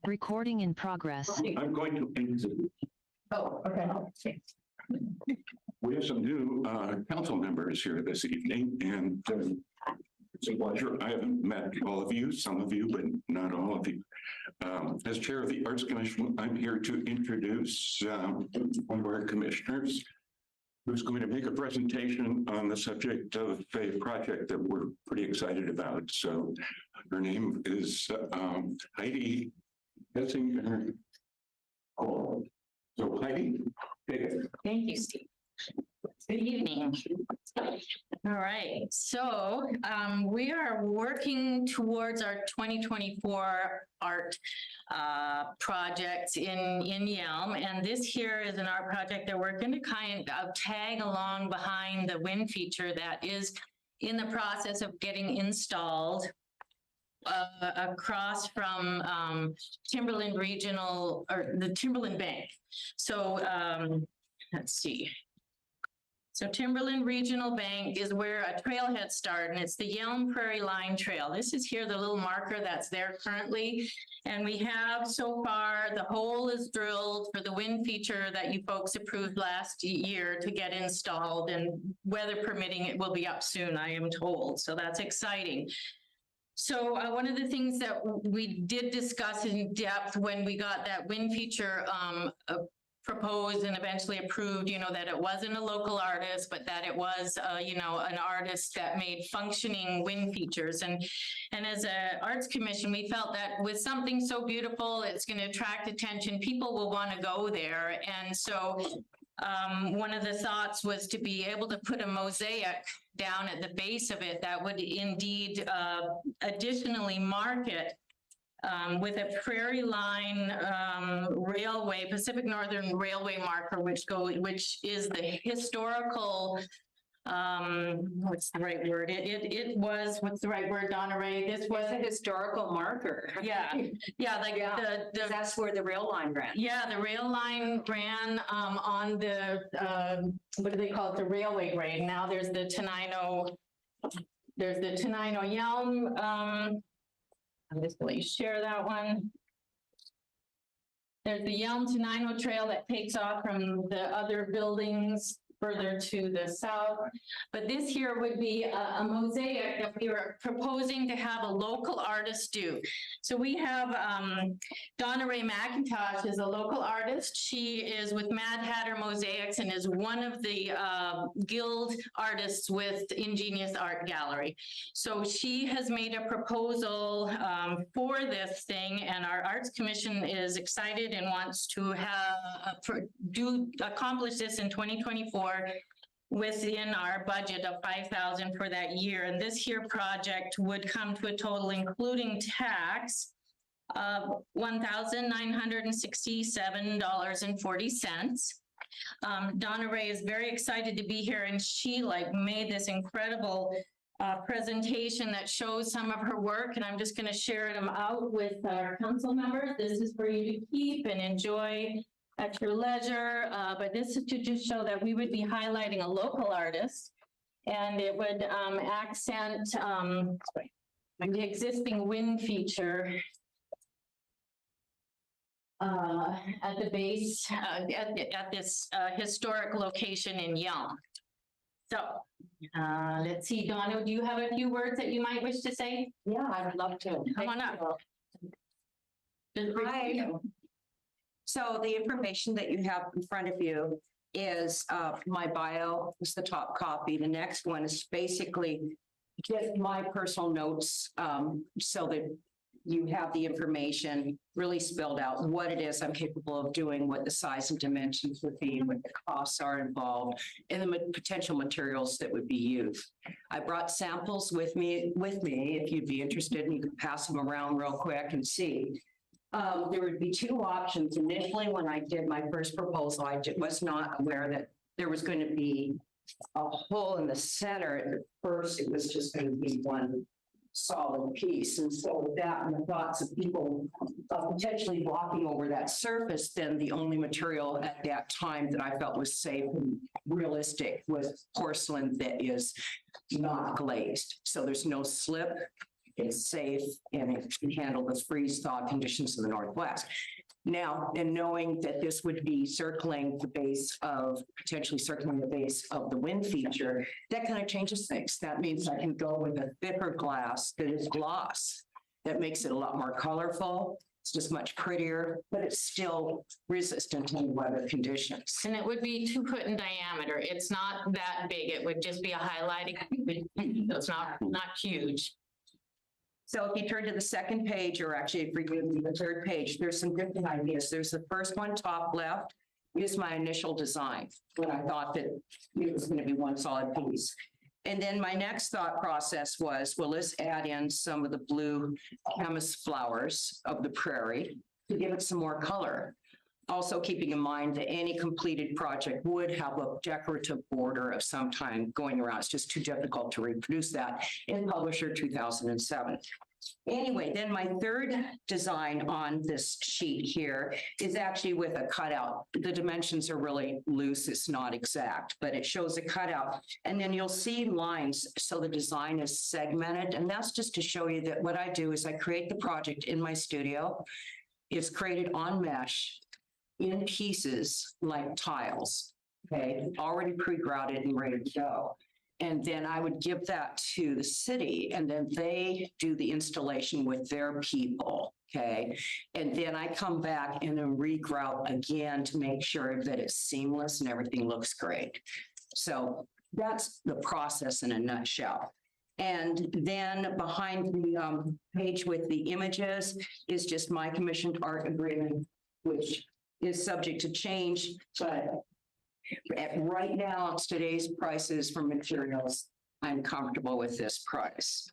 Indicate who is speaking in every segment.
Speaker 1: Recording in progress.
Speaker 2: I'm going to exit.
Speaker 3: Oh, okay.
Speaker 2: We have some new council members here this evening, and it's a pleasure. I haven't met all of you, some of you, but not all of you. As chair of the Arts Commission, I'm here to introduce one of our commissioners who's going to make a presentation on the subject of a project that we're pretty excited about. So her name is Heidi Hessinger. Oh, so Heidi, take it.
Speaker 4: Thank you, Steve. Good evening. All right, so we are working towards our 2024 art projects in Yelm, and this here is an art project that we're going to kind of tag along behind the wind feature that is in the process of getting installed across from Timberland Regional, or the Timberland Bank. So let's see. So Timberland Regional Bank is where a trailhead starts, and it's the Yelm Prairie Line Trail. This is here, the little marker that's there currently. And we have so far, the hole is drilled for the wind feature that you folks approved last year to get installed, and weather permitting, it will be up soon, I am told. So that's exciting. So one of the things that we did discuss in depth when we got that wind feature proposed and eventually approved, you know, that it wasn't a local artist, but that it was, you know, an artist that made functioning wind features. And as a arts commission, we felt that with something so beautiful, it's going to attract attention. People will want to go there. And so one of the thoughts was to be able to put a mosaic down at the base of it that would indeed additionally mark it with a Prairie Line Railway, Pacific Northern Railway marker, which is the historical, what's the right word? It was, what's the right word, Donna Ray? This was
Speaker 3: a historical marker.
Speaker 4: Yeah, yeah, like
Speaker 3: that's where the rail line ran.
Speaker 4: Yeah, the rail line ran on the, what do they call it? The railway grade. Now there's the Tenino Yelm. I'm just going to share that one. There's the Yelm Tenino Trail that takes off from the other buildings further to the south. But this here would be a mosaic that we were proposing to have a local artist do. So we have Donna Ray McIntosh is a local artist. She is with Mad Hatter Mosaics and is one of the guild artists with Ingenious Art Gallery. So she has made a proposal for this thing, and our Arts Commission is excited and wants to have accomplish this in 2024 within our budget of $5,000 for that year. And this year project would come to a total, including tax, of $1,967.40. Donna Ray is very excited to be here, and she made this incredible presentation that shows some of her work, and I'm just going to share them out with our council members. This is for you to keep and enjoy at your leisure, but this is to just show that we would be highlighting a local artist, and it would accent the existing wind feature at the base, at this historic location in Yelm. So let's see, Donna, do you have a few words that you might wish to say?
Speaker 3: Yeah, I would love to.
Speaker 4: Come on up.
Speaker 5: Hi. So the information that you have in front of you is my bio, is the top copy. The next one is basically just my personal notes so that you have the information really spelled out, what it is I'm capable of doing, what the size and dimensions would be, what the costs are involved, and the potential materials that would be used. I brought samples with me if you'd be interested, and you can pass them around real quick and see. There would be two options. Initially, when I did my first proposal, I was not aware that there was going to be a hole in the center. At first, it was just going to be one solid piece. And so with that and the thoughts of people potentially walking over that surface, then the only material at that time that I felt was safe and realistic was porcelain that is not glazed. So there's no slip. it's safe and it can handle the freeze thaw conditions of the Northwest. Now, in knowing that this would be potentially circling the base of the wind feature, that kind of changes things. That means I can go with a thicker glass that is gloss. That makes it a lot more colorful. It's just much prettier, but it's still resistant to weather conditions.
Speaker 4: And it would be 2 foot in diameter. It's not that big. It would just be a highlighting. It's not huge.
Speaker 5: So if you turn to the second page, or actually if you the third page, there's some different ideas. There's the first one, top left, is my initial design, when I thought that it was going to be one solid piece. And then my next thought process was, well, let's add in some of the blue chemist flowers of the prairie to give it some more color. Also keeping in mind that any completed project would have a decorative border of some kind going around. It's just too difficult to reproduce that in Publisher 2007. Anyway, then my third design on this sheet here is actually with a cutout. The dimensions are really loose. It's not exact, but it shows a cutout. And then you'll see lines. So the design is segmented. And that's just to show you that what I do is I create the project in my studio. It's created on mesh in pieces like tiles, okay, already pre-grouted and ready to go. And then I would give that to the city, and then they do the installation with their people, okay? And then I come back and then regrout again to make sure that it's seamless and everything looks great. So that's the process in a nutshell. And then behind the page with the images is just my commissioned art agreement, which is subject to change, but right now, it's today's prices for materials. I'm comfortable with this price.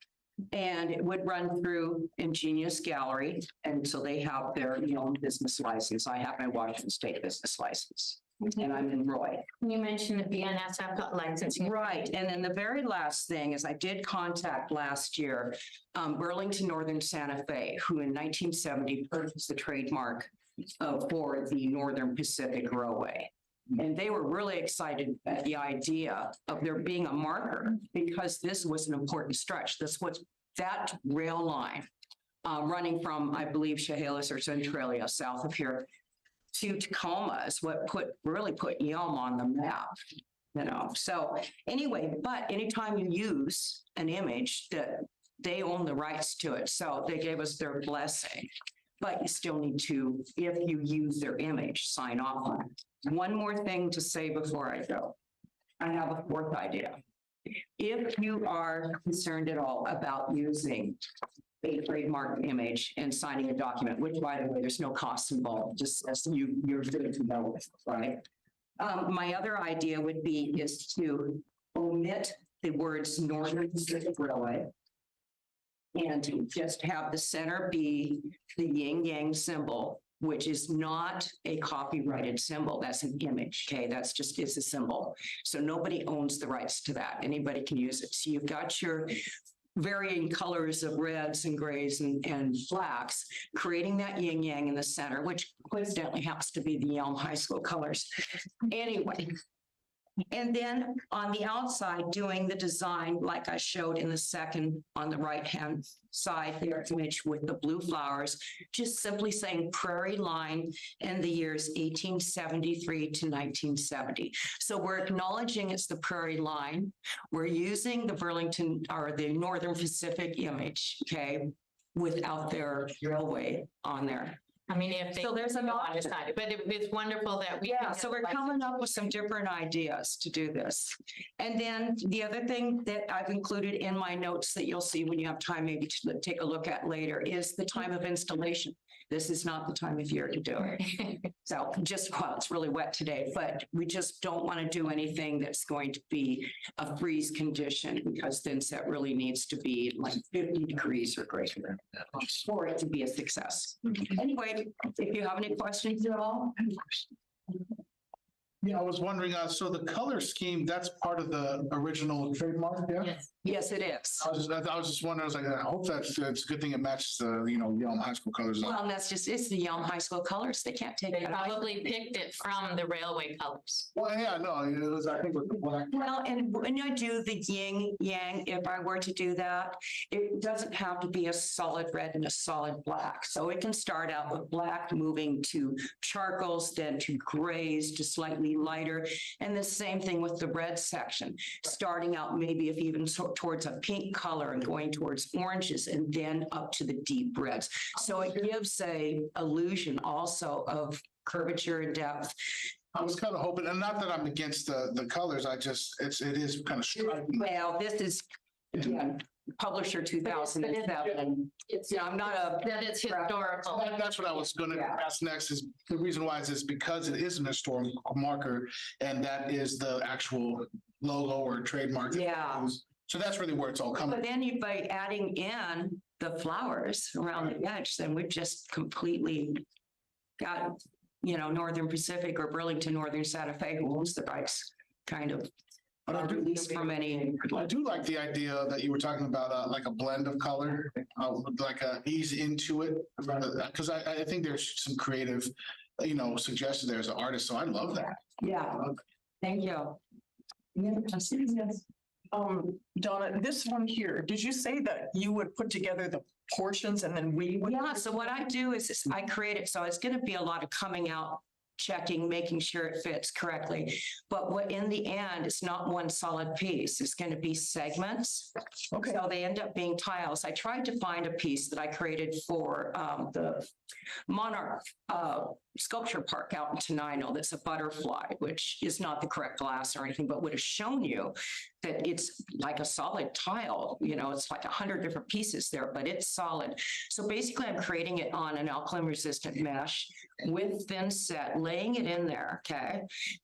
Speaker 5: And it would run through Ingenious Gallery until they have their Yelm business license. I have my Washington State business license, and I'm in Roy.
Speaker 4: You mentioned the BNSF licensing.
Speaker 5: Right. And then the very last thing is I did contact last year Burlington Northern Santa Fe, who in 1970 purchased the trademark for the Northern Pacific Railway. And they were really excited at the idea of there being a marker, because this was an important stretch. This was that rail line running from, I believe, Chehalis or Centralia, south of here, to Tacoma is what really put Yelm on the map. So anyway, but anytime you use an image, that they own the rights to it. So they gave us their blessing. But you still need to, if you use their image, sign off on it. One more thing to say before I go. I have a fourth idea. If you are concerned at all about using a trademark image and signing a document, which, by the way, there's no cost involved, just as you're good to know with, right? My other idea would be is to omit the words Northern Pacific Railway, and to just have the center be the yin yang symbol, which is not a copyrighted symbol. That's an image, okay? That's just, it's a symbol. So nobody owns the rights to that. Anybody can use it. So you've got your varying colors of reds and grays and blacks, creating that yin yang in the center, which coincidentally happens to be the Yelm High School colors. Anyway. And then on the outside, doing the design like I showed in the second on the right-hand side, the image with the blue flowers, just simply saying Prairie Line in the years 1873 to 1970. So we're acknowledging it's the Prairie Line. We're using the Burlington or the Northern Pacific image, okay, without their railway on there.
Speaker 4: I mean, if they.
Speaker 5: So there's an option.
Speaker 4: Decided, but it's wonderful that we.
Speaker 5: Yeah, so we're coming up with some different ideas to do this. And then the other thing that I've included in my notes that you'll see when you have time maybe to take a look at later is the time of installation. This is not the time of year to do it. So just, well, it's really wet today, but we just don't want to do anything that's going to be a freeze condition, because then that really needs to be like 50 degrees or greater for it to be a success. Anyway, if you have any questions at all.
Speaker 6: Yeah, I was wondering, so the color scheme, that's part of the original trademark, yeah?
Speaker 4: Yes.
Speaker 5: Yes, it is.
Speaker 6: I was just wondering, I was like, I hope it's a good thing it matches the, Yelm High School colors.
Speaker 5: Well, and that's just, it's the Yelm High School colors. They can't take
Speaker 4: They
Speaker 5: it out.
Speaker 4: probably picked it from the railway colors.
Speaker 6: Well, yeah, no, it was, I think,
Speaker 5: Well, and when I do the yin yang, if I were to do that, it doesn't have to be a solid red and a solid black. So it can start out with black, moving to charcoals, then to grays, to slightly lighter. And the same thing with the red section, starting out maybe if even towards a pink color and going towards oranges and then up to the deep reds. So it gives a illusion also of curvature and depth.
Speaker 6: I was kind of hoping, and not that I'm against the colors, it is kind of striking.
Speaker 5: Well, this is, again, publisher 2007.
Speaker 3: It's,
Speaker 5: I'm not a,
Speaker 4: That it's historical.
Speaker 6: That's what I was gonna
Speaker 5: Yeah.
Speaker 6: ask next, is the reason why is because it is an historical marker, and that is the actual logo or trademark.
Speaker 5: Yeah.
Speaker 6: So that's really where it's all coming.
Speaker 5: but then by adding in the flowers around the edge, then we've just completely got, Northern Pacific or Burlington Northern Santa Fe, who owns the rights, kind of
Speaker 6: But I do,
Speaker 5: released from any.
Speaker 6: I do like the idea that you were talking about, like a blend of color, like a ease into it, because I think there's some creative, suggestions there as an artist. So I love that.
Speaker 5: Yeah, thank you.
Speaker 7: Donna, this one here, did you say that you would put together the portions and then we would?
Speaker 5: Yeah, so what I do is I create it, so it's gonna be a lot of coming out, checking, making sure it fits correctly. But what in the end, it's not one solid piece, it's gonna be segments.
Speaker 7: Okay.
Speaker 5: So they end up being tiles. I tried to find a piece that I created for the Monarch Sculpture Park out in Tenino that's a butterfly, which is not the correct glass or anything, but would have shown you that it's like a solid tile, it's like 100 different pieces there, but it's solid. So basically I'm creating it on an alkaline resistant mesh with thin set, laying it in there, okay?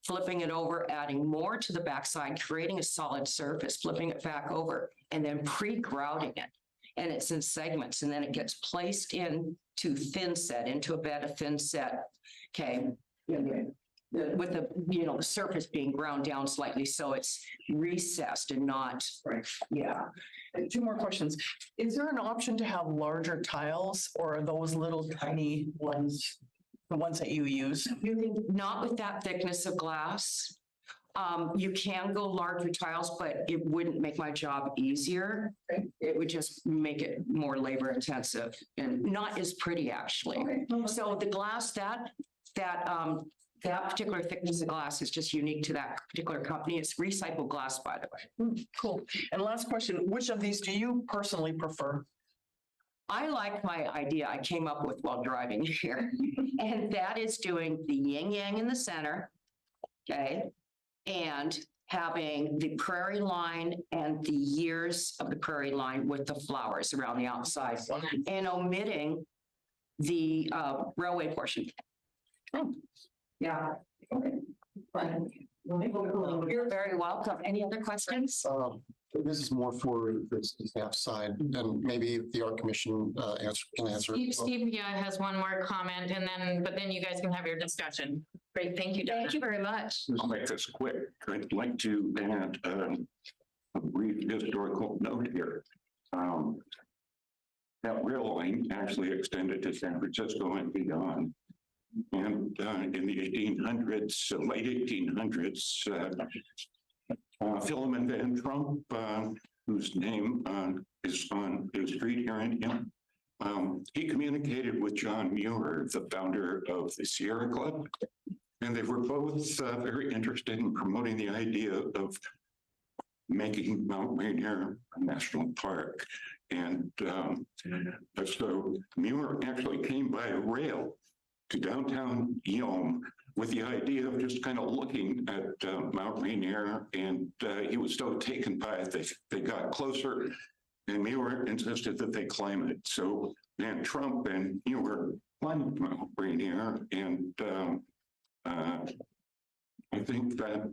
Speaker 5: Flipping it over, adding more to the backside, creating a solid surface, flipping it back over, and then pre-grouting it. And it's in segments, and then it gets placed into thin set, into a bed of thin set, okay? With the surface being ground down slightly, so it's recessed and not, yeah.
Speaker 7: Two more questions. Is there an option to have larger tiles or are those little tiny ones, the ones that you use?
Speaker 5: Not with that thickness of glass. You can go larger tiles, but it wouldn't make my job easier.
Speaker 7: Okay.
Speaker 5: It would just make it more labor intensive and not as pretty, actually. So the glass, that particular thickness of glass is just unique to that particular company. It's recycled glass, by the way.
Speaker 7: Cool. And last question, which of these do you personally prefer?
Speaker 5: I like my idea I came up with while driving here, and that is doing the yin yang in the center, okay? And having the prairie line and the years of the prairie line with the flowers around the outside, and omitting the railway portion. Yeah. You're very welcome. Any other questions?
Speaker 8: This is more for the staff side, and maybe the art commission can answer.
Speaker 4: Steve, has one more comment but then you guys can have your discussion. Great, thank you, Donna.
Speaker 3: Thank you very much.
Speaker 2: I'll make this quick. I'd like to add a brief historical note here. That rail line actually extended to San Francisco and beyond. And in the 1800s, late 1800s, Philemon Van Trump, whose name is on the street here in Yelm, he communicated with John Muir, the founder of the Sierra Club, and they were both very interested in promoting the idea of making Mount Rainier a national park. And so Muir actually came by rail to downtown Yelm with the idea of just kind of looking at Mount Rainier, and he was so taken by it, they got closer, and Muir insisted that they climb it. So Van Trump and Muir climbed Mount Rainier, and I think that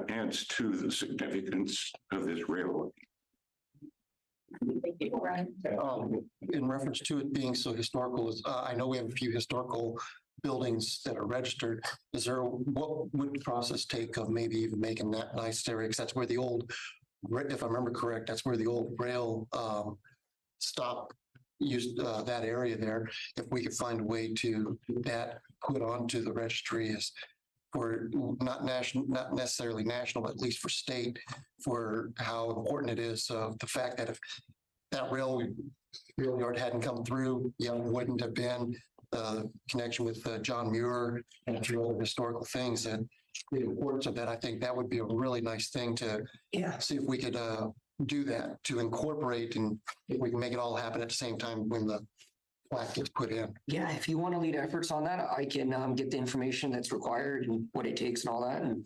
Speaker 2: adds to the significance of this railroad.
Speaker 8: In reference to it being so historical, I know we have a few historical buildings that are registered. What would the process take of maybe even making that nice area? Because that's where the old if I remember correct, that's where the old rail stop used, that area there. If we could find a way to that put onto the registry as for not national, not necessarily national, but at least for state, for how important it is. The fact that if that rail yard hadn't come through, Yelm wouldn't have been connection with John Muir and a few other historical things, and the importance of that. I think that would be a really nice thing to see if we could do that, to incorporate, and if we can make it all happen at the same time when the plaque gets put in.
Speaker 9: Yeah, if you want to lead efforts on that, I can get the information that's required and what it takes and all that, and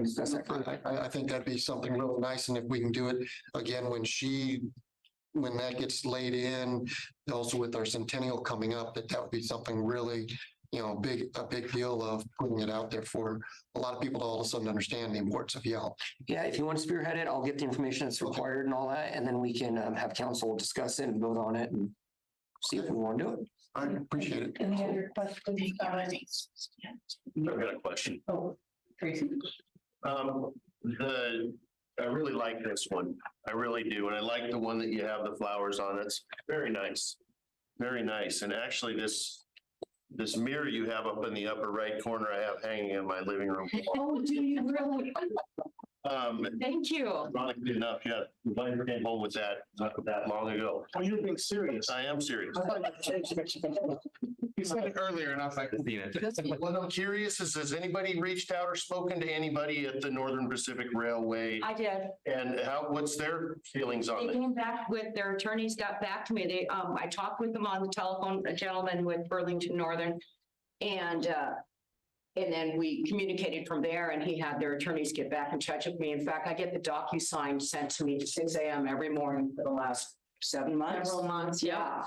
Speaker 9: discuss that further.
Speaker 8: I think that'd be something really nice, and if we can do it again when that gets laid in, also with our centennial coming up, that would be something really, a big deal of putting it out there for a lot of people to all of a sudden understand the importance of Yelm.
Speaker 9: Yeah, if you want to spearhead it, I'll get the information that's required and all that, and then we can have council discuss it and vote on it and see if we want to do it.
Speaker 8: I appreciate it.
Speaker 3: Any other questions?
Speaker 10: I've got a question.
Speaker 3: Oh, Tracy.
Speaker 10: I really like this one. I really do. And I like the one that you have the flowers on. It's very nice. Very nice. And actually this mirror you have up in the upper right corner, I have hanging in my living room.
Speaker 3: Oh, do you really? Thank you.
Speaker 10: Ironically enough, yeah, I came home with that not that long ago.
Speaker 6: Oh, you're being serious.
Speaker 10: I am serious.
Speaker 6: You said it earlier and I was like,
Speaker 10: What I'm curious is, has anybody reached out or spoken to anybody at the Northern Pacific Railway?
Speaker 3: I did.
Speaker 10: And what's their feelings on
Speaker 3: They
Speaker 10: it?
Speaker 3: came back with, their attorneys got back to me. I talked with them on the telephone, a gentleman with Burlington Northern. And then we communicated from there, and he had their attorneys get back in touch with me. In fact, I get the DocuSign sent to me at 6 a.m. every morning for the last 7 months.
Speaker 4: Several months,
Speaker 3: Yeah.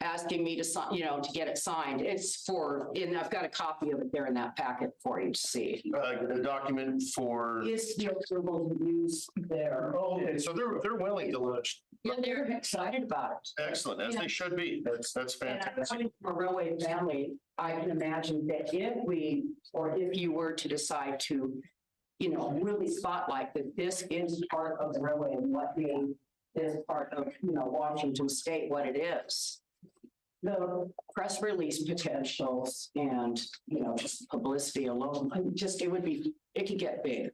Speaker 3: Asking me to sign, to get it signed. It's and I've got a copy of it there in that packet for you to see.
Speaker 10: The document for,
Speaker 3: Is the approval to use there.
Speaker 10: okay, so they're willing to launch.
Speaker 3: Yeah, they're excited about it.
Speaker 10: Excellent, as they should be. That's
Speaker 3: And I'm
Speaker 10: fantastic.
Speaker 3: coming from a railway family, I can imagine that if you were to decide to, really spotlight that this is part of the railway and what is part of, Washington State, what it is. The press release potentials and, just publicity alone, it could get big.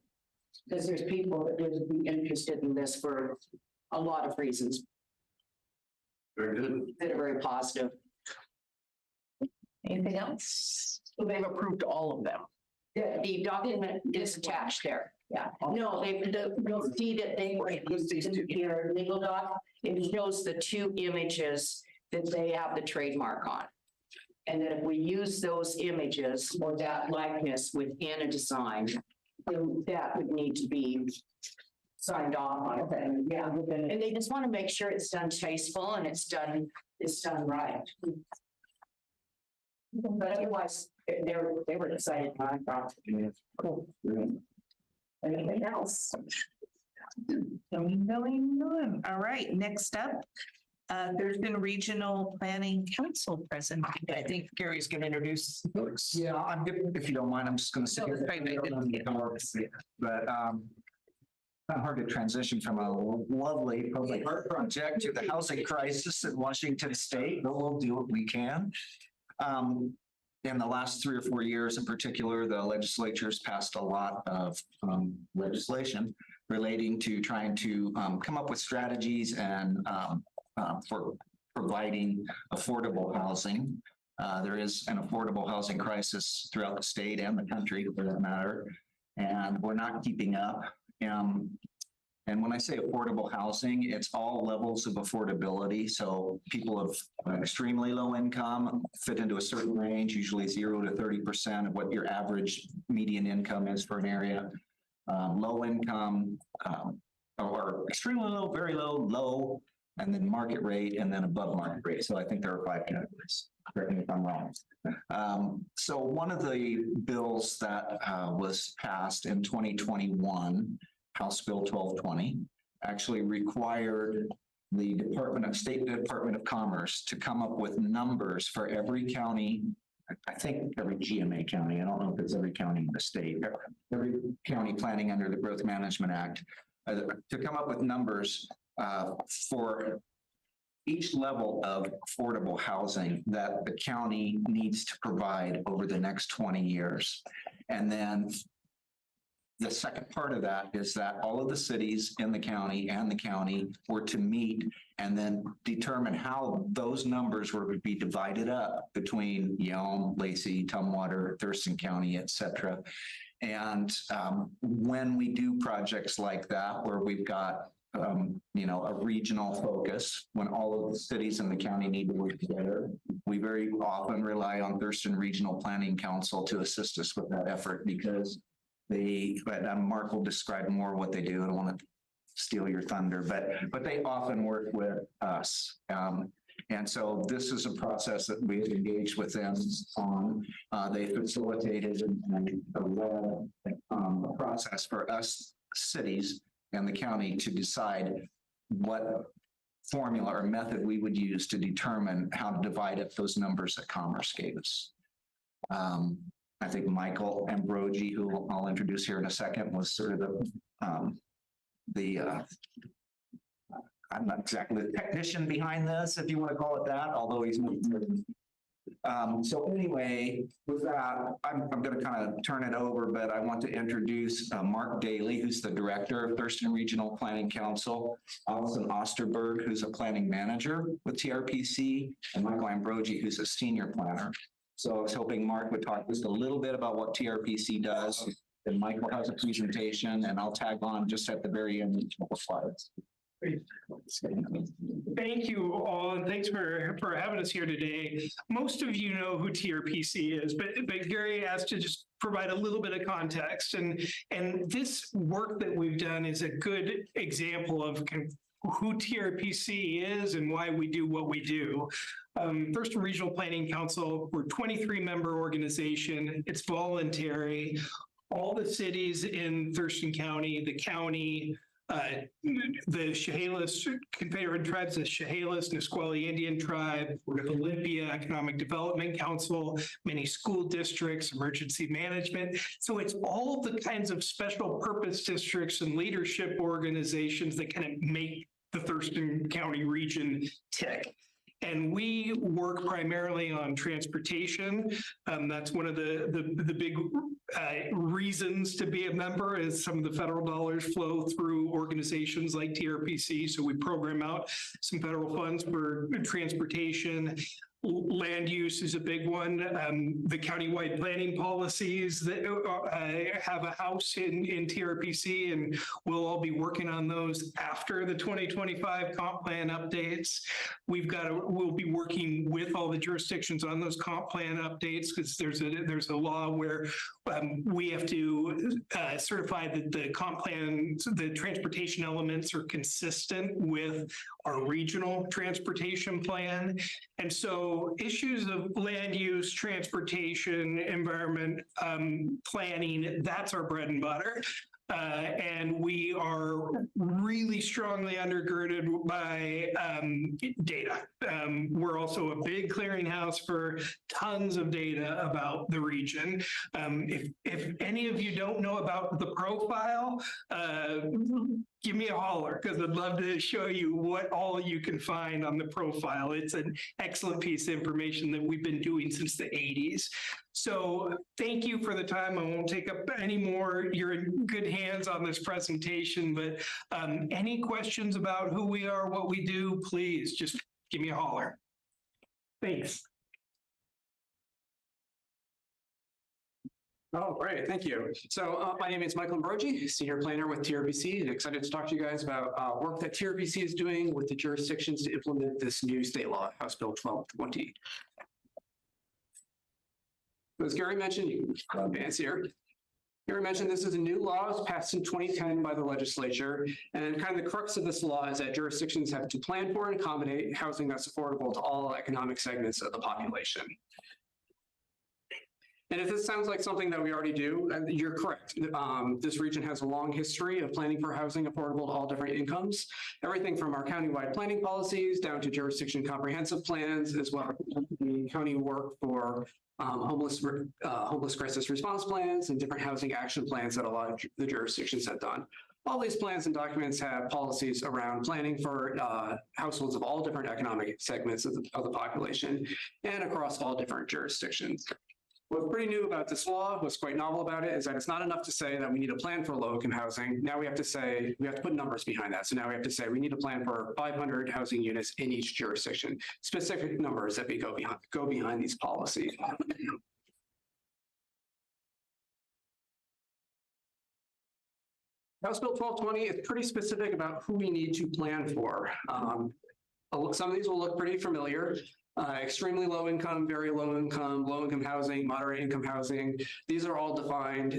Speaker 3: Because there's people that would be interested in this for a lot of reasons
Speaker 10: Very good.
Speaker 3: that are very positive.
Speaker 7: Anything else? So they've approved all of them.
Speaker 3: The document is attached there. Yeah. No, you'll see that they were, your legal doc, it shows the 2 images that they have the trademark on. And then if we use those images or that likeness within a design, then that would need to be signed off on it. And yeah, and they just want to make sure it's done tasteful and it's done right. But otherwise, they were excited. Cool.
Speaker 7: Anything else? None. All right, next up, there's been a regional planning council present. I think Gary's going to introduce folks.
Speaker 11: Yeah, I'm good. If you don't mind, I'm just going to sit
Speaker 7: No,
Speaker 11: here.
Speaker 7: that's fine. I didn't-
Speaker 11: But kind of hard to transition from a lovely public art project to the housing crisis in Washington State, but we'll do what we can. In the last 3 or 4 years in particular, the legislature's passed a lot of legislation relating to trying to come up with strategies and for providing affordable housing. There is an affordable housing crisis throughout the state and the country for that matter, and we're not keeping up. And when I say affordable housing, it's all levels of affordability. So people of extremely low income fit into a certain range, usually 0 to 30% of what your average median income is for an area. Low income or extremely low, very low, low, and then market rate, and then above market rate. So I think there are 5 categories. Correct me if I'm wrong. So one of the bills that was passed in 2021, House Bill 1220, actually required the State Department of Commerce to come up with numbers for every county. I think every GMA county, I don't know if it's every county in the state, every county planning under the Growth Management Act, to come up with numbers for each level of affordable housing that the county needs to provide over the next 20 years. And then the second part of that is that all of the cities in the county and the county were to meet and then determine how those numbers were to be divided up between Yelm, Lacey, Tumwater, Thurston County, et cetera. And when we do projects like that, where we've got a regional focus, when all of the cities in the county need to work together, we very often rely on Thurston Regional Planning Council to assist us with that effort, because Mark will describe more what they do. I don't want to steal your thunder, but they often work with us. And so this is a process that we've engaged with them on. They facilitated and led a process for us cities and the county to decide what formula or method we would use to determine how to divide up those numbers that Commerce gave us. I think Michael Ambrogi, who I'll introduce here in a second, was sort of I'm not exactly the technician behind this, if you want to call it that, although he's so anyway, with that, I'm going to kind of turn it over, but I want to introduce Mark Daly, who's the director of Thurston Regional Planning Council, Allison Osterberg, who's a planning manager with TRPC, and Michael Ambrogi, who's a senior planner. So I was hoping Mark would talk just a little bit about what TRPC does, and Michael has a presentation, and I'll tag on just at the very end a couple slides.
Speaker 12: Thank you all, and thanks for having us here today. Most of you know who TRPC is, but Gary asked to just provide a little bit of context. And this work that we've done is a good example of who TRPC is and why we do what we do. Thurston Regional Planning Council, we're a 23-member organization. It's voluntary. All the cities in Thurston County, the county, the Chehalis Confederate Tribes, the Chehalis, Nisqually Indian Tribe, Port Olympia Economic Development Council, many school districts, emergency management. So it's all of the kinds of special purpose districts and leadership organizations that kind of make the Thurston County region tick. And we work primarily on transportation. That's one of the big reasons to be a member, is some of the federal dollars flow through organizations like TRPC. So we program out some federal funds for transportation. Land use is a big one. The countywide planning policies that have a house in TRPC, and we'll all be working on those after the 2025 comp plan updates. We'll be working with all the jurisdictions on those comp plan updates, because there's a law where we have to certify that the comp plan, the transportation elements are consistent with our regional transportation plan. And so issues of land use, transportation, environment, planning, that's our bread and butter. And we are really strongly undergirded by data. We're also a big clearinghouse for tons of data about the region. If any of you don't know about the profile, give me a holler, because I'd love to show you what all you can find on the profile. It's an excellent piece of information that we've been doing since the 80s. So thank you for the time. I won't take up any more. You're in good hands on this presentation, but any questions about who we are, what we do, please just give me a holler. Thanks.
Speaker 13: Oh, great. Thank you. So my name is Michael Ambrogi, Senior Planner with TRPC, and excited to talk to you guys about work that TRPC is doing with the jurisdictions to implement this new state law, House Bill 1220. As Gary mentioned, you can advance here. Gary mentioned this is a new law. It was passed in 2010 by the legislature. And kind of the crux of this law is that jurisdictions have to plan for and accommodate housing that's affordable to all economic segments of the population. And if this sounds like something that we already do, you're correct. This region has a long history of planning for housing affordable to all different incomes, everything from our countywide planning policies down to jurisdiction comprehensive plans, as well as the county work for homeless crisis response plans and different housing action plans that a lot of the jurisdictions have done. All these plans and documents have policies around planning for households of all different economic segments of the population and across all different jurisdictions. What's pretty new about this law, what's quite novel about it, is that it's not enough to say that we need a plan for low-income housing. Now we have to put numbers behind that. So now we have to say we need a plan for 500 housing units in each jurisdiction, specific numbers that we go behind these policies. House Bill 1220 is pretty specific about who we need to plan for. Some of these will look pretty familiar. Extremely low income, very low income housing, moderate income housing. These are all defined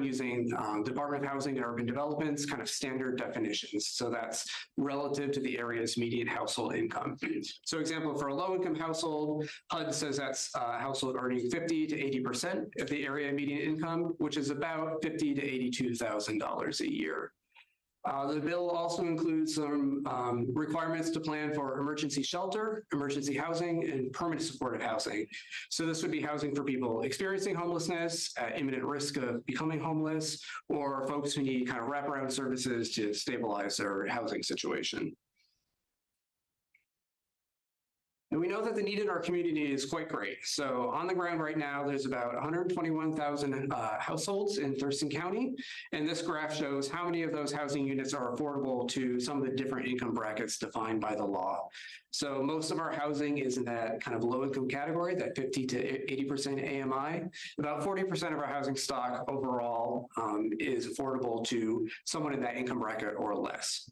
Speaker 13: using Department of Housing and Urban Development's kind of standard definitions. So that's relative to the area's median household income. So example, for a low income household, HUD says that's a household earning 50 to 80% of the area median income, which is about $50,000 to $82,000 a year. The bill also includes some requirements to plan for emergency shelter, emergency housing, and permanent supportive housing. So this would be housing for people experiencing homelessness, at imminent risk of becoming homeless, or folks who need kind of wraparound services to stabilize their housing situation. And we know that the need in our community is quite great. So on the ground right now, there's about 121,000 households in Thurston County. And this graph shows how many of those housing units are affordable to some of the different income brackets defined by the law. So most of our housing is in that kind of low income category, that 50 to 80% AMI. About 40% of our housing stock overall is affordable to someone in that income bracket or less.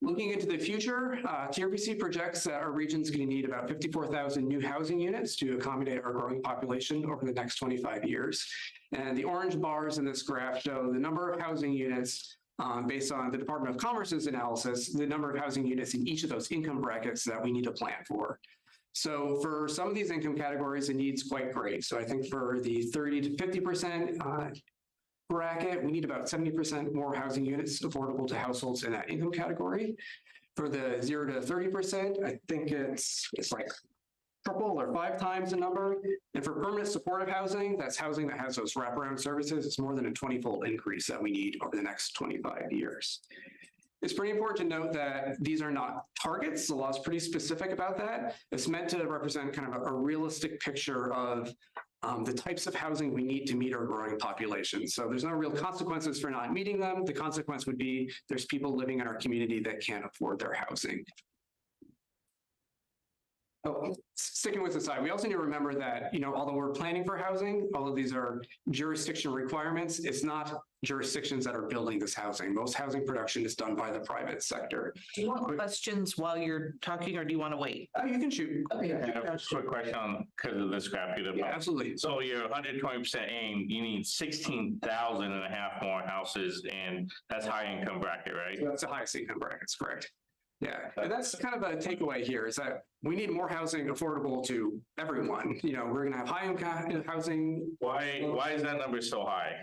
Speaker 13: Looking into the future, TRPC projects that our region is going to need about 54,000 new housing units to accommodate our growing population over the next 25 years. And the orange bars in this graph show the number of housing units based on the Department of Commerce's analysis, the number of housing units in each of those income brackets that we need to plan for. So for some of these income categories, the need's quite great. So I think for the 30 to 50% bracket, we need about 70% more housing units affordable to households in that income category. For the 0 to 30%, I think it's like triple or 5 times the number. And for permanent supportive housing, that's housing that has those wraparound services. It's more than a 20-fold increase that we need over the next 25 years. It's pretty important to note that these are not targets. The law is pretty specific about that. It's meant to represent kind of a realistic picture of the types of housing we need to meet our growing population. So there's no real consequences for not meeting them. The consequence would be there's people living in our community that can't afford their housing. Oh, sticking with the side, we also need to remember that, although we're planning for housing, all of these are jurisdiction requirements. It's not jurisdictions that are building this housing. Most housing production is done by the private sector.
Speaker 7: Do you want questions while you're talking, or do you want to wait?
Speaker 13: Oh, you can shoot.
Speaker 7: Okay.
Speaker 14: Quick question on, because of this graph.
Speaker 13: Yeah, absolutely.
Speaker 14: So you're 120% aim, you need 16,000 and a half more houses, and that's high income bracket, right?
Speaker 13: That's the highest income brackets, correct. Yeah, and that's kind of a takeaway here, is that we need more housing affordable to everyone. We're going to have high income housing.
Speaker 14: Why is that number so high?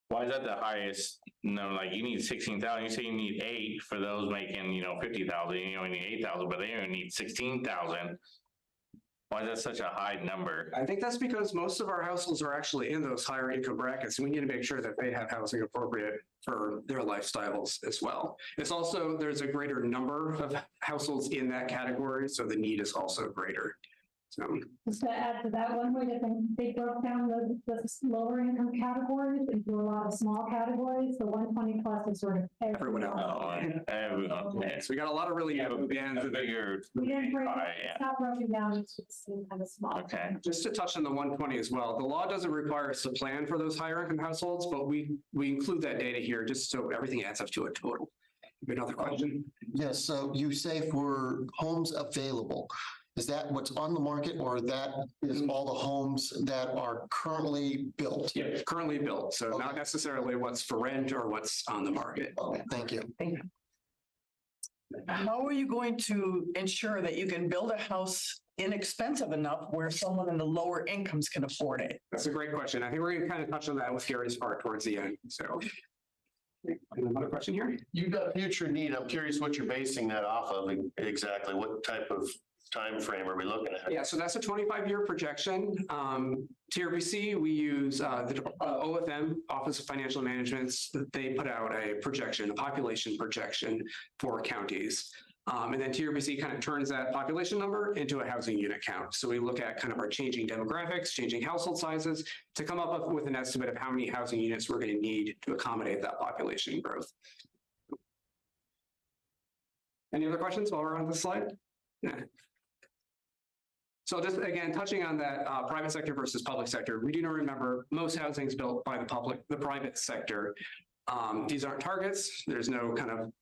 Speaker 14: Why is that the highest? No, like you need 16,000. You say you need 8 for those making, 50,000. You only need 8,000, but they only need 16,000. Why is that such a high number?
Speaker 13: I think that's because most of our households are actually in those higher income brackets. And we need to make sure that they have housing appropriate for their lifestyles as well. It's also, there's a greater number of households in that category, so the need is also greater. So
Speaker 15: just to add to that, one way that they broke down the lower income categories into a lot of small categories. The 120 plus is sort of
Speaker 13: everyone else.
Speaker 14: Everyone.
Speaker 13: Okay. So we got a lot of really bands that
Speaker 15: we didn't break it. It's not broken down. It's just kind of small.
Speaker 14: Okay.
Speaker 13: Just to touch on the 120 as well, the law doesn't require us to plan for those higher income households, but we include that data here just so everything adds up to a total. Another question?
Speaker 8: Yes, so you say for homes available, is that what's on the market, or that is all the homes that are currently built?
Speaker 13: Yeah, currently built. So not necessarily what's for rent or what's on the market.
Speaker 8: Okay, thank you.
Speaker 7: How are you going to ensure that you can build a house inexpensive enough where someone in the lower incomes can afford it?
Speaker 13: That's a great question. I think we're going to kind of touch on that with Gary's part towards the end. So another question here.
Speaker 10: You've got future need. I'm curious what you're basing that off of exactly. What type of time frame are we looking at?
Speaker 13: Yeah, so that's a 25-year projection. TRPC, we use the OFM, Office of Financial Management. They put out a projection, a population projection for counties. And then TRPC kind of turns that population number into a housing unit count. So we look at kind of our changing demographics, changing household sizes to come up with an estimate of how many housing units we're going to need to accommodate that population growth. Any other questions while we're on this slide? Yeah. So just again, touching on that private sector versus public sector, we do not remember most housing is built by the private sector. These aren't targets. There's no kind of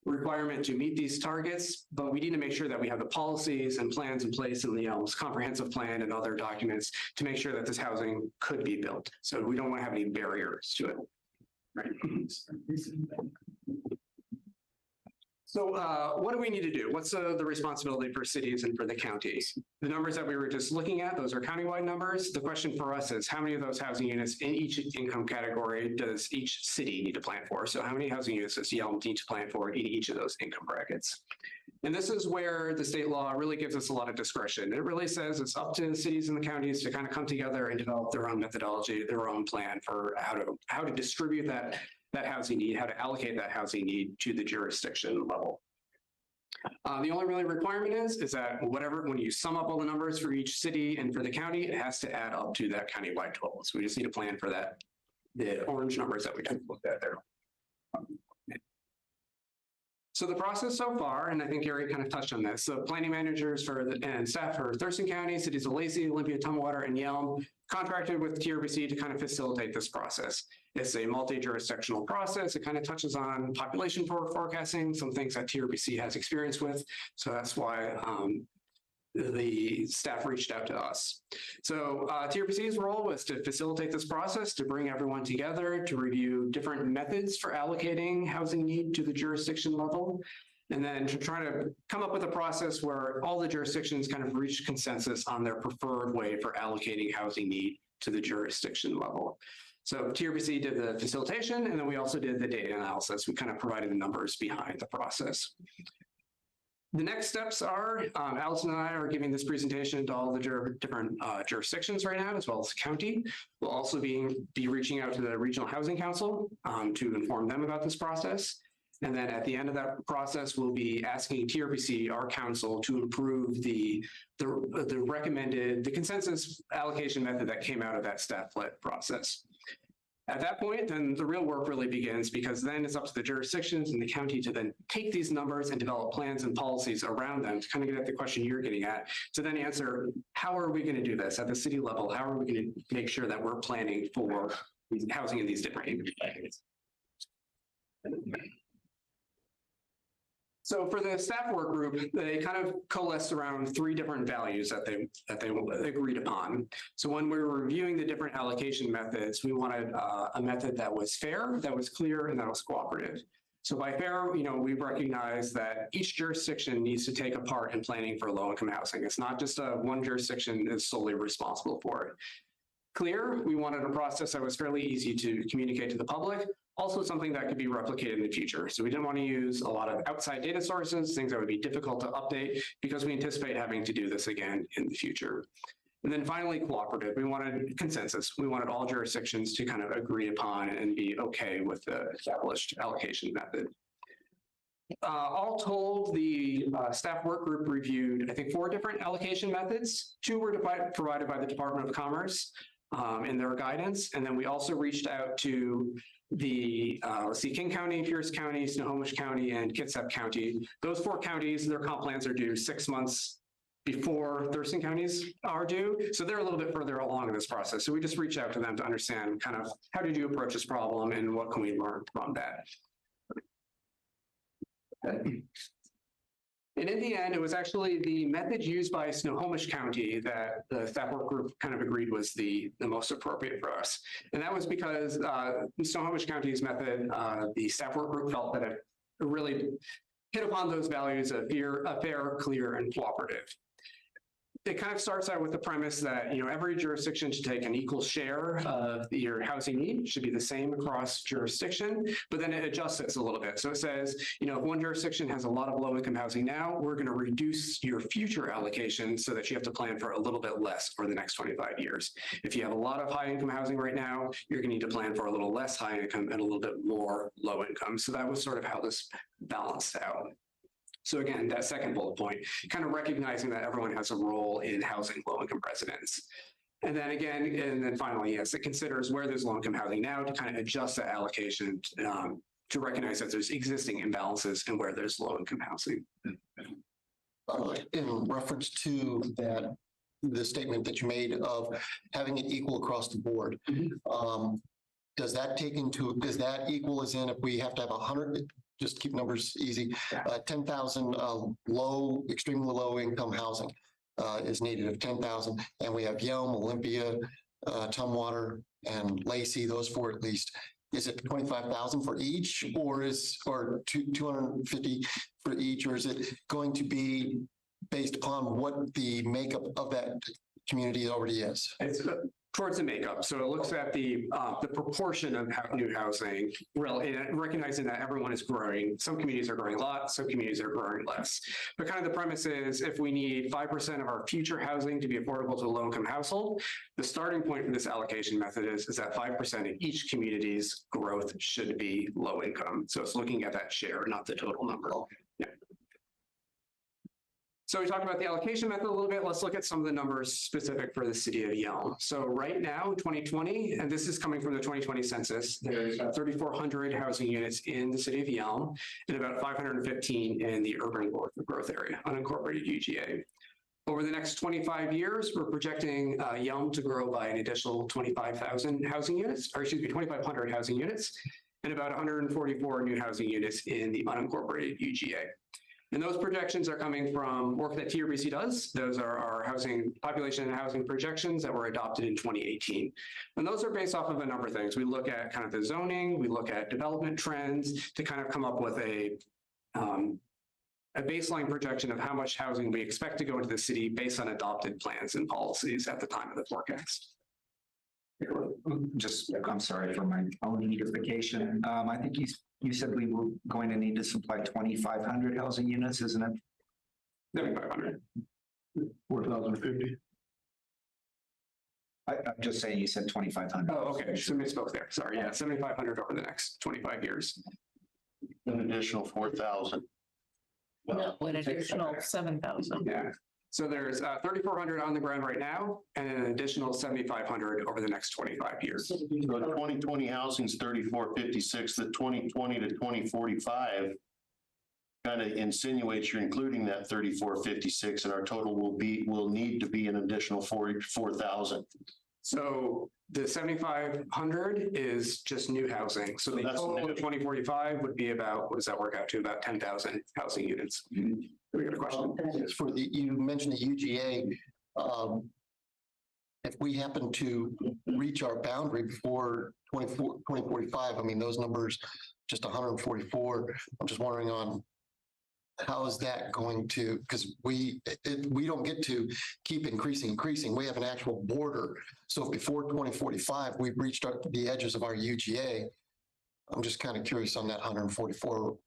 Speaker 13: requirement to meet these targets, but we need to make sure that we have the policies and plans in place in the Yelm's comprehensive plan and other documents to make sure that this housing could be built. So we don't want to have any barriers to it. Right. So what do we need to do? What's the responsibility for cities and for the counties? The numbers that we were just looking at, those are countywide numbers. The question for us is how many of those housing units in each income category does each city need to plan for? So how many housing units does Yelm need to plan for in each of those income brackets? And this is where the state law really gives us a lot of discretion. It really says it's up to the cities and the counties to kind of come together and develop their own methodology, their own plan for how to distribute that housing need, how to allocate that housing need to the jurisdiction level. The only really requirement is that when you sum up all the numbers for each city and for the county, it has to add up to that countywide total. So we just need a plan for that, the orange numbers that we took a look at there. So the process so far, and I think Gary kind of touched on this, so planning managers and staff for Thurston County, cities of Lacey, Olympia, Tumwater, and Yelm contracted with TRPC to kind of facilitate this process. It's a multi-jurisdictional process. It kind of touches on population forecasting, some things that TRPC has experience with. So that's why the staff reached out to us. So TRPC's role was to facilitate this process, to bring everyone together, to review different methods for allocating housing need to the jurisdiction level, and then to try to come up with a process where all the jurisdictions kind of reach consensus on their preferred way for allocating housing need to the jurisdiction level. So TRPC did the facilitation, and then we also did the data analysis. We kind of provided the numbers behind the process. The next steps are, Allison and I are giving this presentation to all the different jurisdictions right now, as well as the county. We'll also be reaching out to the Regional Housing Council to inform them about this process. And then at the end of that process, we'll be asking TRPC, our council, to approve the consensus allocation method that came out of that staff-led process. At that point, then the real work really begins, because then it's up to the jurisdictions and the county to then take these numbers and develop plans and policies around them to kind of get at the question you're getting at, to then answer, how are we going to do this at the city level? How are we going to make sure that we're planning for housing in these different areas? So for the staff work group, they kind of coalesced around 3 different values that they agreed upon. So when we were reviewing the different allocation methods, we wanted a method that was fair, that was clear, and that was cooperative. So by fair, we recognize that each jurisdiction needs to take a part in planning for low-income housing. It's not just one jurisdiction is solely responsible for it. Clear, we wanted a process that was fairly easy to communicate to the public, also something that could be replicated in the future. So we didn't want to use a lot of outside data sources, things that would be difficult to update, because we anticipate having to do this again in the future. And then finally, cooperative. We wanted consensus. We wanted all jurisdictions to kind of agree upon and be okay with the established allocation method. All told, the staff work group reviewed, I think, 4 different allocation methods. 2 were provided by the Department of Commerce in their guidance. And then we also reached out to the, King County, Pierce County, Snohomish County, and Kitsap County. Those 4 counties, their comp plans are due 6 months before Thurston counties are due. So they're a little bit further along in this process. So we just reached out to them to understand kind of how did you approach this problem and what can we learn from that. And in the end, it was actually the method used by Snohomish County that the staff work group kind of agreed was the most appropriate for us. And that was because Snohomish County's method, the staff work group felt that it really hit upon those values of fair, clear, and cooperative. it kind of starts out with the premise that, every jurisdiction should take an equal share of your housing need, should be the same across jurisdiction, but then it adjusts it a little bit. So it says, if one jurisdiction has a lot of low income housing now, we're going to reduce your future allocation so that you have to plan for a little bit less for the next 25 years. If you have a lot of high income housing right now, you're going to need to plan for a little less high income and a little bit more low income. So that was sort of how this balanced out. So again, that second bullet point, kind of recognizing that everyone has a role in housing low-income residents. And then finally, yes, it considers where there's low-income housing now to kind of adjust the allocation to recognize that there's existing imbalances and where there's low-income housing.
Speaker 8: In reference to that, the statement that you made of having it equal across the board, does that is that equal as in if we have to have 100, just keep numbers easy, 10,000 extremely low income housing is needed of 10,000, and we have Yelm, Olympia, Tumwater, and Lacey, those four at least. Is it 25,000 for each, or 250 for each, or is it going to be based upon what the makeup of that community already is?
Speaker 13: It's towards the makeup. So it looks at the proportion of new housing, recognizing that everyone is growing. Some communities are growing a lot, some communities are growing less. But kind of the premise is if we need 5% of our future housing to be affordable to a low-income household, the starting point for this allocation method is that 5% of each community's growth should be low income. So it's looking at that share, not the total number. Yeah. So we talked about the allocation method a little bit. Let's look at some of the numbers specific for the city of Yelm. So right now, 2020, and this is coming from the 2020 census, there's 3,400 housing units in the city of Yelm and about 515 in the urban growth area, unincorporated UGA. Over the next 25 years, we're projecting Yelm to grow by an additional 25,000 housing units, or excuse me, 2,500 housing units, and about 144 new housing units in the unincorporated UGA. And those projections are coming from work that TRBC does. Those are our population and housing projections that were adopted in 2018. And those are based off of a number of things. We look at kind of the zoning, we look at development trends to kind of come up with a baseline projection of how much housing we expect to go into the city based on adopted plans and policies at the time of the forecast.
Speaker 11: I'm sorry for my own edification. I think you said we were going to need to supply 2,500 housing units, isn't it?
Speaker 13: 7,500.
Speaker 11: 4,050. I'm just saying you said 2,500.
Speaker 13: Oh, okay. So misspoke there. Sorry. Yeah, 7,500 over the next 25 years.
Speaker 10: An additional 4,000.
Speaker 7: No, an additional 7,000.
Speaker 13: Yeah. So there's 3,400 on the ground right now, and an additional 7,500 over the next 25 years.
Speaker 10: So 2020 housing's 3,456. The 2020 to 2045 kind of insinuates you're including that 3,456, and our total will need to be an additional 4,000.
Speaker 13: So the 7,500 is just new housing. So the total of 2045 would be about, what does that work out to? About 10,000 housing units. We got a question.
Speaker 8: Yes, you mentioned the UGA. If we happen to reach our boundary before 2045, I mean, those numbers, just 144, I'm just wondering on how is that going to, because we don't get to keep increasing. We have an actual border. So if before 2045, we've reached the edges of our UGA, I'm just kind of curious on that 144.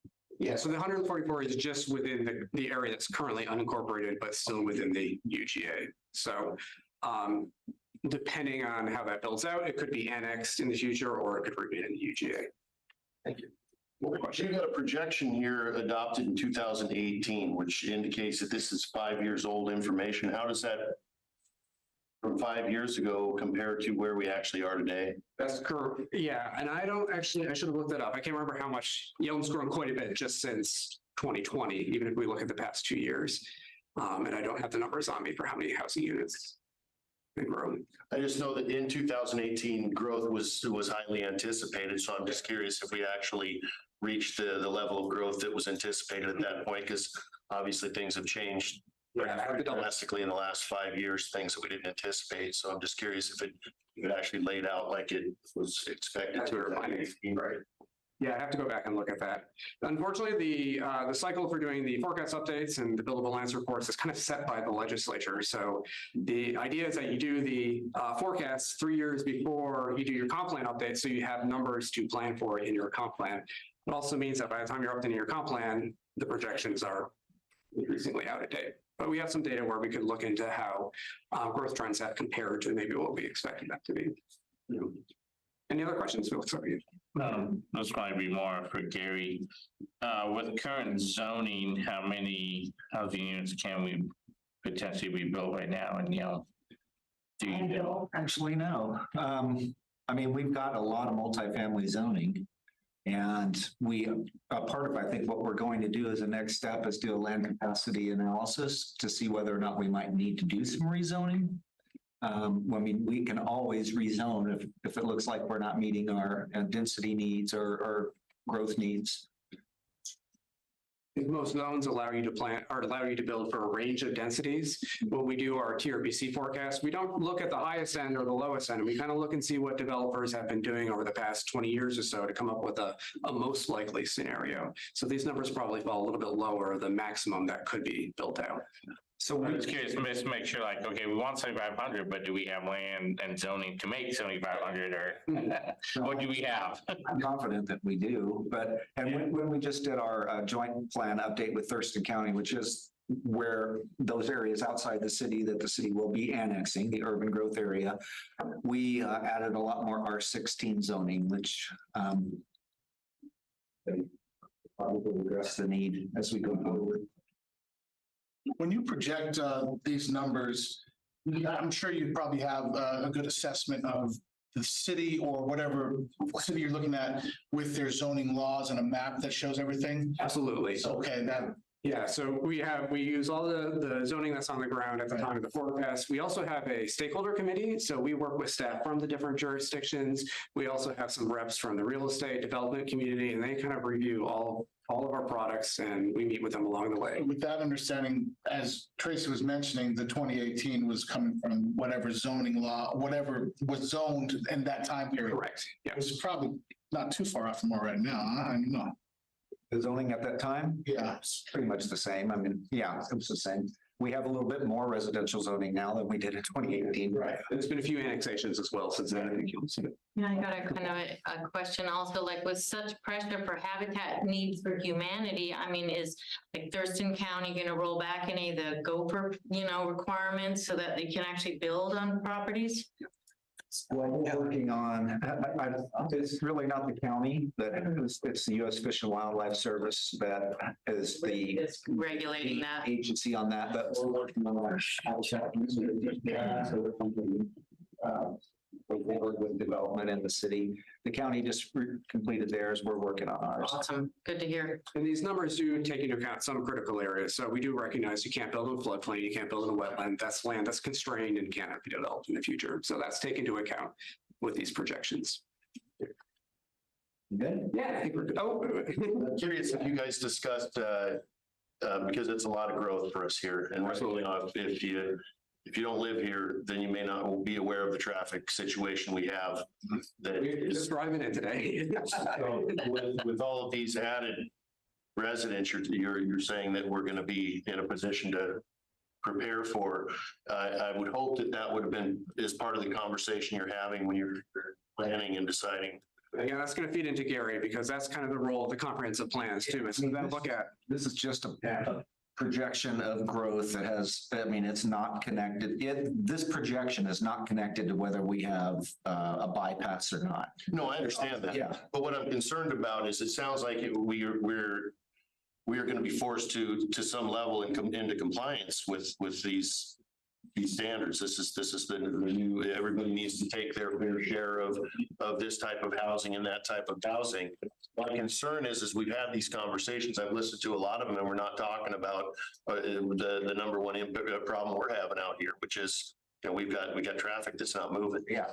Speaker 13: Yeah, so the 144 is just within the area that's currently unincorporated, but still within the UGA. So depending on how that builds out, it could be annexed in the future or it could remain in the UGA. Thank you.
Speaker 10: You got a projection here adopted in 2018, which indicates that this is 5 years old information. How does that from 5 years ago compare to where we actually are today?
Speaker 13: That's correct. Yeah, and I should have looked that up. I can't remember how much. Yelm's grown quite a bit just since 2020, even if we look at the past 2 years. And I don't have the numbers on me for how many housing units been grown.
Speaker 10: I just know that in 2018, growth was highly anticipated. So I'm just curious if we actually reached the level of growth that was anticipated at that point, because obviously things have changed drastically in the last 5 years, things that we didn't anticipate. So I'm just curious if it actually laid out like it was expected to.
Speaker 13: Right. Yeah, I have to go back and look at that. Unfortunately, the cycle for doing the forecast updates and the buildable lands reports is kind of set by the legislature. So the idea is that you do the forecasts 3 years before you do your comp plan update, so you have numbers to plan for in your comp plan. It also means that by the time you're updating your comp plan, the projections are increasingly out of date. But we have some data where we could look into how growth trends have compared to maybe what we expected that to be. Any other questions? Sorry.
Speaker 14: This might be more for Gary. With current zoning, how many housing units can we potentially be built right now? And, do you know?
Speaker 11: Actually, no. I mean, we've got a lot of multifamily zoning. And part of, I think, what we're going to do as a next step is do a land capacity analysis to see whether or not we might need to do some rezoning. I mean, we can always rezone if it looks like we're not meeting our density needs or growth needs.
Speaker 13: Most zones allow you to plant or allow you to build for a range of densities. When we do our TRBC forecast, we don't look at the highest end or the lowest end. We kind of look and see what developers have been doing over the past 20 years or so to come up with a most likely scenario. So these numbers probably fall a little bit lower, the maximum that could be built out.
Speaker 14: So I'm just curious, just make sure, like, okay, we want 7,500, but do we have land and zoning to make 7,500, or what do we have?
Speaker 11: I'm confident that we do, but when we just did our joint plan update with Thurston County, which is where those areas outside the city that the city will be annexing, the urban growth area, we added a lot more R16 zoning, which probably will address the need as we go forward.
Speaker 6: When you project these numbers, I'm sure you probably have a good assessment of the city or whatever city you're looking at with their zoning laws and a map that shows everything.
Speaker 13: Absolutely.
Speaker 6: Okay,
Speaker 13: Yeah, so we use all the zoning that's on the ground at the time of the forecast. We also have a stakeholder committee. So we work with staff from the different jurisdictions. We also have some reps from the real estate development community, and they kind of review all of our products, and we meet with them along the way.
Speaker 6: with that understanding, as Tracy was mentioning, the 2018 was coming from whatever zoning law, whatever was zoned in that time period.
Speaker 13: Correct. Yeah.
Speaker 6: It's probably not too far off from where right now. I don't know.
Speaker 11: The zoning at that time?
Speaker 6: Yeah.
Speaker 11: It's pretty much the same. I mean, yeah, it was the same. We have a little bit more residential zoning now than we did in 2018.
Speaker 6: Right.
Speaker 13: There's been a few annexations as well since then.
Speaker 4: Yeah, I got a kind of a question also, like with such pressure for habitat needs for humanity, I mean, is like Thurston County going to roll back any of the gopher, requirements so that they can actually build on properties?
Speaker 11: Well, we're working on, it's really not the county, but it's the U.S. Fish and Wildlife Service that is the
Speaker 4: It's regulating that.
Speaker 11: agency on that, but we're working on our with development in the city. The county just completed theirs. We're working on ours.
Speaker 4: Awesome. Good to hear.
Speaker 13: And these numbers do take into account some critical areas. So we do recognize you can't build in a floodplain, you can't build in a wetland. That's land that's constrained and cannot be developed in the future. So that's taken into account with these projections.
Speaker 11: Good.
Speaker 13: Yeah, I think we're good.
Speaker 10: I'm curious if you guys discussed, because it's a lot of growth for us here, and if you don't live here, then you may not be aware of the traffic situation we have. That
Speaker 13: We're just driving it today.
Speaker 10: so with all of these added residents, you're saying that we're going to be in a position to prepare for. I would hope that would have been as part of the conversation you're having when you're planning and deciding.
Speaker 13: Yeah, that's going to feed into Gary because that's kind of the role of the comprehensive plans too. Is to look at.
Speaker 11: This is just a projection of growth that has, I mean, it's not connected. This projection is not connected to whether we have a bypass or not.
Speaker 10: No, I understand that.
Speaker 11: Yeah.
Speaker 10: But what I'm concerned about is it sounds like we are going to be forced to some level into compliance with these standards. This is the new, everybody needs to take their fair share of this type of housing and that type of housing. My concern is we've had these conversations. I've listened to a lot of them, and we're not talking about the number one problem we're having out here, which is, we got traffic that's not moving.
Speaker 11: Yeah.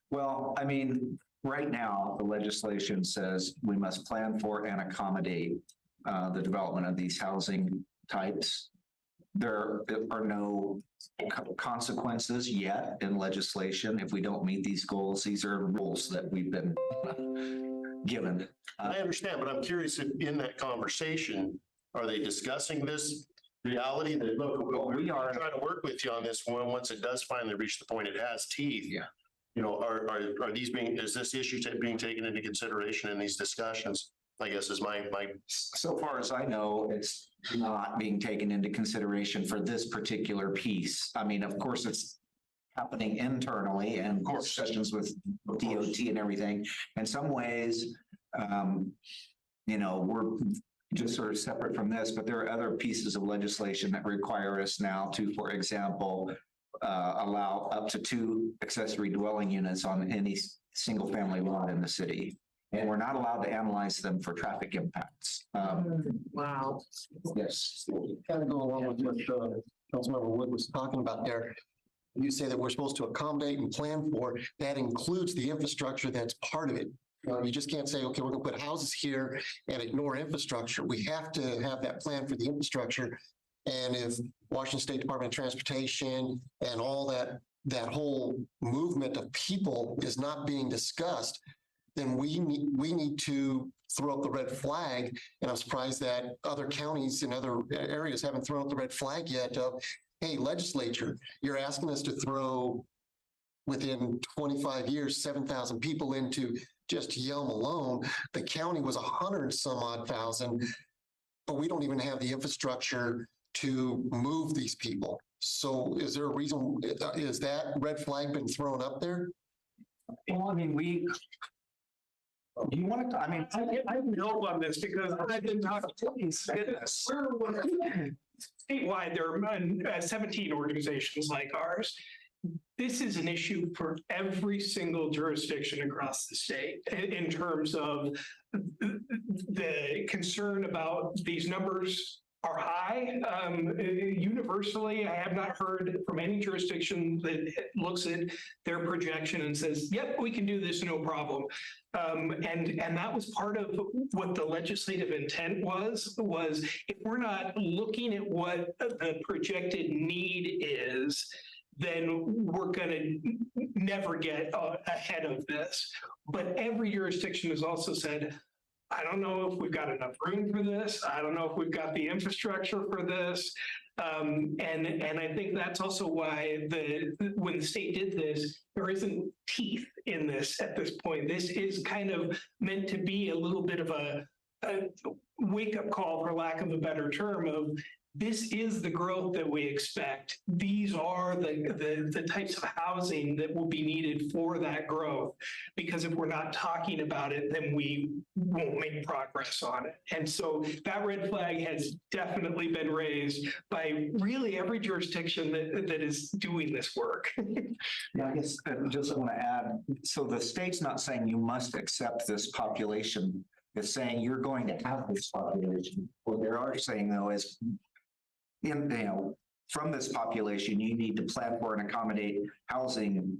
Speaker 11: Well, I mean, right now, the legislation says we must plan for and accommodate the development of these housing types. There are no consequences yet in legislation if we don't meet these goals. These are rules that we've been given.
Speaker 10: I understand, but I'm curious if in that conversation, are they discussing this reality that, look, we are trying to work with you on this one, once it does finally reach the point it has teeth?
Speaker 11: Yeah.
Speaker 10: You know, are these is this issue being taken into consideration in these discussions? I guess is my.
Speaker 11: So far as I know, it's not being taken into consideration for this particular piece. I mean, of course, it's happening internally and discussions with DOT and everything. In some ways, we're just sort of separate from this, but there are other pieces of legislation that require us now to, for example, allow up to 2 accessory dwelling units on any single family lot in the city. And we're not allowed to analyze them for traffic impacts.
Speaker 4: Wow.
Speaker 11: Yes.
Speaker 8: Kind of go along with what Councilmember Wood was talking about there. You say that we're supposed to accommodate and plan for, that includes the infrastructure that's part of it. You just can't say, okay, we're gonna put houses here and ignore infrastructure. We have to have that plan for the infrastructure. And if Washington State Department of Transportation and all that whole movement of people is not being discussed, then we need to throw up the red flag. And I'm surprised that other counties and other areas haven't thrown up the red flag yet of, hey, legislature, you're asking us to throw within 25 years, 7,000 people into just Yelm alone. The county was 100 some odd thousand, but we don't even have the infrastructure to move these people. So is there a reason, is that red flag been thrown up there?
Speaker 11: Well, I mean, do you want to, I mean,
Speaker 12: I know on this because I've been talking to
Speaker 11: goodness.
Speaker 12: statewide, there are 17 organizations like ours. This is an issue for every single jurisdiction across the state in terms of the concern about these numbers are high. Universally, I have not heard from any jurisdiction that looks at their projection and says, yep, we can do this, no problem. And that was part of what the legislative intent was if we're not looking at what the projected need is, then we're going to never get ahead of this. But every jurisdiction has also said, I don't know if we've got enough room for this. I don't know if we've got the infrastructure for this. And I think that's also why when the state did this, there isn't teeth in this at this point. This is kind of meant to be a little bit of a wake-up call, for lack of a better term, of this is the growth that we expect. These are the types of housing that will be needed for that growth. Because if we're not talking about it, then we won't make progress on it. And so that red flag has definitely been raised by really every jurisdiction that is doing this work.
Speaker 11: Yeah, I guess I just want to add, so the state's not saying you must accept this population. It's saying you're going to have this population. What they are saying though is, from this population, you need to plan for and accommodate housing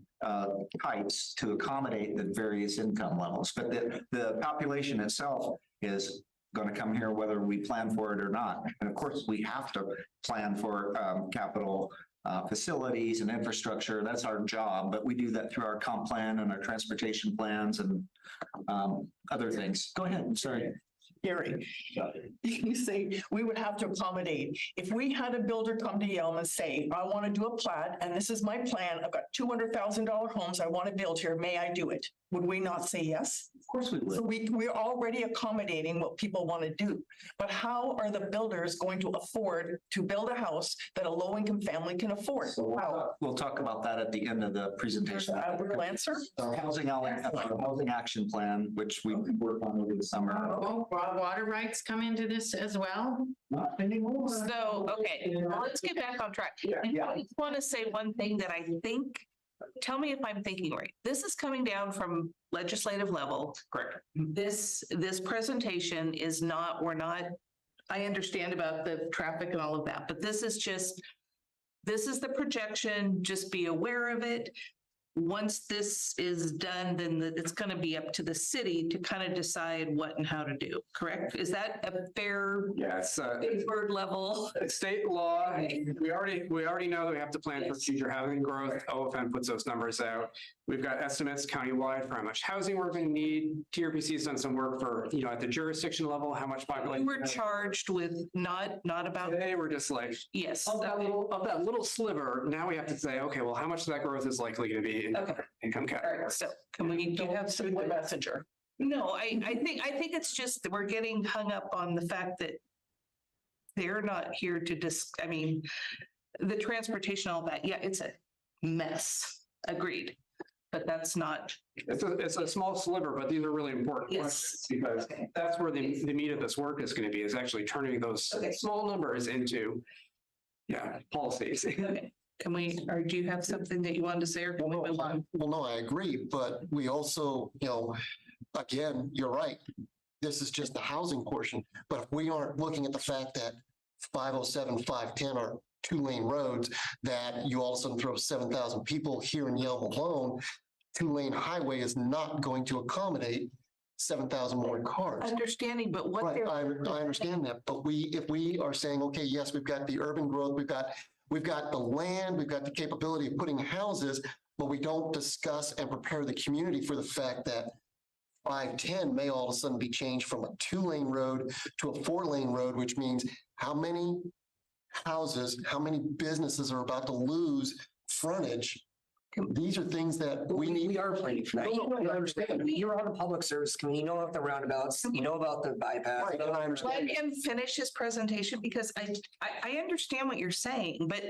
Speaker 11: types to accommodate the various income levels. But the population itself is going to come here whether we plan for it or not. And of course, we have to plan for capital facilities and infrastructure. That's our job, but we do that through our comp plan and our transportation plans and other things. Go ahead. I'm sorry.
Speaker 7: Gary, you say we would have to accommodate. If we had a builder come to Yelm and say, I want to do a plat and this is my plan, I've got $200,000 homes I want to build here, may I do it? Would we not say yes?
Speaker 11: Of course we would.
Speaker 7: So we're already accommodating what people want to do. But how are the builders going to afford to build a house that a low-income family can afford?
Speaker 11: So we'll talk about that at the end of the presentation.
Speaker 7: A real answer?
Speaker 11: Our housing action plan, which we worked on over the summer.
Speaker 4: Water rights come into this as well?
Speaker 11: Not anymore.
Speaker 7: So, okay, let's get back on track. And I just want to say one thing that I think, tell me if I'm thinking right. This is coming down from legislative level.
Speaker 11: Correct.
Speaker 7: This presentation is not, I understand about the traffic and all of that, but this is the projection, just be aware of it.
Speaker 16: once this is done, then it's going to be up to the city to kind of decide what and how to do, correct? Is that a fair
Speaker 13: Yes,
Speaker 16: word level?
Speaker 13: state law, we already know that we have to plan for future housing growth. OFM puts those numbers out. We've got estimates countywide for how much housing we're going to need. TRPC has done some work for, at the jurisdiction level, how much population.
Speaker 16: We were charged with not about.
Speaker 13: Today, we're just like,
Speaker 16: Yes.
Speaker 13: of that little sliver, now we have to say, okay, well, how much of that growth is likely going to be in income category?
Speaker 16: So can we, do you have some?
Speaker 7: The messenger.
Speaker 16: No, I think it's just that we're getting hung up on the fact that they're not here to the transportation, all that. Yeah, it's a mess. Agreed. But that's not.
Speaker 13: It's a small sliver, but these are really important
Speaker 16: Yes.
Speaker 13: questions because that's where the meat of this work is going to be, is actually turning those small numbers into, policies.
Speaker 16: Okay. Can we, or do you have something that you wanted to say, or can we move on?
Speaker 8: Well, no, I agree, but we also, again, you're right. This is just the housing portion, but if we aren't looking at the fact that 507, 510 are 2-lane roads, that you all of a sudden throw 7,000 people here in Yelm alone, 2-lane highway is not going to accommodate 7,000 more cars.
Speaker 16: Understanding, but what
Speaker 8: Right,
Speaker 16: they're.
Speaker 8: I understand that, but if we are saying, okay, yes, we've got the urban growth, we've got the land, we've got the capability of putting houses, but we don't discuss and prepare the community for the fact that 510 may all of a sudden be changed from a 2-lane road to a 4-lane road, which means how many houses, how many businesses are about to lose frontage. These are things that we need.
Speaker 9: We are planning for that. You understand, you're on a public service committee, you know about the roundabouts, you know about the bypass.
Speaker 8: Right, and I understand.
Speaker 16: Let him finish his presentation because I understand what you're saying, but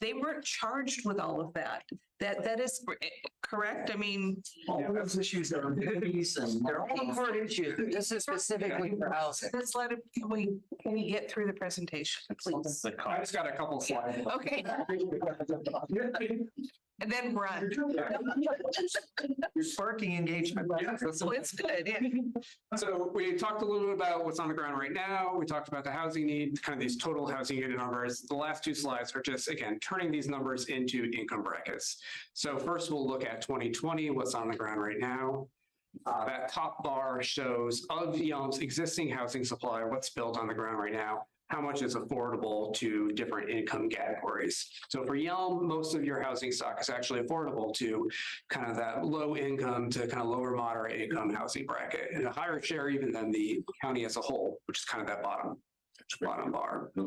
Speaker 16: they weren't charged with all of that. That is correct. I mean.
Speaker 11: All those issues are fees and
Speaker 9: They're all important issues. This is specifically for housing.
Speaker 16: Let's let him, can we get through the presentation, please?
Speaker 13: I just got a couple slides.
Speaker 16: Okay. And then run.
Speaker 11: You're sparking engagement.
Speaker 16: So it's good. Yeah.
Speaker 13: So we talked a little bit about what's on the ground right now. We talked about the housing need, kind of these total housing unit numbers. The last 2 slides are just, again, turning these numbers into income brackets. So first we'll look at 2020, what's on the ground right now. That top bar shows of Yelm's existing housing supply, what's built on the ground right now, how much is affordable to different income categories. So for Yelm, most of your housing stock is actually affordable to kind of that low income to kind of lower moderate income housing bracket, and a higher share even than the county as a whole, which is kind of that bottom bar. A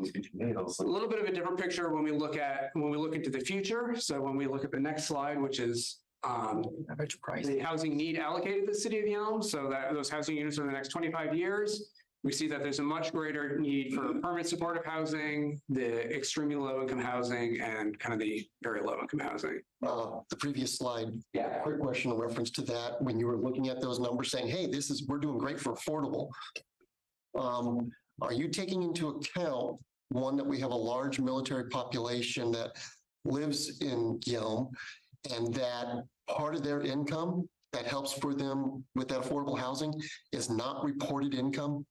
Speaker 13: little bit of a different picture when we look into the future. So when we look at the next slide, which is the housing need allocated to the city of Yelm, so that those housing units over the next 25 years, we see that there's a much greater need for permanent supportive housing, the extremely low income housing, and kind of the very low income housing.
Speaker 8: The previous slide, quick question in reference to that, when you were looking at those numbers saying, hey, we're doing great for affordable. Are you taking into account, one, that we have a large military population that lives in Yelm, and that part of their income that helps for them with that affordable housing is not reported income?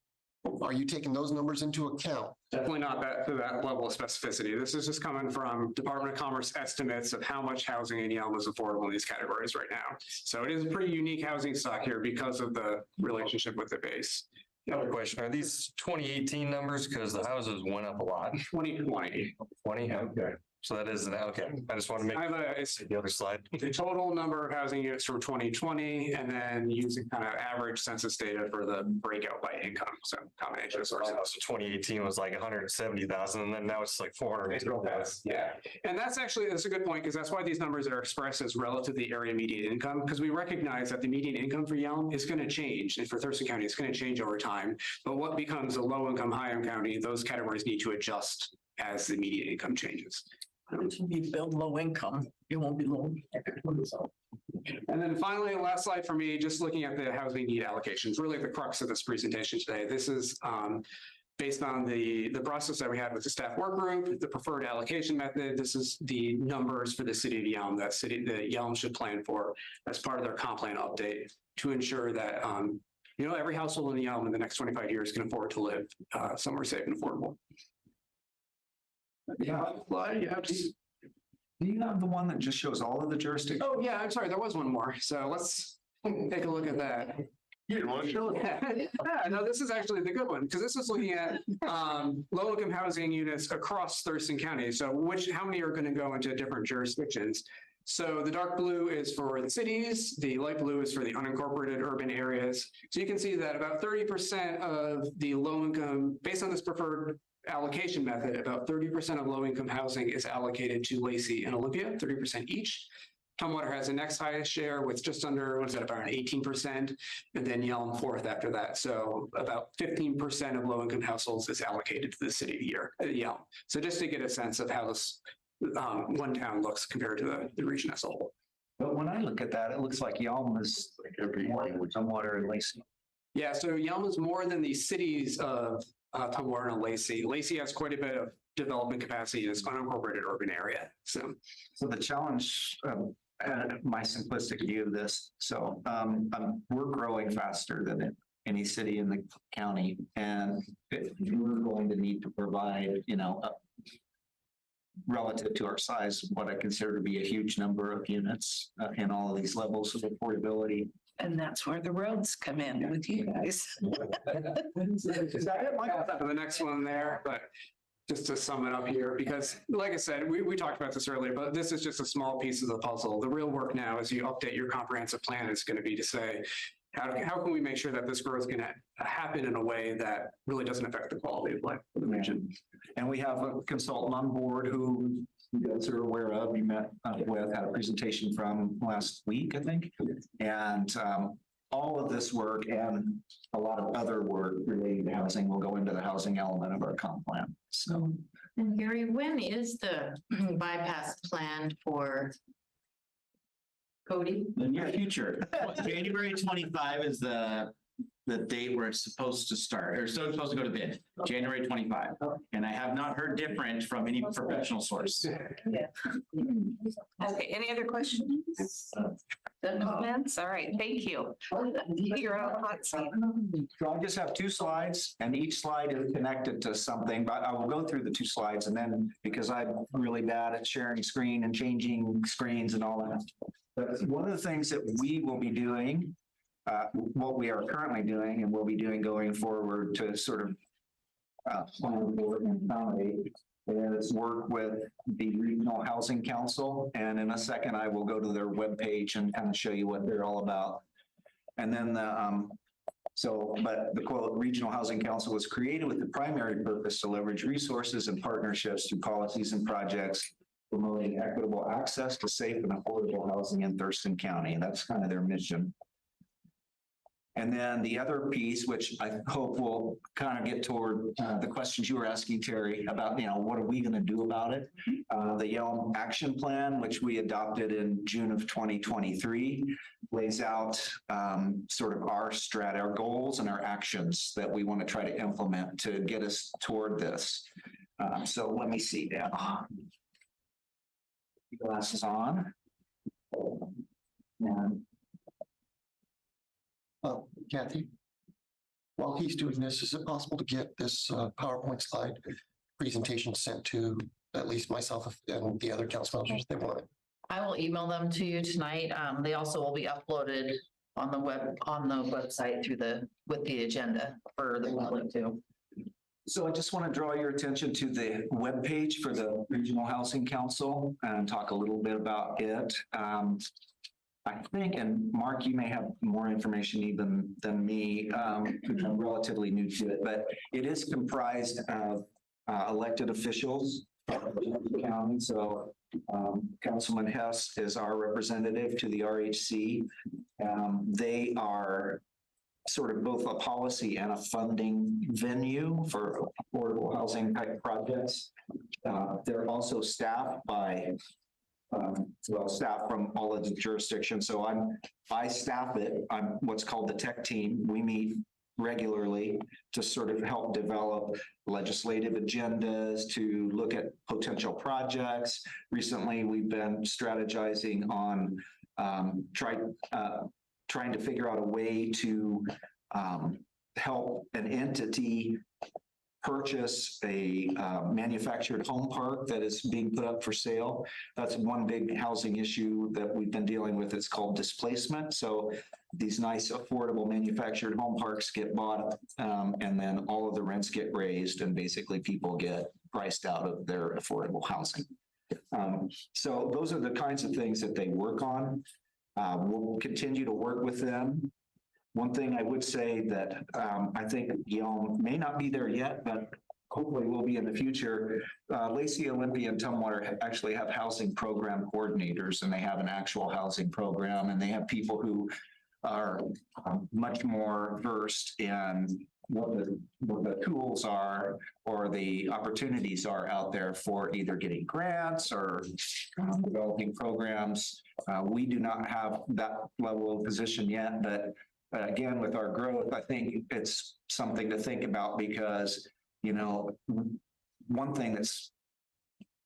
Speaker 8: Are you taking those numbers into account?
Speaker 13: Definitely not to that level of specificity. This is just coming from Department of Commerce estimates of how much housing in Yelm is affordable in these categories right now. So it is a pretty unique housing stock here because of the relationship with the base.
Speaker 17: Another question, are these 2018 numbers? Because the houses went up a lot.
Speaker 13: 2020.
Speaker 17: 20, okay. So that isn't, okay. I just want to make
Speaker 13: it's
Speaker 17: the other slide.
Speaker 13: the total number of housing units from 2020, and then using kind of average census data for the breakout by income. So combination of sources.
Speaker 17: So 2018 was like 170,000, and then now it's like 480,000.
Speaker 13: Yeah. And that's a good point, because that's why these numbers are expressed as relative to the area median income, because we recognize that the median income for Yelm is going to change. And for Thurston County, it's going to change over time. But what becomes a low income, high income county, those categories need to adjust as the median income changes.
Speaker 7: If you build low income, it won't be low.
Speaker 13: And then finally, last slide for me, just looking at the housing need allocations, really the crux of this presentation today. This is based on the process that we had with the staff work group, the preferred allocation method. This is the numbers for the city of Yelm that Yelm should plan for as part of their comp plan update to ensure that every household in Yelm in the next 25 years can afford to live somewhere safe and affordable.
Speaker 11: Yeah, Do you have the one that just shows all of the jurisdictions?
Speaker 13: Oh, yeah, I'm sorry, there was one more. So let's take a look at that.
Speaker 10: You didn't want to show it.
Speaker 13: Yeah, no, this is actually the good one, because this is looking at low-income housing units across Thurston County. So how many are going to go into different jurisdictions? So the dark blue is for the cities, the light blue is for the unincorporated urban areas. So you can see that about 30% of the low-income, based on this preferred allocation method, about 30% of low-income housing is allocated to Lacey and Olympia, 30% each. Tumwater has the next highest share with just under, what's that, about 18%, and then Yelm fourth after that. So about 15% of low-income households is allocated to the city here at Yelm. So just to get a sense of how this one town looks compared to the region as a whole.
Speaker 11: But when I look at that, it looks like Yelm is Tumwater and Lacey.
Speaker 13: Yeah, so Yelm is more than the cities of Tumwater and Lacey. Lacey has quite a bit of development capacity in its unincorporated urban area. So
Speaker 11: the challenge, my simplistic view of this, so we're growing faster than any city in the county, and we're going to need to provide, relative to our size, what I consider to be a huge number of units in all of these levels of affordability.
Speaker 16: And that's where the roads come in with you guys.
Speaker 13: Is that it, Michael? The next one there, but just to sum it up here, because like I said, we talked about this earlier, but this is just a small piece of the puzzle. The real work now as you update your comprehensive plan is going to be to say, how can we make sure that this growth can happen in a way that really doesn't affect the quality of life for the region?
Speaker 11: And we have a consultant on board who you guys are aware of, you met with, had a presentation from last week, I think. And all of this work and a lot of other work related to housing will go into the housing element of our comp plan. So,
Speaker 4: And Gary, when is the bypass planned for Cody?
Speaker 18: The near future. January 25 is the date where it's supposed to start, or so it's supposed to go to bid, January 25. And I have not heard different from any professional source.
Speaker 16: Yeah. Okay, any other questions? Comments? All right, thank you. You're on hot seat.
Speaker 11: So I just have two slides, and each slide is connected to something, but I will go through the two slides, and then because I'm really bad at sharing screen and changing screens and all that. But one of the things that we will be doing, what we are currently doing and will be doing going forward to sort of plan for and accommodate is work with the Regional Housing Council. And in a second, I will go to their webpage and kind of show you what they're all about. And then but the quote, Regional Housing Council was created with the primary purpose to leverage resources and partnerships through policies and projects promoting equitable access to safe and affordable housing in Thurston County. That's kind of their mission. And then the other piece, which I hope will kind of get toward the questions you were asking, Terry, about, what are we going to do about it? The Yelm Action Plan, which we adopted in June of 2023, lays out sort of our goals and our actions that we want to try to implement to get us toward this. So let me see now. Glasses on. And
Speaker 8: Kathy, while he's doing this, is it possible to get this PowerPoint slide presentation sent to at least myself and the other council members if they want it?
Speaker 1: I will email them to you tonight. They also will be uploaded on the website with the agenda for the public too.
Speaker 11: So I just want to draw your attention to the webpage for the Regional Housing Council and talk a little bit about it. I think, and Mark, you may have more information even than me, because I'm relatively new to it, but it is comprised of elected officials from the county. So Councilman Hess is our representative to the RHC. They are sort of both a policy and a funding venue for affordable housing type projects. They're also staffed by staff from all of the jurisdictions. So I staff it. I'm what's called the tech team. We meet regularly to sort of help develop legislative agendas, to look at potential projects. Recently, we've been strategizing on trying to figure out a way to help an entity purchase a manufactured home park that is being put up for sale. That's one big housing issue that we've been dealing with. It's called displacement. So these nice affordable manufactured home parks get bought, and then all of the rents get raised, and basically people get priced out of their affordable housing. So those are the kinds of things that they work on. We'll continue to work with them. One thing I would say that I think Yelm may not be there yet, but hopefully will be in the future. Lacey, Olympia, and Tumwater actually have housing program coordinators, and they have an actual housing program, and they have people who are much more versed in what the tools are or the opportunities are out there for either getting grants or developing programs. We do not have that level of position yet, but again, with our growth, I think it's something to think about because, you know, one thing that's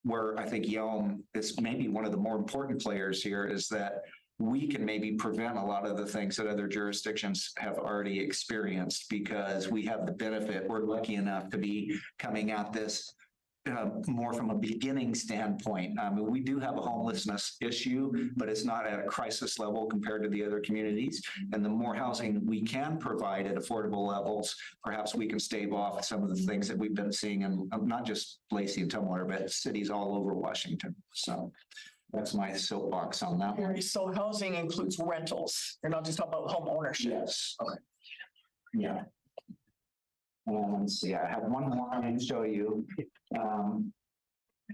Speaker 11: where I think Yelm is maybe one of the more important players here is that we can maybe prevent a lot of the things that other jurisdictions have already experienced because we have the benefit. We're lucky enough to be coming at this more from a beginning standpoint. We do have a homelessness issue, but it's not at a crisis level compared to the other communities. And the more housing we can provide at affordable levels, perhaps we can stave off some of the things that we've been seeing in not just Lacey and Tumwater, but cities all over Washington. So that's my soapbox on that one.
Speaker 7: So housing includes rentals. You're not just talking about home ownership.
Speaker 11: Yes. Okay. Yeah. Let's see, I have one more I can show you.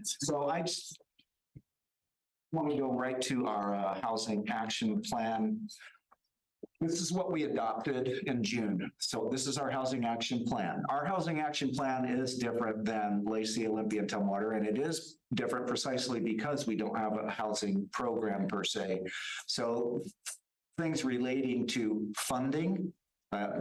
Speaker 11: So I just want to go right to our housing action plan. This is what we adopted in June. So this is our housing action plan. Our housing action plan is different than Lacey, Olympia, and Tumwater, and it is different precisely because we don't have a housing program per se. So things relating to funding,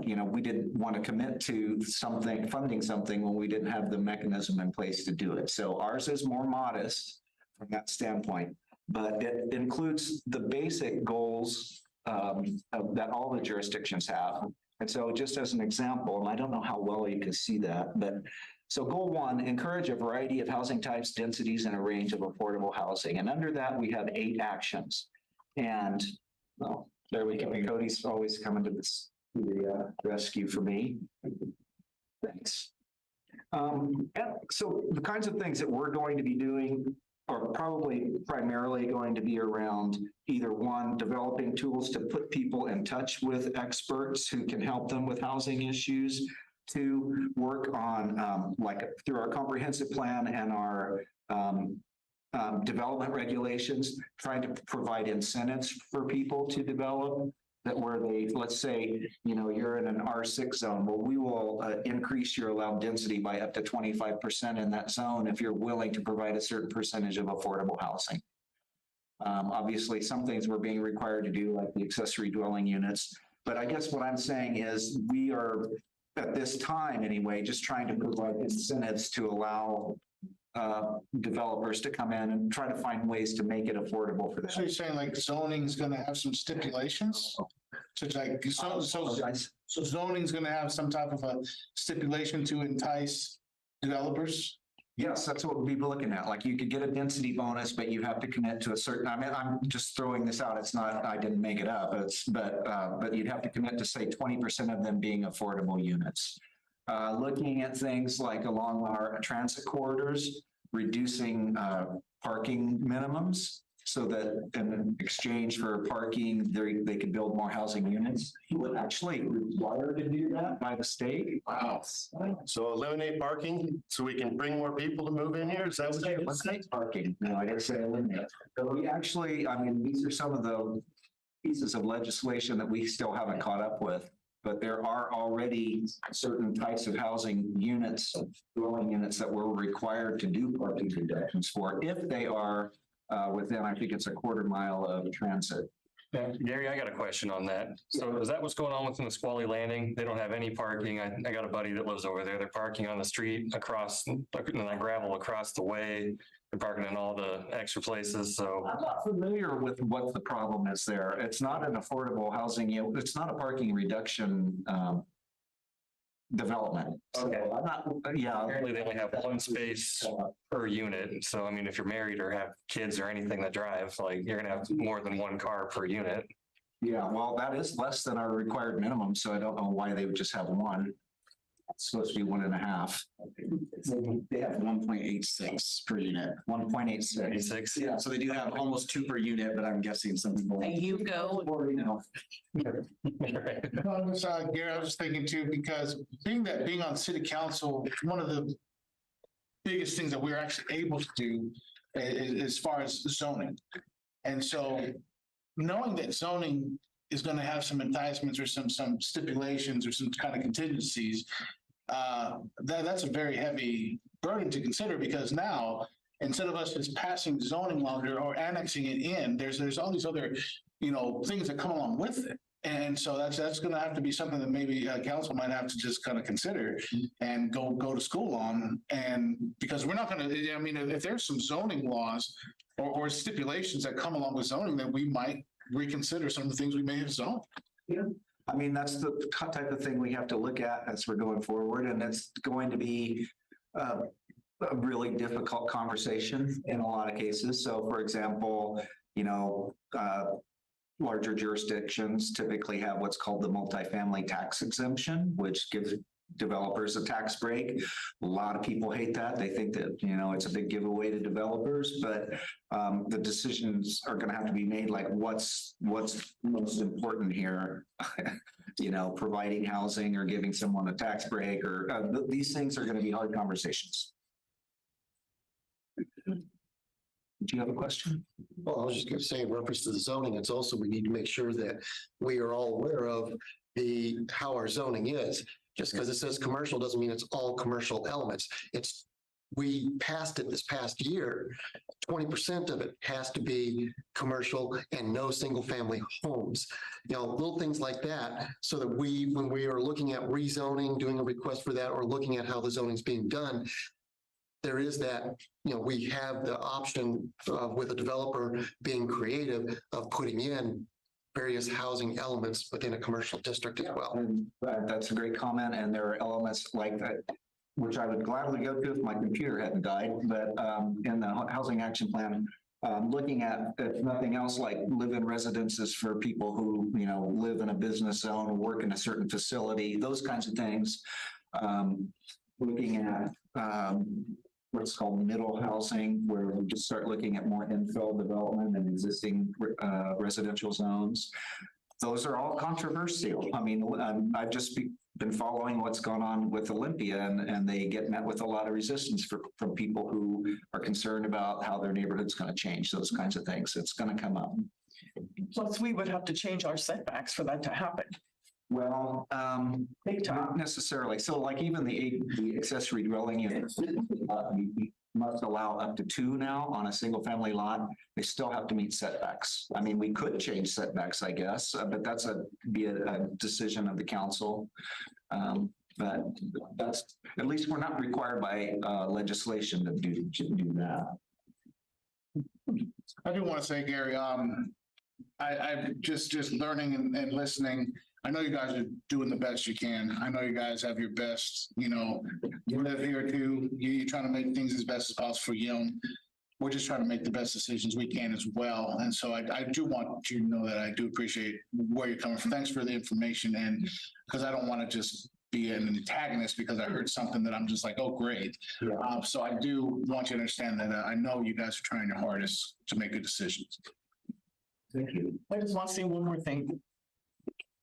Speaker 11: you know, we didn't want to commit to something, funding something when we didn't have the mechanism in place to do it. So ours is more modest from that standpoint, but it includes the basic goals that all the jurisdictions have. And so just as an example, and I don't know how well you can see that, but so goal 1, encourage a variety of housing types, densities, and a range of affordable housing. And under that, we have 8 actions. And well, there we go. Cody's always coming to the rescue for me. Thanks. So the kinds of things that we're going to be doing are probably primarily going to be around either 1, developing tools to put people in touch with experts who can help them with housing issues. 2, work on like through our comprehensive plan and our development regulations, trying to provide incentives for people to develop that where they, let's say, you know, you're in an R6 zone, well, we will increase your allowed density by up to 25% in that zone if you're willing to provide a certain percentage of affordable housing. Obviously, some things we're being required to do, like the accessory dwelling units. But I guess what I'm saying is we are, at this time anyway, just trying to provide incentives to allow developers to come in and try to find ways to make it affordable for them.
Speaker 6: So you're saying like zoning is going to have some stipulations? So it's like, so zoning is going to have some type of a stipulation to entice developers?
Speaker 11: Yes, that's what we'd be looking at. Like you could get a density bonus, but you have to commit to a certain, I mean, I'm just throwing this out. It's not, I didn't make it up. But you'd have to commit to say 20% of them being affordable units. Looking at things like along our transit corridors, reducing parking minimums so that in exchange for parking, they could build more housing units. You would actually require to do that by the state.
Speaker 10: Wow. So eliminate parking so we can bring more people to move in here? Is that what you
Speaker 11: eliminate parking? No, I didn't say eliminate. So we actually, I mean, these are some of the pieces of legislation that we still haven't caught up with. But there are already certain types of housing units, dwelling units that we're required to do parking reductions for if they are within, I think it's a quarter mile of transit.
Speaker 17: Gary, I got a question on that. So is that what's going on within the Squally Landing? They don't have any parking. I got a buddy that lives over there. They're parking on the street across, and then gravel across the way. They're parking in all the extra places. So
Speaker 11: I'm not familiar with what the problem is there. It's not an affordable housing. It's not a parking reduction
Speaker 18: development. So
Speaker 11: Okay.
Speaker 18: I'm not, yeah.
Speaker 17: Apparently they only have one space per unit. So I mean, if you're married or have kids or anything that drive, like you're gonna have more than one car per unit.
Speaker 18: Yeah, well, that is less than our required minimum, so I don't know why they would just have one. It's supposed to be 1.5. They have 1.86 per unit. 1.86. Yeah, so they do have almost 2 per unit, but I'm guessing some people.
Speaker 4: You go.
Speaker 18: Or, you know.
Speaker 6: Gary, I was just thinking too, because being on city council, one of the biggest things that we're actually able to do as far as zoning. And so knowing that zoning is going to have some enticements or some stipulations or some kind of contingencies, that's a very heavy burden to consider, because now instead of us just passing zoning law or annexing it in, there's all these other, things that come along with it. And so that's going to have to be something that maybe council might have to just kind of consider and go to school on. And because we're not going to, I mean, if there's some zoning laws or stipulations that come along with zoning, then we might reconsider some of the things we may have zoned.
Speaker 11: Yeah. I mean, that's the type of thing we have to look at as we're going forward, and it's going to be a really difficult conversation in a lot of cases. So for example, larger jurisdictions typically have what's called the multifamily tax exemption, which gives developers a tax break. A lot of people hate that. They think that, it's a big giveaway to developers, but the decisions are going to have to be made like what's most important here, providing housing or giving someone a tax break, or these things are going to be hard conversations. Do you have a question?
Speaker 8: Well, I was just going to say, in reference to the zoning, it's also, we need to make sure that we are all aware of how our zoning is. Just because it says commercial doesn't mean it's all commercial elements. We passed it this past year, 20% of it has to be commercial and no single family homes. Little things like that, so that when we are looking at rezoning, doing a request for that, or looking at how the zoning is being done, there is that, we have the option with a developer being creative of putting in various housing elements within a commercial district as well.
Speaker 11: And that's a great comment. And there are elements like that, which I would gladly go to if my computer hadn't died. But in the housing action plan, looking at, if nothing else, like live-in residences for people who, live in a business zone or work in a certain facility, those kinds of things. Looking at what's called middle housing, where we just start looking at more infill development and existing residential zones. Those are all controversial. I mean, I've just been following what's gone on with Olympia, and they get met with a lot of resistance from people who are concerned about how their neighborhood's going to change, those kinds of things. It's going to come up.
Speaker 7: Plus, we would have to change our setbacks for that to happen.
Speaker 11: Well, not necessarily. So like even the accessory dwelling units, we must allow up to 2 now on a single family lot. They still have to meet setbacks. I mean, we could change setbacks, I guess, but that's be a decision of the council. But that's, at least we're not required by legislation to do that.
Speaker 6: I do want to say, Gary, I'm just learning and listening. I know you guys are doing the best you can. I know you guys have your best, you live here too. You're trying to make things as best as possible for Yelm. We're just trying to make the best decisions we can as well. And so I do want you to know that I do appreciate where you're coming from. Thanks for the information. And because I don't want to just be an antagonist because I heard something that I'm just like, oh, great. Yeah. So I do want you to understand that I know you guys are trying your hardest to make good decisions.
Speaker 11: Thank you.
Speaker 7: I just want to say one more thing.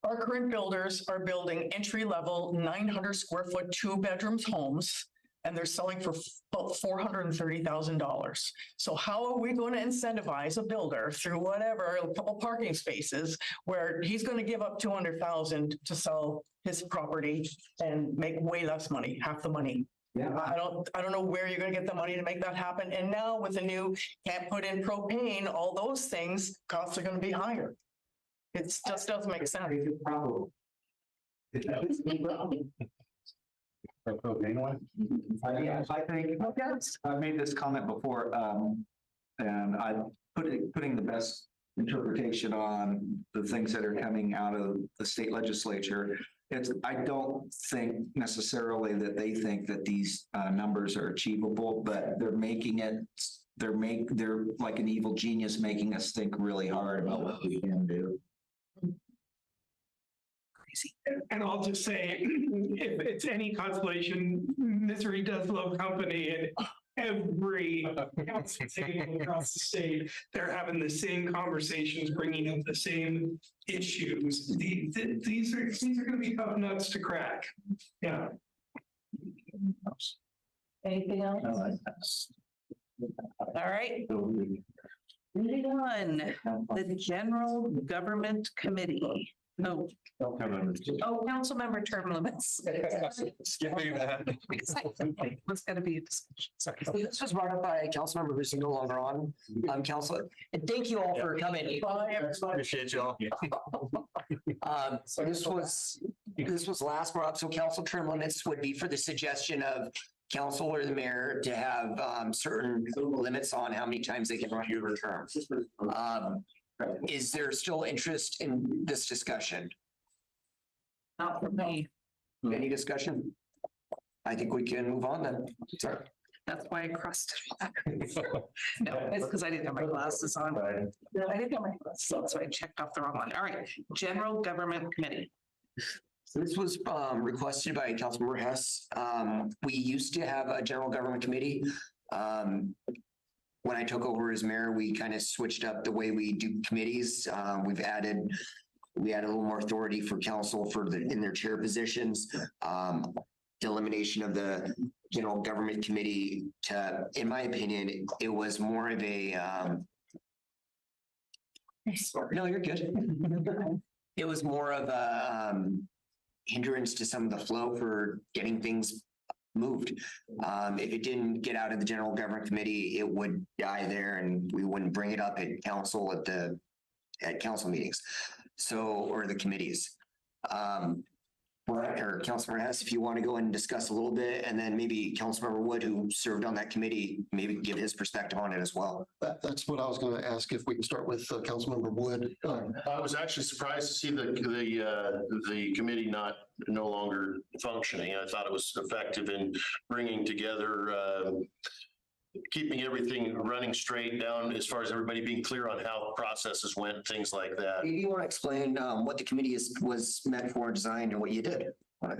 Speaker 7: Our current builders are building entry-level 900 square foot 2-bedrooms homes, and they're selling for about $430,000. So how are we going to incentivize a builder through whatever, a couple parking spaces, where he's going to give up $200,000 to sell his property and make way less money, half the money?
Speaker 11: Yeah.
Speaker 7: I don't know where you're going to get the money to make that happen. And now with the new can't put in propane, all those things, costs are going to be higher. It just doesn't make sense.
Speaker 11: I think I've made this comment before, and I putting the best
Speaker 18: interpretation on the things that are coming out of the state legislature. I don't think necessarily that they think that these numbers are achievable, but they're making it, they're like an evil genius making us think really hard about what we can do.
Speaker 12: And I'll just say, if it's any consolation, misery does love company, and every council table across the state, they're having the same conversations, bringing up the same issues. These are going to be tough nuts to crack. Yeah.
Speaker 16: Anything else? All right. Moving on, the General Government Committee. Oh, council member term limits.
Speaker 9: Skipping that.
Speaker 16: It's gonna be a discussion. Sorry.
Speaker 9: So this was brought up by a council member who's no longer on, council, and thank you all for coming. Appreciate y'all. So this was last brought up, so council term limits would be for the suggestion of council or the mayor to have certain limits on how many times they can run your term. Is there still interest in this discussion?
Speaker 16: Not for me.
Speaker 9: Any discussion? I think we can move on then. Sorry.
Speaker 16: That's why I crossed it. No, it's because I didn't have my glasses on. I didn't have my glasses on, so I checked off the wrong one. All right, General Government Committee.
Speaker 9: So this was requested by Councilmember Hess. We used to have a General Government Committee. When I took over as mayor, we kind of switched up the way we do committees. We added a little more authority for council in their chair positions. The elimination of the General Government Committee in my opinion, it was more of a, no, you're good. It was more of a hindrance to some of the flow for getting things moved. If it didn't get out of the General Government Committee, it would die there and we wouldn't bring it up at council at council meetings. Or the committees. Or Councilmember Hess, if you want to go and discuss a little bit, and then maybe Councilmember Wood, who served on that committee, maybe give his perspective on it as well.
Speaker 8: That's what I was going to ask, if we can start with Councilmember Wood.
Speaker 10: I was actually surprised to see the committee no longer functioning. I thought it was effective in bringing together, keeping everything running straight down as far as everybody being clear on how processes went, things like that.
Speaker 9: Maybe you want to explain what the committee was meant for, designed, and what you did.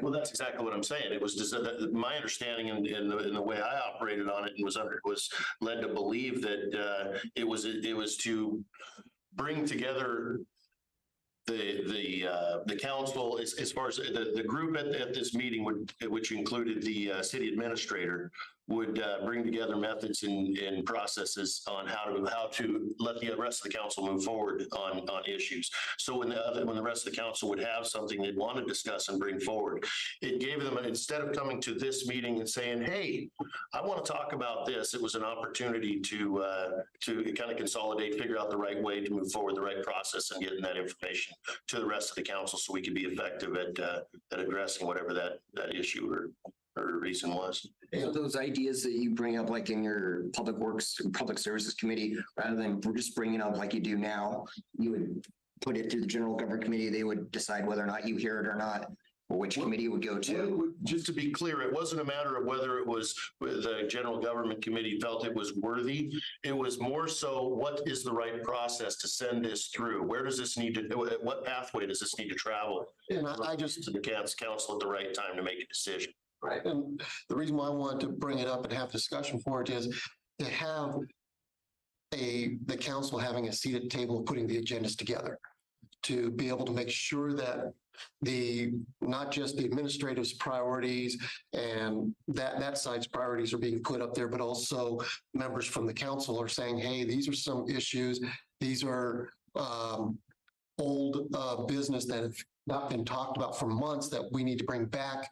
Speaker 10: Well, that's exactly what I'm saying. It was my understanding in the way I operated on it and was led to believe that it was to bring together the council as far as the group at this meeting which included the city administrator, would bring together methods and processes on how to let the rest of the council move forward on issues. So when the rest of the council would have something they'd want to discuss and bring forward, it gave them, instead of coming to this meeting and saying, hey, I want to talk about this, it was an opportunity to kind of consolidate, figure out the right way to move forward, the right process, and getting that information to the rest of the council so we could be effective at addressing whatever that issue or reason was.
Speaker 9: So those ideas that you bring up, like in your public works, public services committee, rather than just bringing up like you do now, you would put it to the General Government Committee. They would decide whether or not you hear it or not, or which committee it would go to.
Speaker 10: Just to be clear, it wasn't a matter of whether it was the General Government Committee felt it was worthy. It was more so, what is the right process to send this through? Where does this need to, what pathway does this need to travel?
Speaker 8: And I just,
Speaker 10: to the council at the right time to make a decision.
Speaker 8: Right. And the reason why I wanted to bring it up and have discussion for it is to have the council having a seat at the table of putting the agendas together, to be able to make sure that not just the administrative's priorities and that side's priorities are being put up there, but also members from the council are saying, hey, these are some issues. These are old business that have not been talked about for months that we need to bring back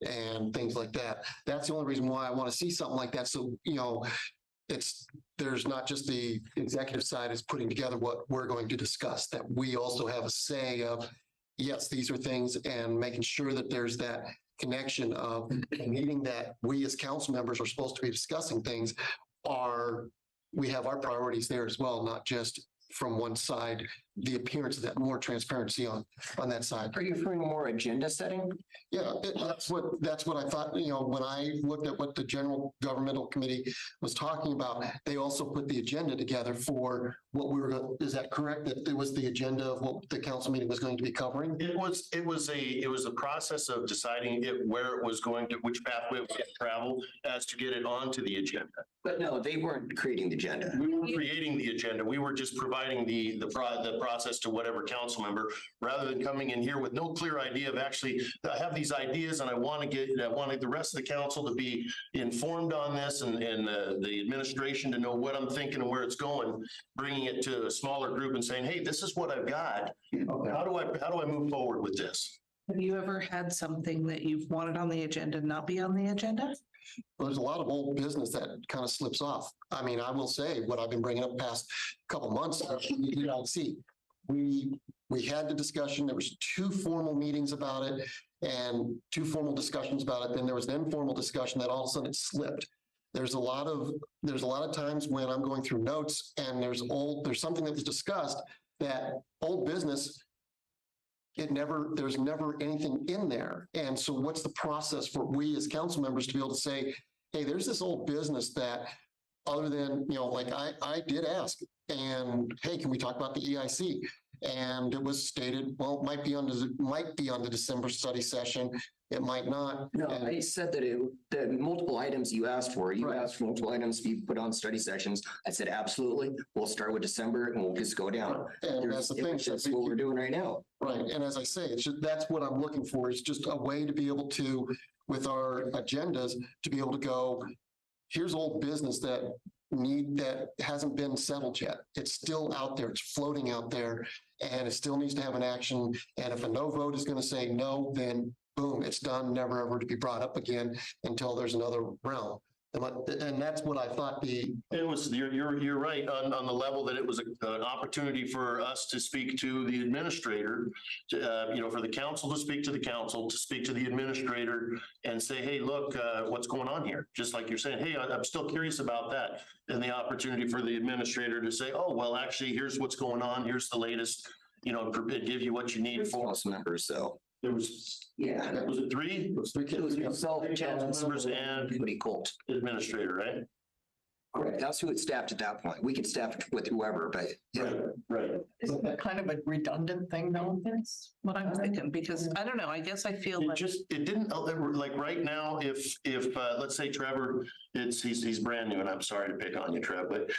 Speaker 8: and things like that. That's the only reason why I want to see something like that. So, there's not just the executive side is putting together what we're going to discuss, that we also have a say of, yes, these are things, and making sure that there's that connection of meeting that we as council members are supposed to be discussing things we have our priorities there as well, not just from one side, the appearance of that, more transparency on that side.
Speaker 9: Are you referring to more agenda setting?
Speaker 8: Yeah, that's what I thought, when I looked at what the General Governmental Committee was talking about, they also put the agenda together for what we were, is that correct? That it was the agenda of what the council meeting was going to be covering?
Speaker 10: It was a process of deciding where it was going to, which pathway it would travel as to get it onto the agenda.
Speaker 9: But no, they weren't creating the agenda.
Speaker 10: We were creating the agenda. We were just providing the process to whatever council member, rather than coming in here with no clear idea of actually, I have these ideas and I wanted the rest of the council to be informed on this and the administration to know what I'm thinking and where it's going, bringing it to a smaller group and saying, hey, this is what I've got. How do I move forward with this?
Speaker 16: Have you ever had something that you've wanted on the agenda not be on the agenda?
Speaker 8: Well, there's a lot of old business that kind of slips off. I mean, I will say what I've been bringing up past couple months, see, we had the discussion, there was 2 formal meetings about it and 2 formal discussions about it. Then there was an informal discussion that all of a sudden it slipped. There's a lot of times when I'm going through notes and there's something that was discussed that old business, there's never anything in there. And so what's the process for we as council members to be able to say, hey, there's this old business that other than, like I did ask, and hey, can we talk about the EIC? And it was stated, well, it might be on the December study session. It might not.
Speaker 9: No, I said that the multiple items you asked for, asked for multiple items to be put on study sessions. I said, absolutely. We'll start with December and we'll just go down.
Speaker 8: And that's the thing.
Speaker 9: That's what we're doing right now.
Speaker 8: Right. And as I say, that's what I'm looking for, is just a way to be able to, with our agendas, to be able to go, here's old business that hasn't been settled yet. It's still out there. It's floating out there and it still needs to have an action. And if a no vote is going to say no, then boom, it's done, never ever to be brought up again until there's another round. And that's what I thought
Speaker 10: you're right on the level that it was an opportunity for us to speak to the administrator, for the council to speak to the council, to speak to the administrator and say, hey, look, what's going on here? Just like you're saying, hey, I'm still curious about that. And the opportunity for the administrator to say, oh, well, actually, here's what's going on. Here's the latest, give you what you need for
Speaker 9: council members. So
Speaker 10: there was,
Speaker 9: was
Speaker 10: it 3?
Speaker 8: It was 3
Speaker 9: It was myself,
Speaker 10: members and
Speaker 9: Cody Colt,
Speaker 10: administrator, right?
Speaker 9: Correct. That's who it staffed at that point. We could staff it with whoever, but
Speaker 10: Right.
Speaker 7: Isn't that kind of a redundant thing though? That's what I'm thinking, because I don't know, I guess I feel like.
Speaker 10: It didn't, like right now, if let's say Trevor, he's brand new and I'm sorry to pick on you, Trev, but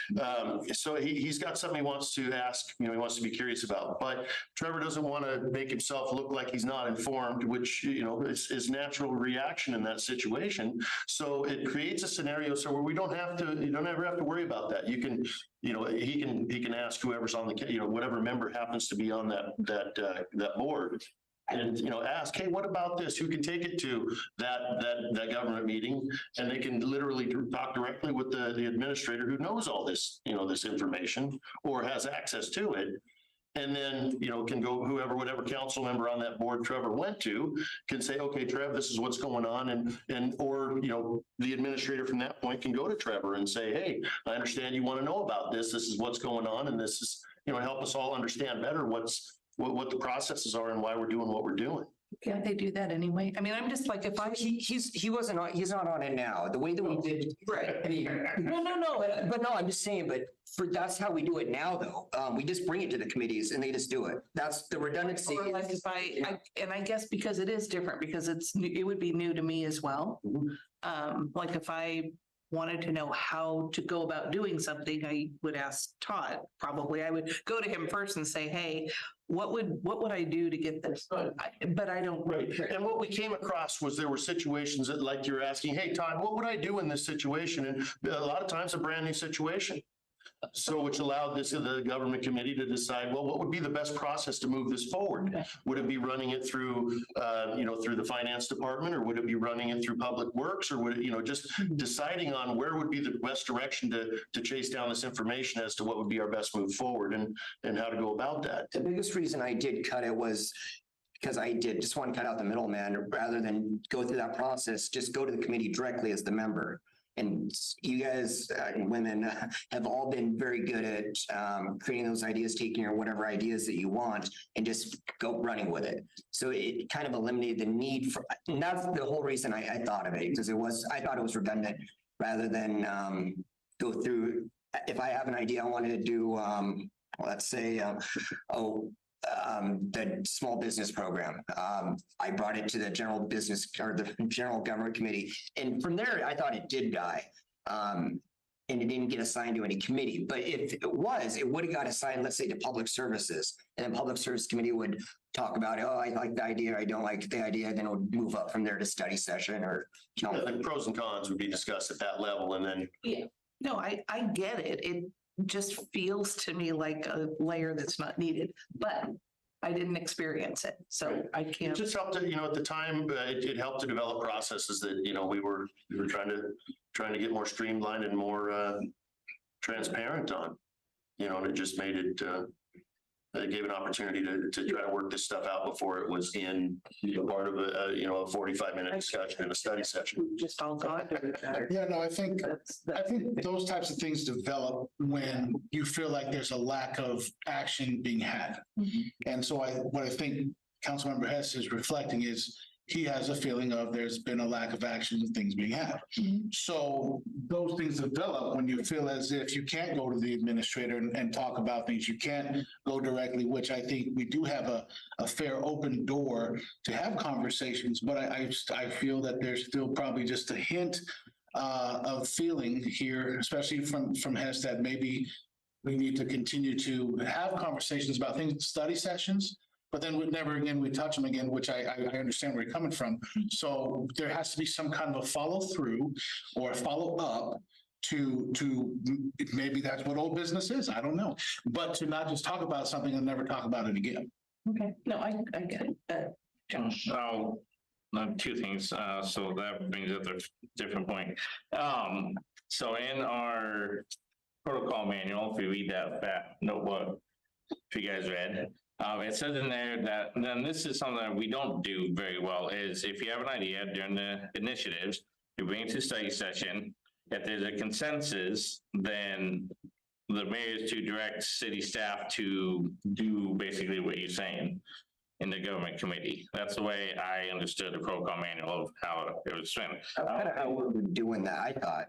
Speaker 10: so he's got something he wants to ask, he wants to be curious about, but Trevor doesn't want to make himself look like he's not informed, which, is natural reaction in that situation. So it creates a scenario where you don't ever have to worry about that. You can, he can ask whoever's on the, whatever member happens to be on that board. And, ask, hey, what about this? Who can take it to that government meeting? And they can literally talk directly with the administrator who knows all this, this information or has access to it. And then, can go whatever council member on that board Trevor went to can say, okay, Trev, this is what's going on. Or the administrator from that point can go to Trevor and say, hey, I understand you want to know about this. This is what's going on. And this is, help us all understand better what the processes are and why we're doing what we're doing.
Speaker 16: Can't they do that anyway? I mean, I'm just like, if I.
Speaker 9: He's not on it now. The way that we did.
Speaker 16: Right.
Speaker 9: No. But no, I'm just saying, that's how we do it now though. We just bring it to the committees and they just do it. That's the redundancy.
Speaker 16: Or like if I guess because it is different, because it would be new to me as well. Like if I wanted to know how to go about doing something, I would ask Todd. Probably I would go to him first and say, hey, what would I do to get this? But I don't.
Speaker 10: Right. And what we came across was there were situations that, like you're asking, hey, Todd, what would I do in this situation? And a lot of times a brand new situation. So which allowed the government committee to decide, well, what would be the best process to move this forward? Would it be running it through, through the finance department, or would it be running it through public works, or would it, just deciding on where would be the best direction to chase down this information as to what would be our best move forward and how to go about that.
Speaker 9: The biggest reason I did cut it was because I just want to cut out the middleman rather than go through that process. Just go to the committee directly as the member. And you guys, women, have all been very good at creating those ideas, taking or whatever ideas that you want and just go running with it. So it kind of eliminated the need for, and that's the whole reason I thought of it, because I thought it was redundant rather than go through, if I have an idea, I wanted to do, let's say, the small business program. I brought it to the general business or the general government committee. And from there, I thought it did die. And it didn't get assigned to any committee. But if it was, it would have got assigned, let's say, to public services. And then public service committee would talk about, oh, I like the idea, I don't like the idea. Then it would move up from there to study session or.
Speaker 10: The pros and cons would be discussed at that level and then.
Speaker 16: Yeah, no, I get it. It just feels to me like a layer that's not needed, but I didn't experience it, so I
Speaker 10: It
Speaker 16: can't.
Speaker 10: just helped to, at the time, it helped to develop processes that, we were trying to get more streamlined and more transparent on, and it just made it, it gave an opportunity to try to work this stuff out before it was in part of a 45-minute discussion in a study session.
Speaker 16: Just all got it.
Speaker 6: Yeah, no, I think those types of things develop when you feel like there's a lack of action being had. And so what I think Councilmember Hess is reflecting is he has a feeling of there's been a lack of action and things being had. So those things develop when you feel as if you can't go to the administrator and talk about things. You can't go directly, which I think we do have a fair open door to have conversations. But I feel that there's still probably just a hint of feeling here, especially from Hess, that maybe we need to continue to have conversations about things, study sessions. But then we never again, we touch them again, which I understand where you're coming from. So there has to be some kind of a follow through or a follow up to maybe that's what old business is. I don't know. But to not just talk about something and never talk about it again.
Speaker 16: Okay, no, I get it. John.
Speaker 14: Two things. So that brings up a different point. So in our protocol manual, if you read that notebook, if you guys read, it says in there that, then this is something that we don't do very well, is if you have an idea during the initiatives, you bring it to study session. If there's a consensus, then the mayor is to direct city staff to do basically what you're saying in the government committee. That's the way I understood the protocol manual of how it was spent.
Speaker 9: That's kind of how we're doing that, I thought.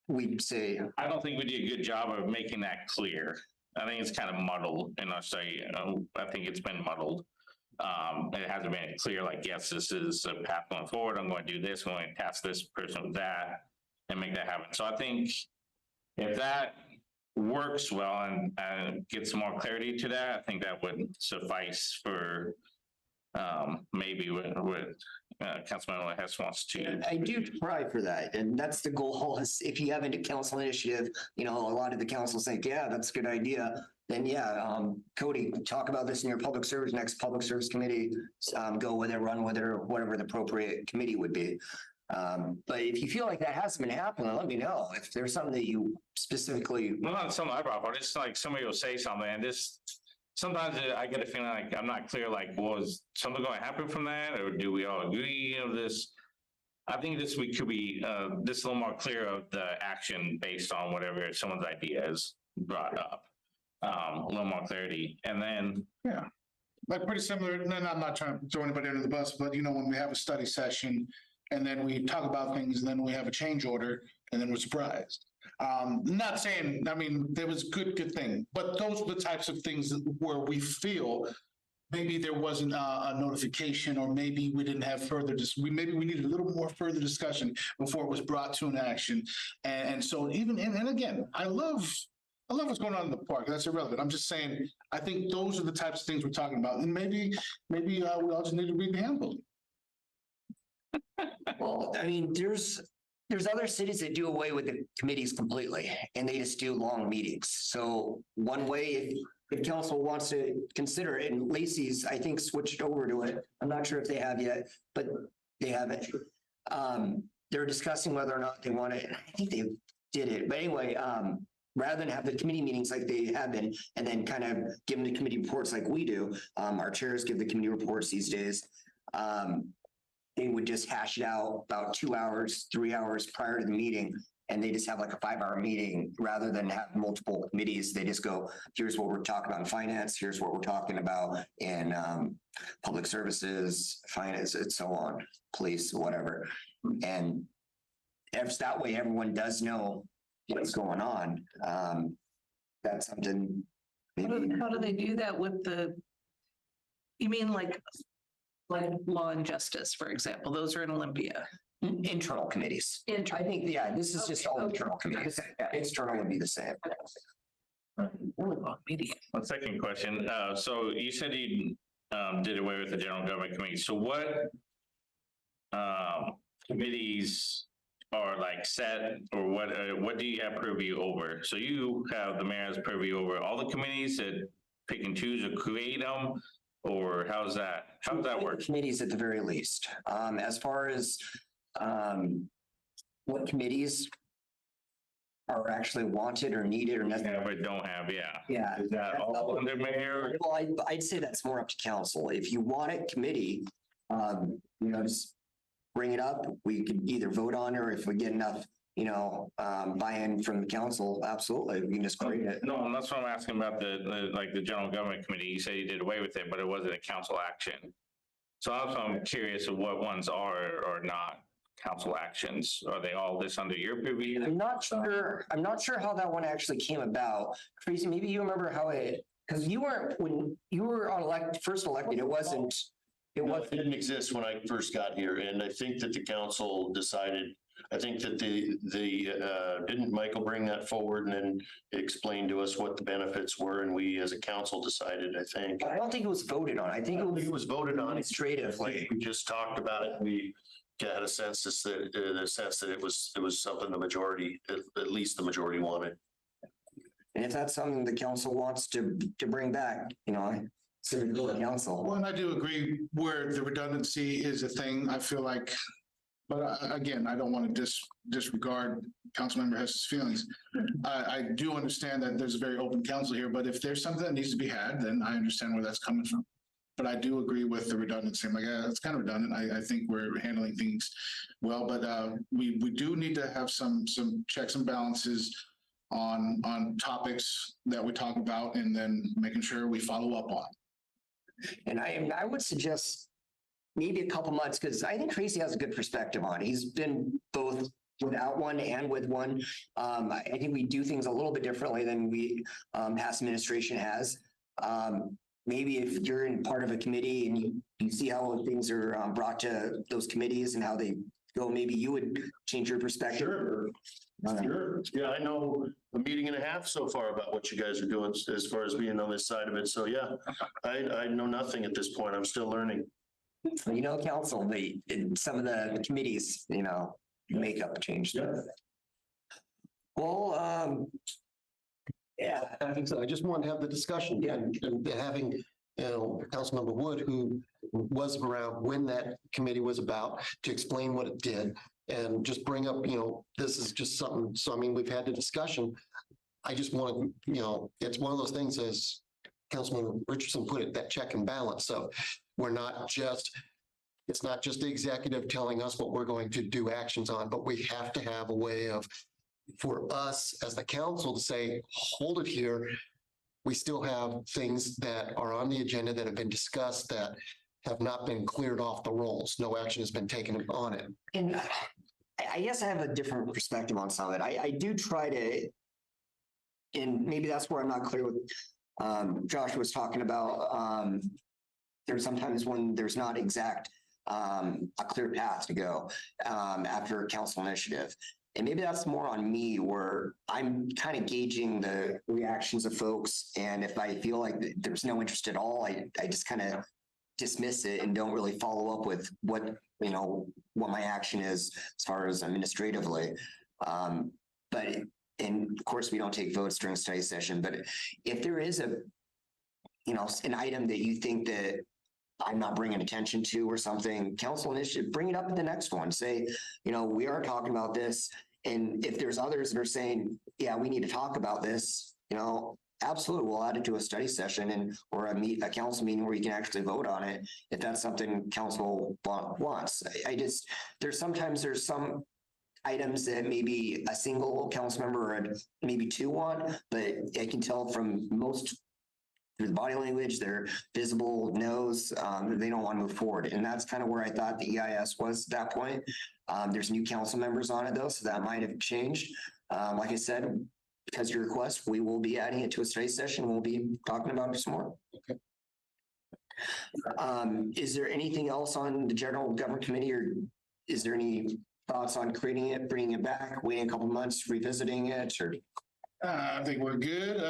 Speaker 9: We'd say.
Speaker 14: I don't think we did a good job of making that clear. I think it's kind of muddled in our study. I think it's been muddled. It hasn't been clear, like, yes, this is a path going forward. I'm going to do this. I'm going to task this person with that and make that happen. So I think if that works well and gets more clarity to that, I think that would suffice for maybe what Councilman Hess wants to.
Speaker 9: I do try for that. And that's the goal. Is if you have a council initiative, a lot of the councils think, yeah, that's a good idea. Then Cody, talk about this in your next public service committee, go with it, run with it, or whatever the appropriate committee would be. But if you feel like that hasn't been happening, let me know. If there's something that you specifically.
Speaker 14: Well, not something I brought up, it's like somebody will say something and this. Sometimes I get a feeling like I'm not clear, like, was something going to happen from that? Or do we all agree of this? I think this week could be just a little more clear of the action based on whatever someone's idea is brought up. A little more clarity. And then.
Speaker 6: Yeah, like pretty similar. And then I'm not trying to throw anybody under the bus, but when we have a study session and then we talk about things and then we have a change order and then we're surprised. Not saying, there was good thing, but those are the types of things where we feel maybe there wasn't a notification, or maybe we didn't have maybe we needed a little more further discussion before it was brought to an action. And so and again, I love what's going on in the park. That's irrelevant. I'm just saying, I think those are the types of things we're talking about. And maybe we all just need to read the handbook.
Speaker 9: Well, there's other cities that do away with the committees completely, and they just do long meetings. So one way, if council wants to consider it, and Lacey's, I think, switched over to it. I'm not sure if they have yet, but they haven't. They're discussing whether or not they want it. I think they did it. But anyway, rather than have the committee meetings like they have been, and then kind of give them the committee reports like we do, our chairs give the committee reports these days. They would just hash it out about 2 hours, 3 hours prior to the meeting and they just have like a 5-hour meeting rather than have multiple committees. They just go, here's what we're talking about in finance, here's what we're talking about in public services, finance, and so on, police, whatever. And if that way everyone does know what's going on, that's something.
Speaker 16: How do they do that with you mean like law and justice, for example? Those are in Olympia.
Speaker 9: Internal committees. I think, yeah, this is just all internal committees. External would be the same.
Speaker 14: One second question. So you said you did away with the general government committee. So what committees are like set, or what do you have purview over? So you have the mayor's purview over all the committees that pick and choose or create them, or how does that work?
Speaker 9: Committees at the very least. As far as what committees are actually wanted or needed or necessary.
Speaker 14: Yeah, but don't have, yeah.
Speaker 9: Yeah.
Speaker 14: Is that all under mayor?
Speaker 9: Well, I'd say that's more up to council. If you want a committee, just bring it up. We could either vote on it, or if we get enough, buy-in from the council, absolutely, we can just create it.
Speaker 14: No, that's what I'm asking about the general government committee. You said you did away with it, but it wasn't a council action. So I'm curious of what ones are or not council actions. Are they all this under your purview?
Speaker 9: I'm not sure how that one actually came about. Tracy, maybe you remember how because you weren't, when you were first elected, it
Speaker 10: didn't exist when I first got here. And I think that the council decided, I think that didn't Michael bring that forward and then explain to us what the benefits were, and we as a council decided, I think.
Speaker 9: But I don't think it was voted on. I think it was
Speaker 10: voted on
Speaker 9: administratively.
Speaker 10: We just talked about it. We had a sense that it was something the majority, at least the majority, wanted.
Speaker 9: And if that's something the council wants to bring back, so we go to council.
Speaker 6: Well, and I do agree where the redundancy is a thing. I feel like, but again, I don't want to disregard Councilmember Hess's feelings. I do understand that there's a very open council here, but if there's something that needs to be had, then I understand where that's coming from. But I do agree with the redundancy. I'm like, it's kind of redundant. I think we're handling things well, but we do need to have some checks and balances on topics that we talk about, and then making sure we follow up on.
Speaker 9: And I would suggest maybe a couple months, because I think Tracy has a good perspective on it. He's been both without one and with one. I think we do things a little bit differently than we past administration has. Maybe if you're in part of a committee and you see how things are brought to those committees and how they go, maybe you would change your perspective.
Speaker 10: Sure. Yeah, I know a meeting and a half so far about what you guys are doing as far as being on this side of it. So yeah, I know nothing at this point. I'm still learning.
Speaker 9: Council, some of the committees, makeup changed.
Speaker 10: Yeah.
Speaker 8: Well, yeah, I think so. I just wanted to have the discussion and having, Councilmember Wood, who was around when that committee was about, to explain what it did and just bring up, this is just something. So, I mean, we've had the discussion. I just want to, it's one of those things, as Councilman Richardson put it, that check and balance. So we're not just, it's not just the executive telling us what we're going to do actions on, but we have to have a way of, for us as the council to say, hold it here. We still have things that are on the agenda that have been discussed that have not been cleared off the rolls. No action has been taken on it.
Speaker 9: And I guess I have a different perspective on some of it. I do try to, and maybe that's where I'm not clear with Josh was talking about. There's sometimes when there's not exact a clear path to go after a council initiative. And maybe that's more on me, where I'm kind of gauging the reactions of folks. And if I feel like there's no interest at all, I just kind of dismiss it and don't really follow up with what my action is as far as administratively. But and of course we don't take votes during study session, but if there is an item that you think that I'm not bringing attention to or something, council initiative, bring it up at the next one. Say, we are talking about this. And if there's others that are saying, yeah, we need to talk about this, absolutely, we'll add it to a study session or a council meeting where you can actually vote on it if that's something council wants. There's some items that maybe a single council member or maybe two want, but I can tell from most through the body language, their visible knows that they don't want to move forward. And that's kind of where I thought the EIS was at that point. There's new council members on it though, so that might have changed. Like I said, because of your request, we will be adding it to a study session. We'll be talking about it some more.
Speaker 8: Okay.
Speaker 9: Is there anything else on the general government committee, or is there any thoughts on creating it, bringing it back, waiting a couple months, revisiting it, or?
Speaker 6: I think we're good.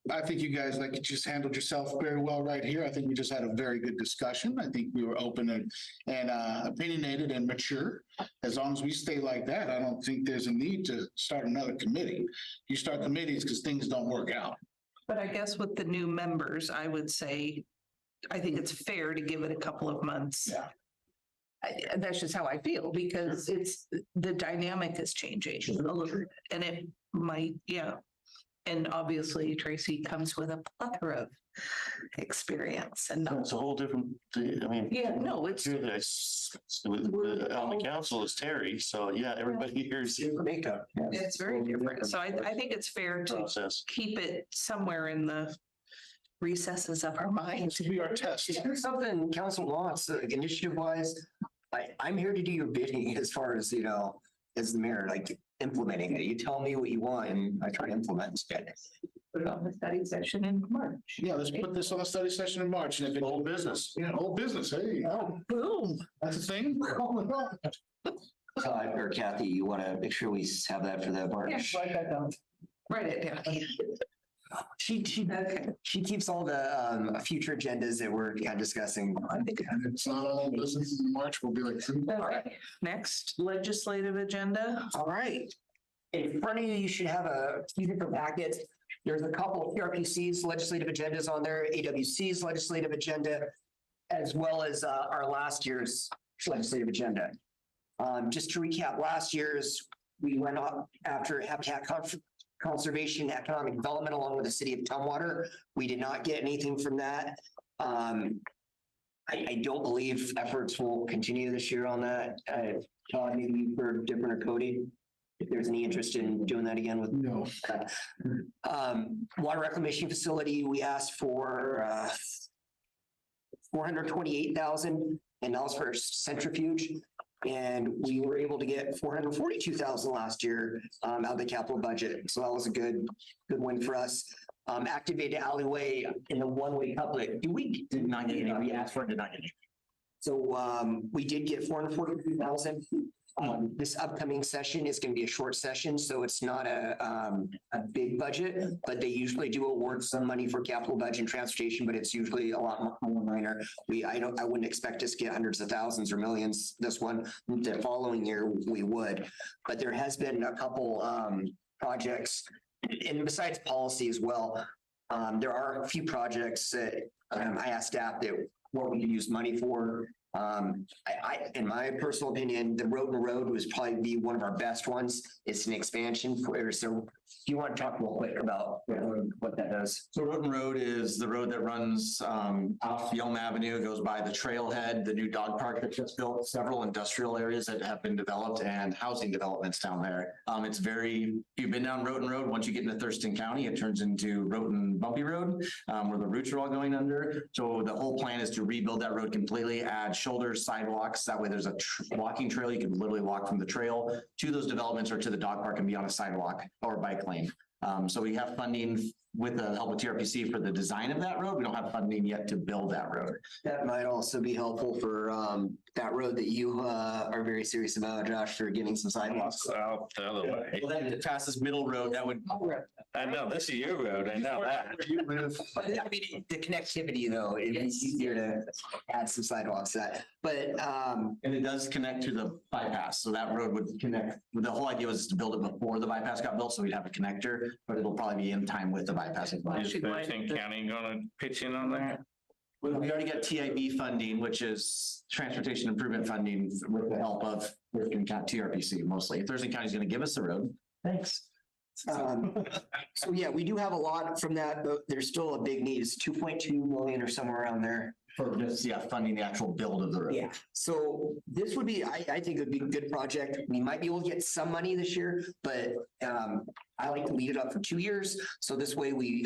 Speaker 6: I think you guys just handled yourself very well right here. I think we just had a very good discussion. I think we were open and opinionated and mature. As long as we stay like that, I don't think there's a need to start another committee. You start committees because things don't work out.
Speaker 16: But I guess with the new members, I would say, I think it's fair to give it a couple of months.
Speaker 6: Yeah.
Speaker 16: That's just how I feel, because the dynamic is changing a little bit, and it might, yeah. And obviously Tracy comes with a plethora of experience and.
Speaker 10: It's a whole different, I mean.
Speaker 16: Yeah, no, it's.
Speaker 10: On the council is Terry, so yeah, everybody here's.
Speaker 9: Makeup.
Speaker 16: It's very different. So I think it's fair to keep it somewhere in the recesses of our minds.
Speaker 6: To be our test.
Speaker 9: If there's something council wants, initiative wise, I'm here to do your bidding as far as, as the mayor, like implementing it. You tell me what you want and I try to implement it.
Speaker 16: Put it on the study session in March.
Speaker 6: Yeah, let's put this on the study session in March. And if it's
Speaker 10: Old business.
Speaker 6: Yeah, old business. Hey,
Speaker 16: Boom.
Speaker 6: that's a thing.
Speaker 9: Todd or Kathy, you want to make sure we have that for the March?
Speaker 16: Write that down. Write it down.
Speaker 9: She keeps all the future agendas that we're discussing.
Speaker 6: And it's not all business in March. We'll be like.
Speaker 16: Okay. Next legislative agenda.
Speaker 9: All right. In front of you, you should have a few different packets. There's a couple of PRPC's legislative agendas on there, AWC's legislative agenda, as well as our last year's legislative agenda. Just to recap, last year's, we went up after Habitat Conservation, Economic Development, along with the city of Tumwater. We did not get anything from that. I don't believe efforts will continue this year on that. Todd, maybe you've heard different, or Cody, if there's any interest in doing that again with.
Speaker 6: No.
Speaker 9: Water reclamation facility, we asked for $428,000, and that was for centrifuge. And we were able to get $442,000 last year out of the capital budget. So that was a good win for us. Activated alleyway in the one-way couplet.
Speaker 11: Did not get any. We asked for it, did not get any.
Speaker 9: So we did get $442,000. This upcoming session is going to be a short session, so it's not a big budget, but they usually do award some money for capital budget and transportation, but it's usually a lot more minor. I wouldn't expect us to get hundreds of thousands or millions this one. The following year we would, but there has been a couple projects, and besides policy as well, there are a few projects that I asked staff that what we could use money for. In my personal opinion, the Road and Road was probably be one of our best ones. It's an expansion for, so do you want to talk real quick about what that does?
Speaker 11: So Road and Road is the road that runs off Yelm Avenue, goes by the trailhead, the new dog park that just built, several industrial areas that have been developed, and housing developments down there. It's very, if you've been down Road and Road, once you get into Thurston County, it turns into Road and Bumpy Road, where the roots are all going under. So the whole plan is to rebuild that road completely, add shoulders, sidewalks. That way there's a walking trail. You can literally walk from the trail to those developments or to the dog park and be on a sidewalk or bike lane. So we have funding with the help of TRPC for the design of that road. We don't have funding yet to build that road.
Speaker 9: That might also be helpful for that road that you are very serious about, Josh, for getting some sidewalks.
Speaker 14: Out the other way.
Speaker 11: Well, then the fastest middle road, that would.
Speaker 14: I know, this is your road, I know that.
Speaker 9: I mean, the connectivity though, it'd be easier to add some sidewalks to that, but.
Speaker 11: And it does connect to the bypass. So that road would connect. The whole idea was to build it before the bypass got built. So we'd have a connector, but it'll probably be in time with the bypass.
Speaker 14: Is Thurston County gonna pitch in on that?
Speaker 11: We already got TIB funding, which is transportation improvement funding with the help of Thurston County TRPC mostly. Thurston County is going to give us the road. Thanks.
Speaker 9: So yeah, we do have a lot from that, but there's still a big need. It's 2.2 million or somewhere around there.
Speaker 18: For just, yeah, funding the actual build of the road.
Speaker 9: Yeah, so this would be, I think it would be a good project. We might be able to get some money this year, but I like to leave it up for 2 years. So this way we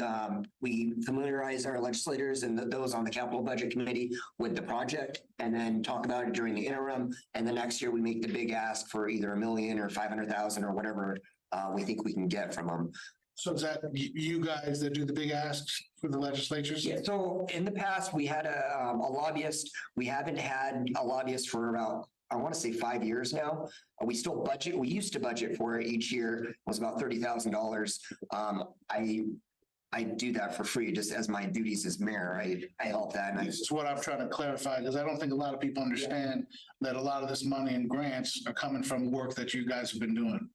Speaker 9: familiarize our legislators and those on the capital budget committee with the project and then talk about it during the interim. And the next year we make the big ask for either $1 million or 500,000 or whatever we think we can get from them.
Speaker 6: So is that you guys that do the big asks for the legislatures?
Speaker 9: Yeah, so in the past, we had a lobbyist. We haven't had a lobbyist for about, I want to say 5 years now. We still budget. We used to budget for it each year. It was about $30,000. I do that for free just as my duties as mayor. I help that. And
Speaker 6: This is what I'm trying to clarify, because I don't think a lot of people understand that a lot of this money and grants are coming from work that you guys have been doing.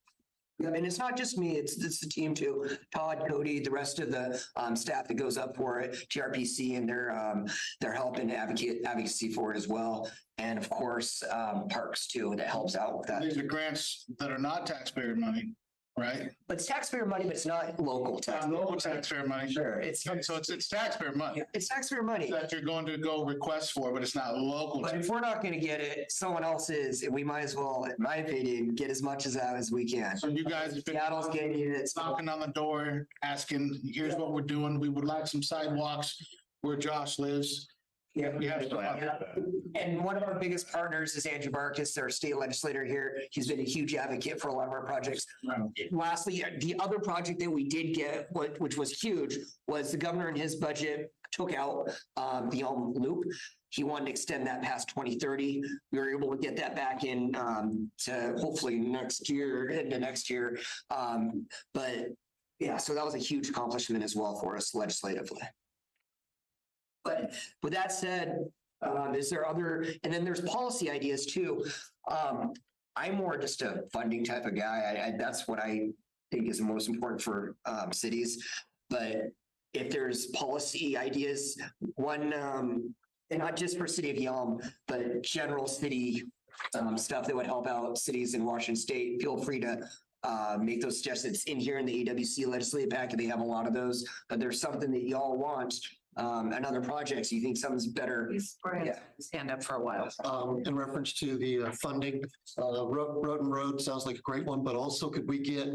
Speaker 9: And it's not just me, it's the team too. Todd, Cody, the rest of the staff that goes up for it, TRPC, and they're helping advocacy for it as well. And of course, Parks too, that helps out with that.
Speaker 6: These are grants that are not taxpayer money, right?
Speaker 9: But it's taxpayer money, but it's not local taxpayer.
Speaker 6: Local taxpayer money.
Speaker 9: Sure.
Speaker 6: So it's taxpayer money.
Speaker 9: It's taxpayer money.
Speaker 6: That you're going to go request for, but it's not local.
Speaker 9: But if we're not going to get it, someone else is, and we might as well, in my opinion, get as much as that as we can.
Speaker 6: So you guys have been
Speaker 9: Seattle's getting it.
Speaker 6: knocking on the door, asking, here's what we're doing. We would like some sidewalks where Josh lives.
Speaker 9: Yeah.
Speaker 6: We have to.
Speaker 9: And one of our biggest partners is Andrew Barkis, our state legislator here. He's been a huge advocate for a lot of our projects. Lastly, the other project that we did get, which was huge, was the governor in his budget took out the Yelm Loop. He wanted to extend that past 2030. We were able to get that back in to hopefully into next year. But yeah, so that was a huge accomplishment as well for us legislatively. But with that said, is there other, and then there's policy ideas too. I'm more just a funding type of guy. That's what I think is the most important for cities. But if there's policy ideas, one, and not just for city of Yelm, but general city stuff that would help out cities in Washington State, feel free to make those suggestions in here in the AWC legislative packet. They have a lot of those, but there's something that y'all want. And other projects, you think something's better?
Speaker 1: Yeah. Stand up for a while.
Speaker 8: In reference to the funding, Road and Road sounds like a great one, but also could we get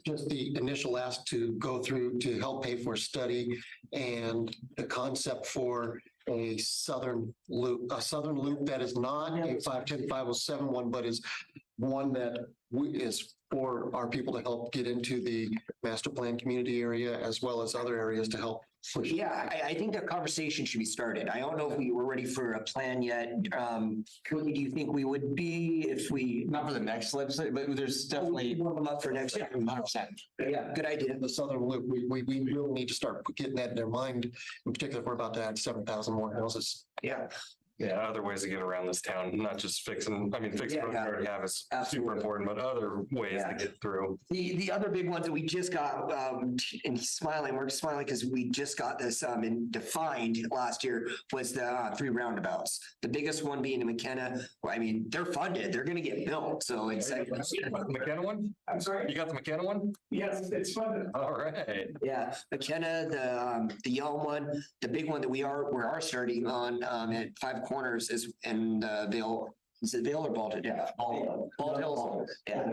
Speaker 8: just the initial ask to go through to help pay for a study and the concept for a southern loop that is not a 510, 507 one, but is one that is for our people to help get into the master plan community area as well as other areas to help.
Speaker 9: Yeah, I think that conversation should be started. I don't know if we were ready for a plan yet. Cody, do you think we would be if we?
Speaker 18: Not for the next legislature, but there's definitely.
Speaker 9: Warm them up for next year.
Speaker 18: 100%.
Speaker 9: Yeah, good idea.
Speaker 8: The southern loop, we really need to start getting that in their mind. In particular, if we're about to add 7,000 more houses.
Speaker 9: Yeah.
Speaker 17: Yeah, other ways to get around this town, not just fixing, fixing what we already have is super important, but other ways to get through.
Speaker 9: The other big ones that we just got, and he's smiling, we're smiling because we just got this defined last year, was the 3 roundabouts. The biggest one being in McKenna. They're funded, they're gonna get built, so it's like.
Speaker 17: McKenna one?
Speaker 12: I'm sorry?
Speaker 17: You got the McKenna one?
Speaker 12: Yes, it's funded.
Speaker 17: All right.
Speaker 9: Yeah, McKenna, the Yelm one, the big one that we are starting on at 5 Corners is in Vail. Is it Vail or Bald? Yeah, Bald Hills. Yeah,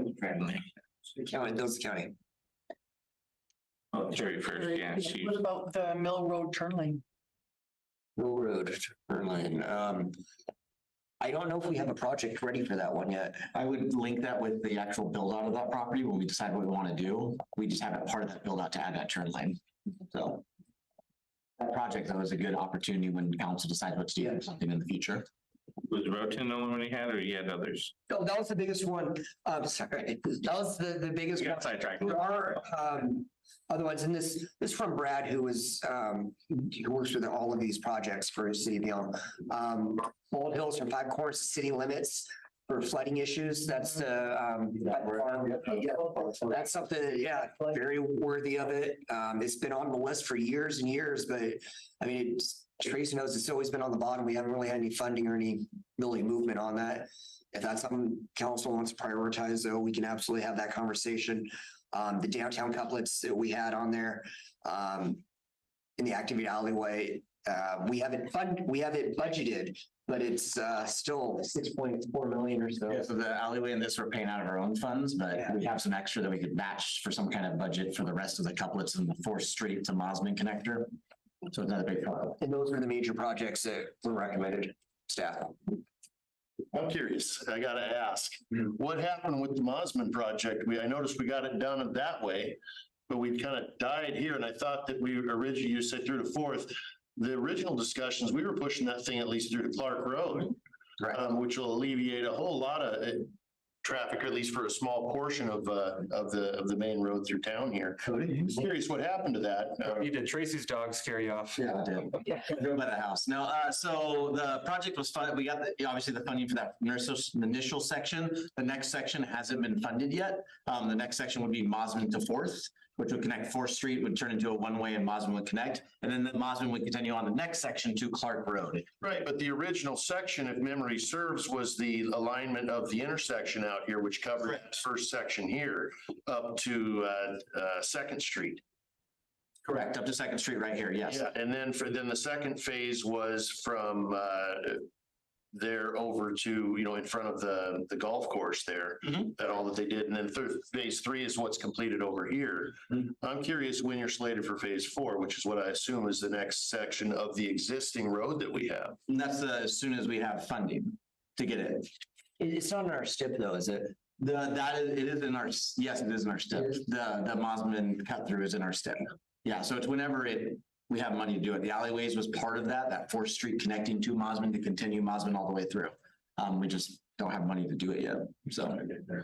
Speaker 9: county, those county.
Speaker 14: Oh, Jerry first, yeah.
Speaker 7: What about the Mill Road turn lane?
Speaker 9: Mill Road turn lane. I don't know if we have a project ready for that one yet.
Speaker 18: I would link that with the actual build out of that property when we decide what we want to do. We just have it part of that build out to add that turn lane. So that project, though, is a good opportunity when council decides what to do something in the future.
Speaker 14: Was Roten the only one he had, or he had others?
Speaker 9: Oh, that was the biggest one. Sorry, that was the biggest.
Speaker 14: You got sidetracked.
Speaker 9: There are other ones, and this from Brad, who was who works with all of these projects for City of Yelm. Bald Hills from 5 Corners city limits for flooding issues. That's the that's something, very worthy of it. It's been on the list for years and years, but Tracy knows it's always been on the bottom. We haven't really had any funding or any really movement on that. If that's something council wants to prioritize, though, we can absolutely have that conversation. The downtown couplets that we had on there, in the activity alleyway, we have it budgeted, but it's still 6.4 million or so.
Speaker 18: Yeah, so the alleyway and this we're paying out of our own funds, but we have some extra that we could match for some kind of budget for the rest of the couplets in the 4th Street to Mosman connector. So it's not a big problem.
Speaker 9: And those are the major projects that were recommended staff.
Speaker 10: I'm curious, I gotta ask, what happened with the Mosman project? I noticed we got it done that way, but we kind of died here, and I thought that we originally, you said through the 4th, the original discussions, we were pushing that thing at least through to Clark Road, which will alleviate a whole lot of traffic, or at least for a small portion of the main road through town here. I'm curious what happened to that.
Speaker 17: You did Tracy's dog scare you off.
Speaker 18: Yeah, I did. Go by the house. No, so the project was fun. We got obviously the funding for that initial section. The next section hasn't been funded yet. The next section would be Mosman to 4th, which would connect 4th Street, would turn into a one-way, and Mosman would connect. And then the Mosman would continue on the next section to Clark Road.
Speaker 10: Right, but the original section, if memory serves, was the alignment of the intersection out here, which covered the first section here up to 2nd Street.
Speaker 18: Correct, up to 2nd Street right here, yes.
Speaker 10: Yeah, and then then the second phase was from there over to, in front of the golf course there, that all that they did. And then phase 3 is what's completed over here. I'm curious when you're slated for phase 4, which is what I assume is the next section of the existing road that we have.
Speaker 18: And that's as soon as we have funding to get it.
Speaker 9: It's not in our STIP though, is it?
Speaker 18: It is in our, yes, it is in our STIP. The Mosman cut through is in our STIP. Yeah, so it's whenever we have money to do it. The alleyways was part of that 4th Street connecting to Mosman to continue Mosman all the way through. We just don't have money to do it yet, so.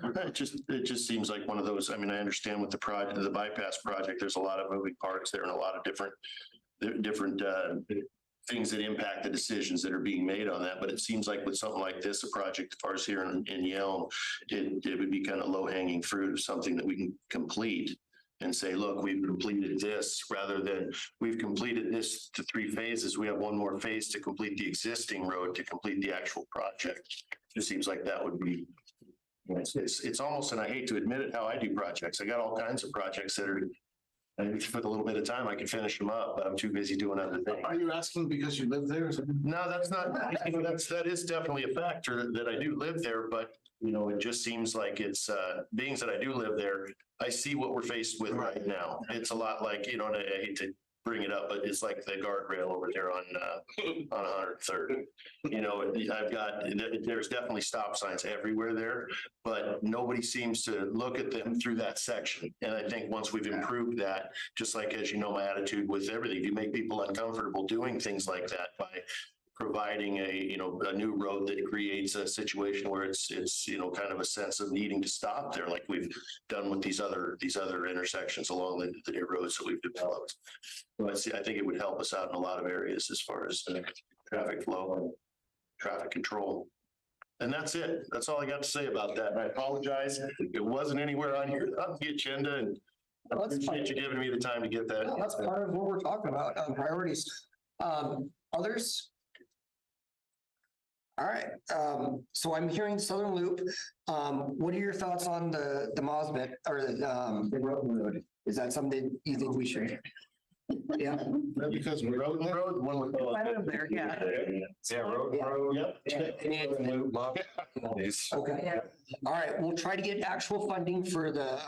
Speaker 10: It just seems like one of those, I understand with the bypass project, there's a lot of moving parts there and a lot of different things that impact the decisions that are being made on that. But it seems like with something like this, a project as far as here in Yelm, it would be kind of low hanging fruit of something that we can complete and say, look, we've completed this, rather than we've completed this to 3 phases. We have one more phase to complete the existing road, to complete the actual project. It seems like that would be, it's almost, and I hate to admit it, how I do projects. I got all kinds of projects that are, and with a little bit of time, I can finish them up, but I'm too busy doing other things.
Speaker 6: Are you asking because you live there?
Speaker 10: No, that's not, that is definitely a factor that I do live there, but it just seems like it's, being that I do live there, I see what we're faced with right now. It's a lot like, and I hate to bring it up, but it's like the guardrail over there on 103rd. There's definitely stop signs everywhere there, but nobody seems to look at them through that section. And I think once we've improved that, just like, as my attitude with everything, if you make people uncomfortable doing things like that by providing a new road that creates a situation where it's kind of a sense of needing to stop there, like we've done with these other intersections along the new roads that we've developed. So I think it would help us out in a lot of areas as far as traffic flow and traffic control. And that's it. That's all I got to say about that. And I apologize. It wasn't anywhere on the agenda, and I appreciate you giving me the time to get that.
Speaker 9: No, that's part of what we're talking about, priorities. Others? All right, so I'm hearing Southern Loop. What are your thoughts on the Mosman or the road? Is that something you think we should? Yeah.
Speaker 10: Because road, one with.
Speaker 16: I live there, yeah.
Speaker 17: Yeah, road.
Speaker 10: Yep.
Speaker 9: Okay. All right, we'll try to get actual funding for the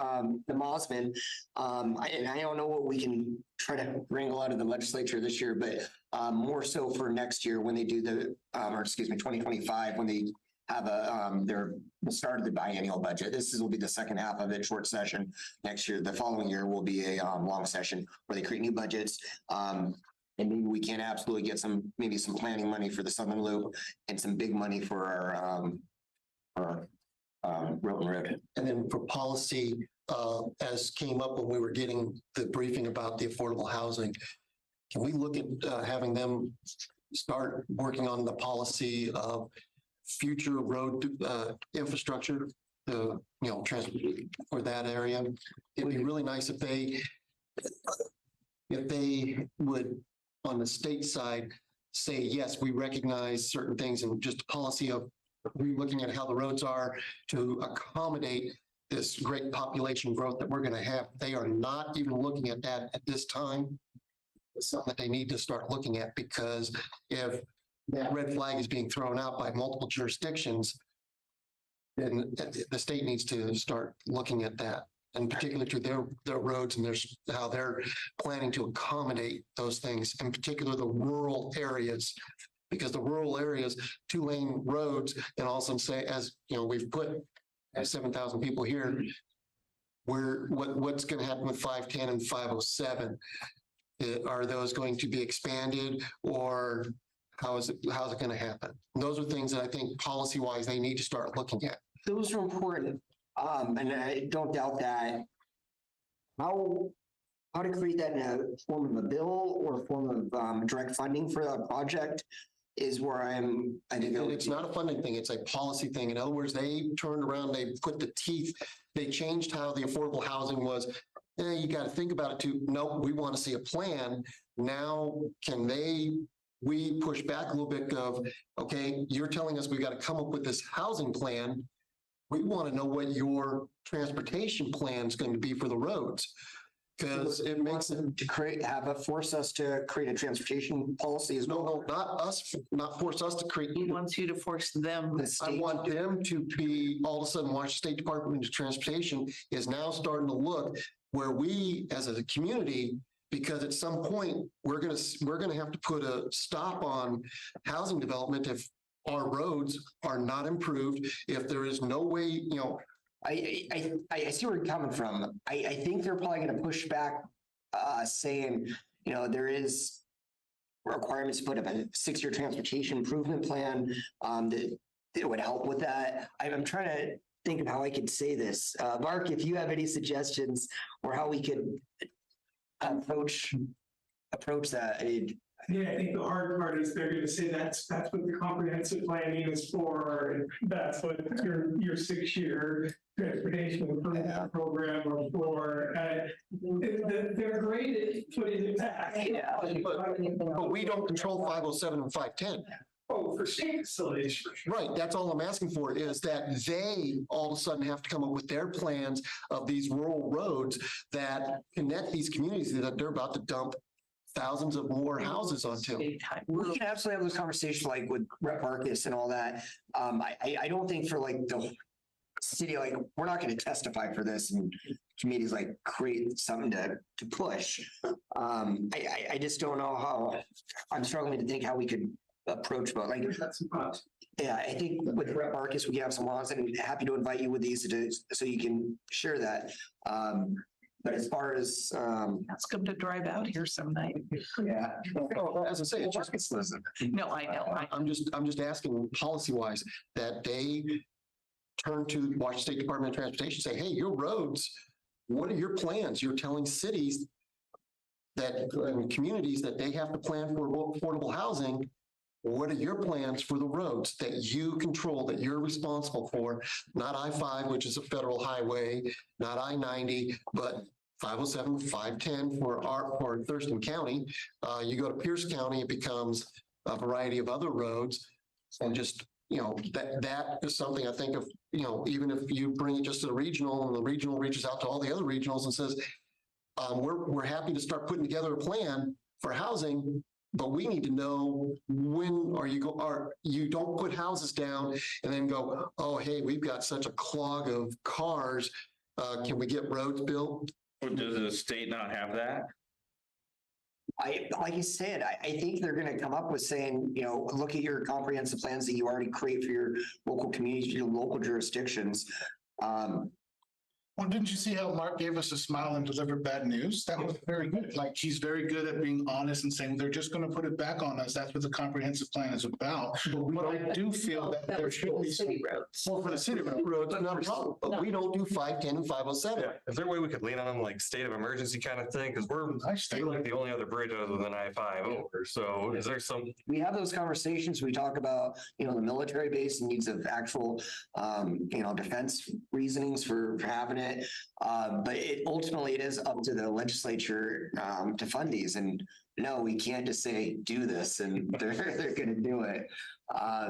Speaker 9: Mosman. And I don't know what we can try to wrangle out of the legislature this year, but more so for next year when they do 2025, when they have the start of the biennial budget. This will be the second half of it, short session. Next year, the following year will be a long session where they create new budgets. And maybe we can absolutely get maybe some planning money for the Southern Loop and some big money for our road.
Speaker 8: And then for policy, as came up when we were getting the briefing about the affordable housing, can we look at having them start working on the policy of future road infrastructure, transport for that area? It'd be really nice if they would, on the state side, say, yes, we recognize certain things, and just a policy of relooking at how the roads are to accommodate this great population growth that we're going to have. They are not even looking at that at this time. It's something that they need to start looking at, because if that red flag is being thrown out by multiple jurisdictions, then the state needs to start looking at that, and particularly to their roads and how they're planning to accommodate those things, in particular the rural areas. Because the rural areas, 2-lane roads, and also say, as you know, we've put 7,000 people here, what's going to happen with 510 and 507? Are those going to be expanded, or how's it going to happen? And those are things that I think policy-wise they need to start looking at.
Speaker 9: Those are important, and I don't doubt that. How to create that in a form of a bill or a form of direct funding for that project is where I think
Speaker 8: it's not a funding thing, it's a policy thing. In other words, they turned around, they put the teeth, they changed how the affordable housing was. You got to think about it too. No, we want to see a plan. Now, we push back a little bit of, okay, you're telling us we got to come up with this housing plan. We want to know what your transportation plan is going to be for the roads. Because it makes them
Speaker 9: to force us to create a transportation policy as well.
Speaker 8: No, not us, not force us to create.
Speaker 16: He wants you to force them.
Speaker 8: I want them to be, all of a sudden, Washington State Department of Transportation is now starting to look where we, as a community, because at some point we're gonna have to put a stop on housing development if our roads are not improved, if there is no way, you know.
Speaker 9: I see where you're coming from. I think they're probably going to push back, saying, you know, there is requirements to put up a 6-year transportation improvement plan that would help with that. I'm trying to think of how I could say this. Mark, if you have any suggestions or how we could approach that.
Speaker 12: Yeah, I think the hard part is they're gonna say that's what the comprehensive planning is for, and that's what your 6-year transportation improvement program are for. They're great at putting it back.
Speaker 8: Yeah. But we don't control 507 and 510.
Speaker 12: Oh, for state facilities, for sure.
Speaker 8: Right, that's all I'm asking for, is that they all of a sudden have to come up with their plans of these rural roads that connect these communities that they're about to dump thousands of more houses onto.
Speaker 9: We can absolutely have those conversations like with Rep Marcus and all that. I don't think for like the city, like we're not going to testify for this and committees like create something to push. I just don't know how. I'm struggling to think how we could approach about like. Yeah, I think with Rep Marcus, we can have some laws, and happy to invite you with these so you can share that. But as far as
Speaker 16: ask them to drive out here some night.
Speaker 9: Yeah.
Speaker 8: Well, as I say, it's just,
Speaker 16: no, I know.
Speaker 8: I'm just asking policy wise that they turn to Washington State Department of Transportation, say, hey, your roads, what are your plans? You're telling cities that communities that they have to plan for affordable housing. What are your plans for the roads that you control, that you're responsible for? Not I-5, which is a federal highway, not I-90, but 507, 510 for Thurston County. You go to Pierce County, it becomes a variety of other roads. And just, you know, that is something I think of, you know, even if you bring it just to the regional and the regional reaches out to all the other regionals and says, we're happy to start putting together a plan for housing, but we need to know when you don't put houses down and then go, oh, hey, we've got such a clog of cars. Can we get roads built?
Speaker 14: Does the state not have that?
Speaker 9: Like you said, I think they're going to come up with saying, you know, look at your comprehensive plans that you already create for your local communities, your local jurisdictions.
Speaker 6: Well, didn't you see how Mark gave us a smile and delivered bad news? That was very good. Like, he's very good at being honest and saying, they're just going to put it back on us. That's what the comprehensive plan is about. But I do feel that there should be
Speaker 16: city roads.
Speaker 8: Well, for the city roads, not a problem, but we don't do 510 and 507.
Speaker 17: Yeah. Is there a way we could lean on like state of emergency kind of thing? Because we're like the only other bridge other than I-5 over. So is there some?
Speaker 9: We have those conversations. We talk about, you know, the military base needs of actual, you know, defense reasonings for having it. But ultimately it is up to the legislature to fund these. And no, we can't just say, do this, and they're gonna do it.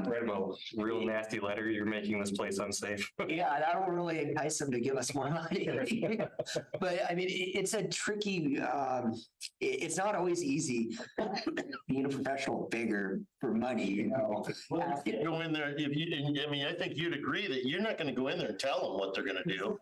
Speaker 17: Read about real nasty letter, you're making this place unsafe.
Speaker 9: Yeah, that'll really entice them to give us more money. But I mean, it's a tricky, it's not always easy being a professional beggar for money, you know.
Speaker 10: Well, you can go in there, if you, and I mean, I think you'd agree that you're not gonna go in there and tell them what they're gonna do.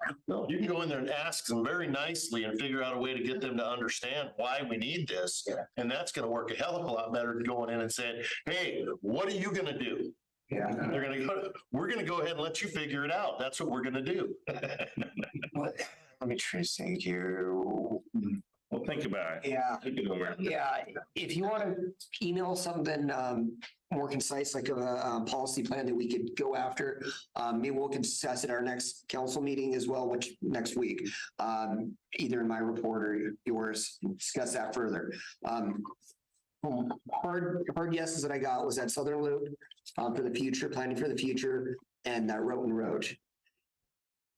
Speaker 10: You can go in there and ask them very nicely and figure out a way to get them to understand why we need this. And that's gonna work a hell of a lot better than going in and saying, hey, what are you gonna do?
Speaker 9: Yeah.
Speaker 10: They're gonna go, we're gonna go ahead and let you figure it out. That's what we're gonna do.
Speaker 9: Let me try to think here.
Speaker 14: Well, think about it.
Speaker 9: Yeah.
Speaker 14: Think it over.
Speaker 9: Yeah, if you want to email something more concise, like a policy plan that we could go after, maybe we'll discuss at our next council meeting as well, which next week, either in my report or yours, discuss that further. Hard yeses that I got was that Southern Loop for the future, planning for the future, and that Roten Road.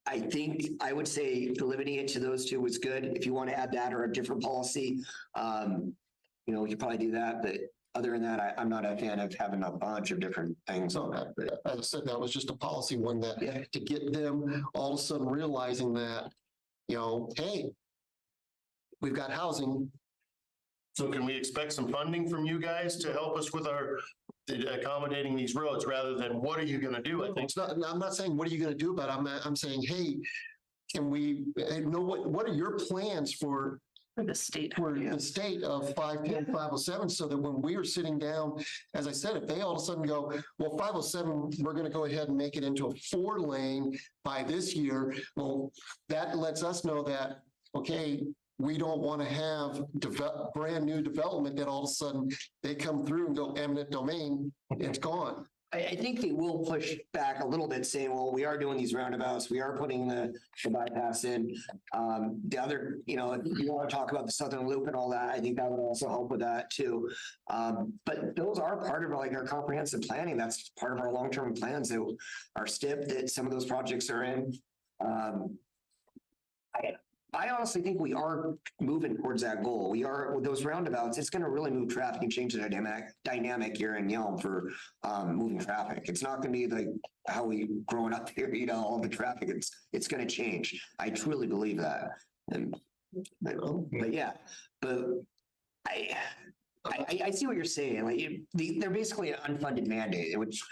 Speaker 9: I think I would say limiting it to those two was good. If you want to add that or a different policy, you know, we could probably do that. But other than that, I'm not a fan of having a bunch of different things on that. But
Speaker 8: As I said, that was just a policy one that to get them all of a sudden realizing that, you know, hey, we've got housing.
Speaker 10: So can we expect some funding from you guys to help us with our accommodating these roads rather than what are you gonna do? I think.
Speaker 8: It's not, I'm not saying, what are you gonna do about it? I'm saying, hey, can we know what are your plans for
Speaker 16: the state?
Speaker 8: For the state of 510, 507, so that when we are sitting down, as I said, if they all of a sudden go, well, 507, we're gonna go ahead and make it into a 4-lane by this year. Well, that lets us know that, okay, we don't want to have brand new development that all of a sudden they come through and go eminent domain, it's gone.
Speaker 9: I think they will push back a little bit saying, well, we are doing these roundabouts. We are putting the bypass in. The other, you know, if you want to talk about the Southern Loop and all that, I think that would also help with that too. But those are part of like our comprehensive planning. That's part of our long-term plans that are STIP that some of those projects are in. I honestly think we are moving towards that goal. We are with those roundabouts. It's going to really move traffic and change the dynamic here in Yelm for moving traffic. It's not going to be like how we growing up here, you know, all the traffic. It's going to change. I truly believe that. And but yeah, but I see what you're saying. Like they're basically an unfunded mandate, which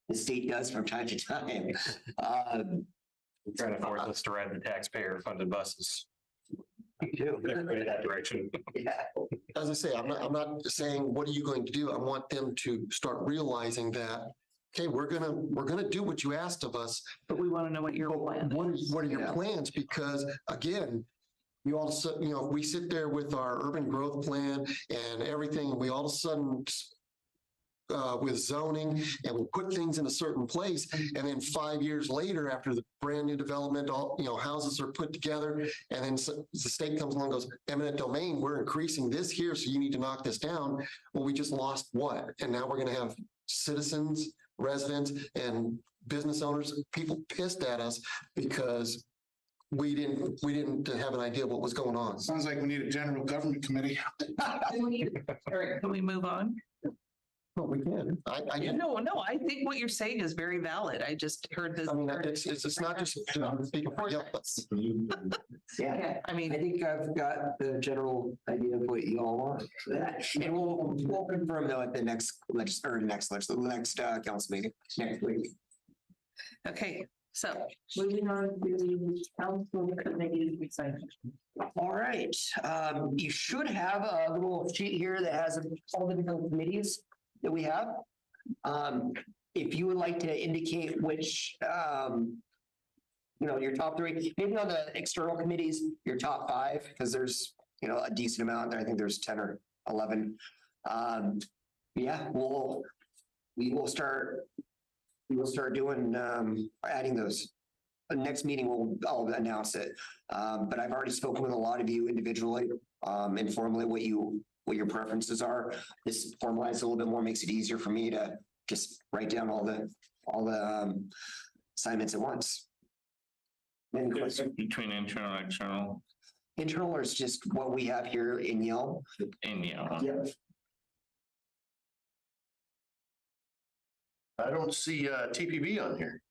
Speaker 9: the state does from time to time.
Speaker 17: Trying to force us to ride the taxpayer funded buses.
Speaker 9: In
Speaker 17: that direction.
Speaker 9: Yeah.
Speaker 8: As I say, I'm not saying, what are you going to do? I want them to start realizing that, okay, we're gonna do what you asked of us.
Speaker 16: But we want to know what your plan is.
Speaker 8: What are your plans? Because again, you also, you know, if we sit there with our urban growth plan and everything, we all of a sudden with zoning and we put things in a certain place, and then 5 years later, after the brand new development, all, you know, houses are put together, and then the state comes along and goes, eminent domain, we're increasing this here, so you need to knock this down. Well, we just lost what? And now we're going to have citizens, residents, and business owners, people pissed at us because we didn't have an idea what was going on.
Speaker 6: Sounds like we need a general government committee.
Speaker 16: Can we move on?
Speaker 8: Well, we can.
Speaker 16: No, I think what you're saying is very valid. I just heard this.
Speaker 8: I mean, it's not just speaking for us.
Speaker 9: Yeah, I mean, I think I've got the general idea of what you all want. And we'll confirm though at the next council meeting next week.
Speaker 16: Okay, so moving on to council committee.
Speaker 9: All right, you should have a little sheet here that has all the different committees that we have. If you would like to indicate which, you know, your top 3, maybe on the external committees, your top 5, because there's, you know, a decent amount there. I think there's 10 or 11. Yeah, we will start doing, adding those. The next meeting, I'll announce it. But I've already spoken with a lot of you individually, informally, what your preferences are. This formalized a little bit more, makes it easier for me to just write down all the assignments at once.
Speaker 14: Between internal and external.
Speaker 9: internal or is just what we have here in Yelm?
Speaker 14: And, you know,
Speaker 9: Yep.
Speaker 10: I don't see TPB on here.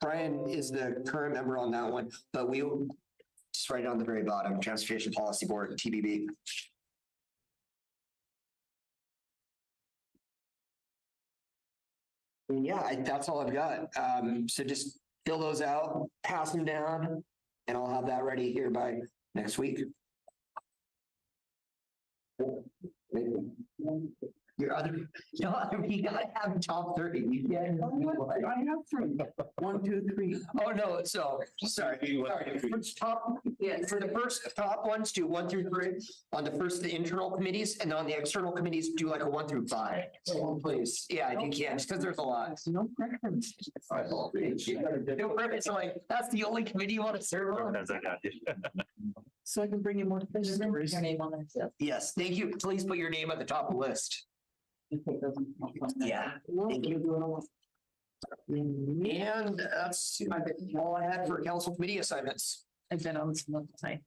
Speaker 9: Brian is the current member on that one, but we just right on the very bottom, Transportation Policy Board, TBB. And yeah, that's all I've got. So just fill those out, pass them down, and I'll have that ready here by next week. Your other, you gotta have top 30. You can't.
Speaker 3: I have 3. 1, 2, 3.
Speaker 9: Oh, no, so, sorry. First top, yeah, for the first top ones, do 1 through 3. On the first, the internal committees, and on the external committees, do like a 1 through 5. Please, yeah, if you can, just because there's a lot.
Speaker 3: No preference.
Speaker 9: No preference, like, that's the only committee you want to serve on?
Speaker 3: So I can bring you more.
Speaker 1: Your name on there.
Speaker 9: Yes, thank you. Please put your name at the top of the list. Yeah, thank you. And that's all I had for council committee assignments.
Speaker 1: I've been on some of the site.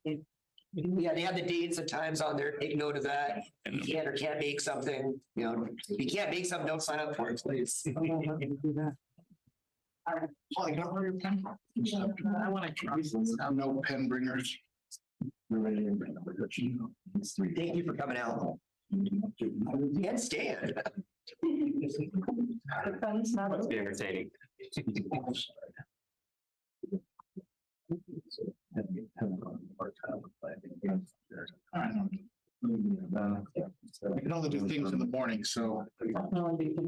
Speaker 9: Yeah, they have the dates and times on there. Take note of that. If you can or can't make something, you know, if you can't make something, don't sign up for it, please.
Speaker 6: I want to try. No pen bringers.
Speaker 9: Thank you for coming out. And stand.
Speaker 17: Must be entertaining.
Speaker 6: I can only do things in the morning, so. I can only do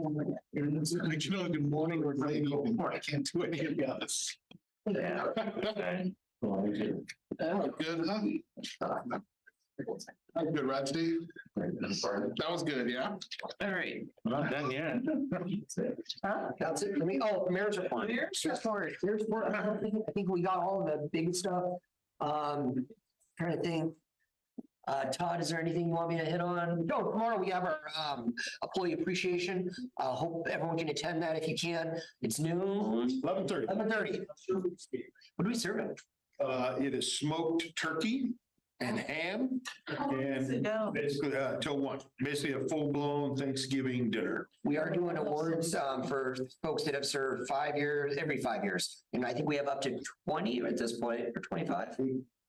Speaker 6: morning or late evening. I can't do any of the others.
Speaker 14: yeah.
Speaker 6: Good, huh? Good, right, Steve? That was good, yeah?
Speaker 1: All right.
Speaker 14: Not done yet.
Speaker 9: That's it for me. Oh, mayor's report. Mayor's report. I think we got all the big stuff. Trying to think. Todd, is there anything you want me to hit on? No, tomorrow we have our employee appreciation. Hope everyone can attend that if you can. It's noon.
Speaker 6: 11:30.
Speaker 9: 11:30. What do we serve it?
Speaker 6: It is smoked turkey and ham and basically till 1, basically a full-blown Thanksgiving dinner.
Speaker 9: We are doing awards for folks that have served 5 years, every 5 years. And I think we have up to 20 at this point, or 25.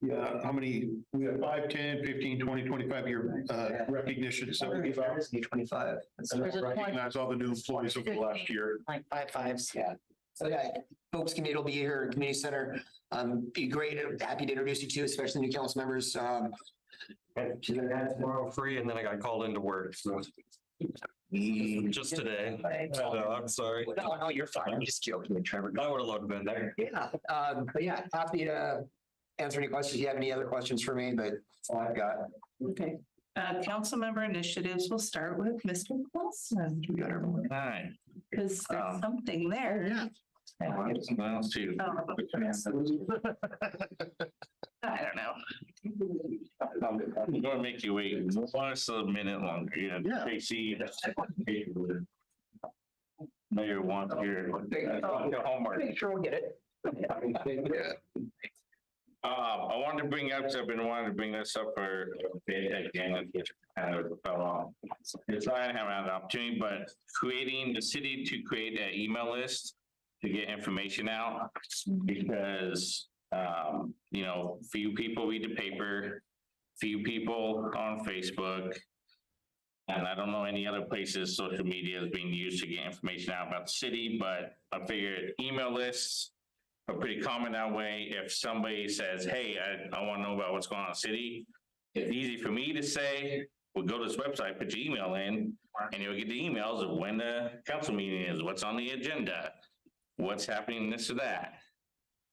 Speaker 6: Yeah, how many? We have 5, 10, 15, 20, 25-year recognitions. So we
Speaker 9: 25.
Speaker 6: recognize all the new employees of the last year.
Speaker 1: Like 5 5s.
Speaker 9: Yeah. So yeah, folks committee will be here, community center. Be great. Happy to introduce you to, especially new council members.
Speaker 17: Tomorrow free, and then I got called into work, so. Just today. I'm sorry.
Speaker 9: No, you're fine. I'm just joking, Trevor.
Speaker 17: I would have loved to been there.
Speaker 9: Yeah. But yeah, happy to answer any questions. You have any other questions for me, but that's all I've got.
Speaker 16: Okay. Council member initiatives, we'll start with Mr. Wilson.
Speaker 9: We got everyone.
Speaker 14: All right.
Speaker 16: Because there's something there.
Speaker 6: Yeah.
Speaker 14: What else too?
Speaker 16: I don't know.
Speaker 14: I'm gonna make you wait just a minute longer.
Speaker 6: Yeah.
Speaker 14: Tracy. Mayor wants your homework.
Speaker 9: Make sure we'll get it.
Speaker 14: I wanted to bring up, I've been wanting to bring this up for a bit again, which kind of fell off. It's not gonna have an opportunity, but creating the city to create an email list to get information out because, few people read the paper, few people on Facebook. And I don't know any other places social media is being used to get information out about the city, but I figured email lists are pretty common that way. If somebody says, hey, I want to know about what's going on in the city, it's easy for me to say, well, go to this website, put your email in, and you'll get the emails of when the council meeting is, what's on the agenda, what's happening, this or that.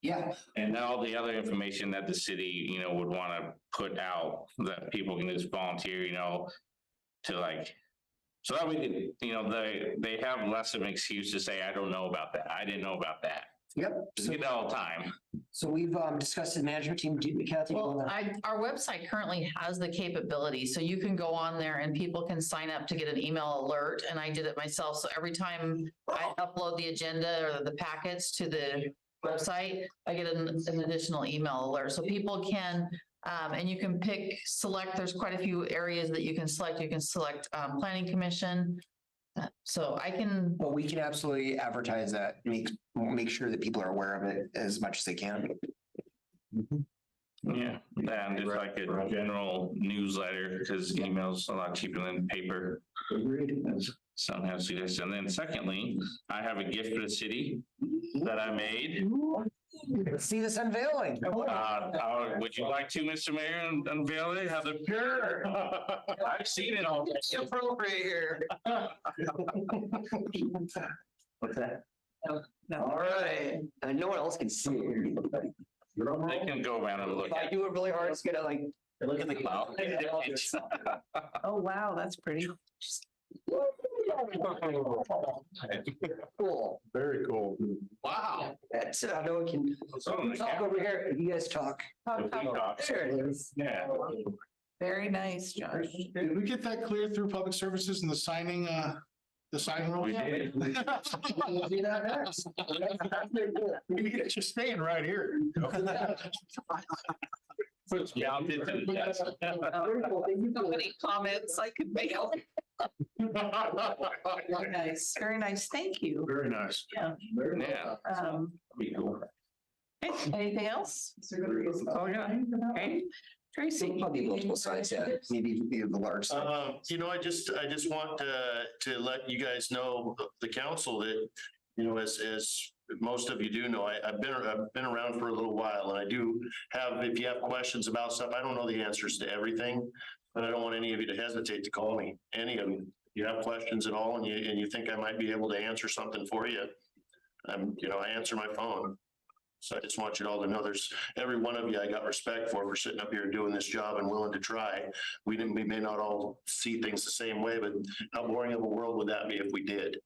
Speaker 9: Yeah.
Speaker 14: And all the other information that the city, would want to put out that people can just volunteer, to like, so that way, they have less of an excuse to say, I don't know about that. I didn't know about that.
Speaker 9: Yep.
Speaker 14: Just get that all the time.
Speaker 9: So we've discussed the management team. Kathy,
Speaker 1: Well, our website currently has the capability, so you can go on there and people can sign up to get an email alert. And I did it myself. So every time I upload the agenda or the packets to the website, I get an additional email alert. So people can, and you can select, there's quite a few areas that you can select. You can select planning commission. So I can.
Speaker 9: Well, we can absolutely advertise that, make sure that people are aware of it as much as they can.
Speaker 14: Yeah, and just like a general newsletter, because email's a lot cheaper than paper. As some have suggested. And then secondly, I have a gift for the city that I made.
Speaker 9: Let's see this unveiling.
Speaker 14: Would you like to, Mr. Mayor, unveil it? Have the pure. I've seen it all. It's appropriate here.
Speaker 9: What's that?
Speaker 16: No.
Speaker 9: All right. No one else can see it.
Speaker 14: They can go around and look.
Speaker 9: If I do it really hard, it's gonna like.
Speaker 14: Look at the cloud.
Speaker 16: Oh, wow, that's pretty.
Speaker 9: Cool.
Speaker 10: Very cool.
Speaker 9: Wow. That's it. I know it can. Talk over here. You guys talk.
Speaker 14: There it is. Yeah.
Speaker 16: Very nice, Josh.
Speaker 6: Did we get that clear through public services and the signing rule?
Speaker 14: We did.
Speaker 6: You're staying right here.
Speaker 16: So many comments I could make. Nice, very nice. Thank you.
Speaker 10: Very nice.
Speaker 16: Yeah.
Speaker 14: Yeah.
Speaker 16: Be cool. Anything else? Oh, yeah. Okay. Tracy.
Speaker 9: Probably multiple sides, yeah. Maybe the large side.
Speaker 10: I just want to let you guys know, the council, that, as most of you do know, I've been around for a little while, and I do have, if you have questions about stuff, I don't know the answers to everything, but I don't want any of you to hesitate to call me. Any of you, you have questions at all, and you think I might be able to answer something for you, I answer my phone. So I just want you all to know, there's every one of you I got respect for sitting up here doing this job and willing to try. We may not all see things the same way, but how boring of a world would that be if we did?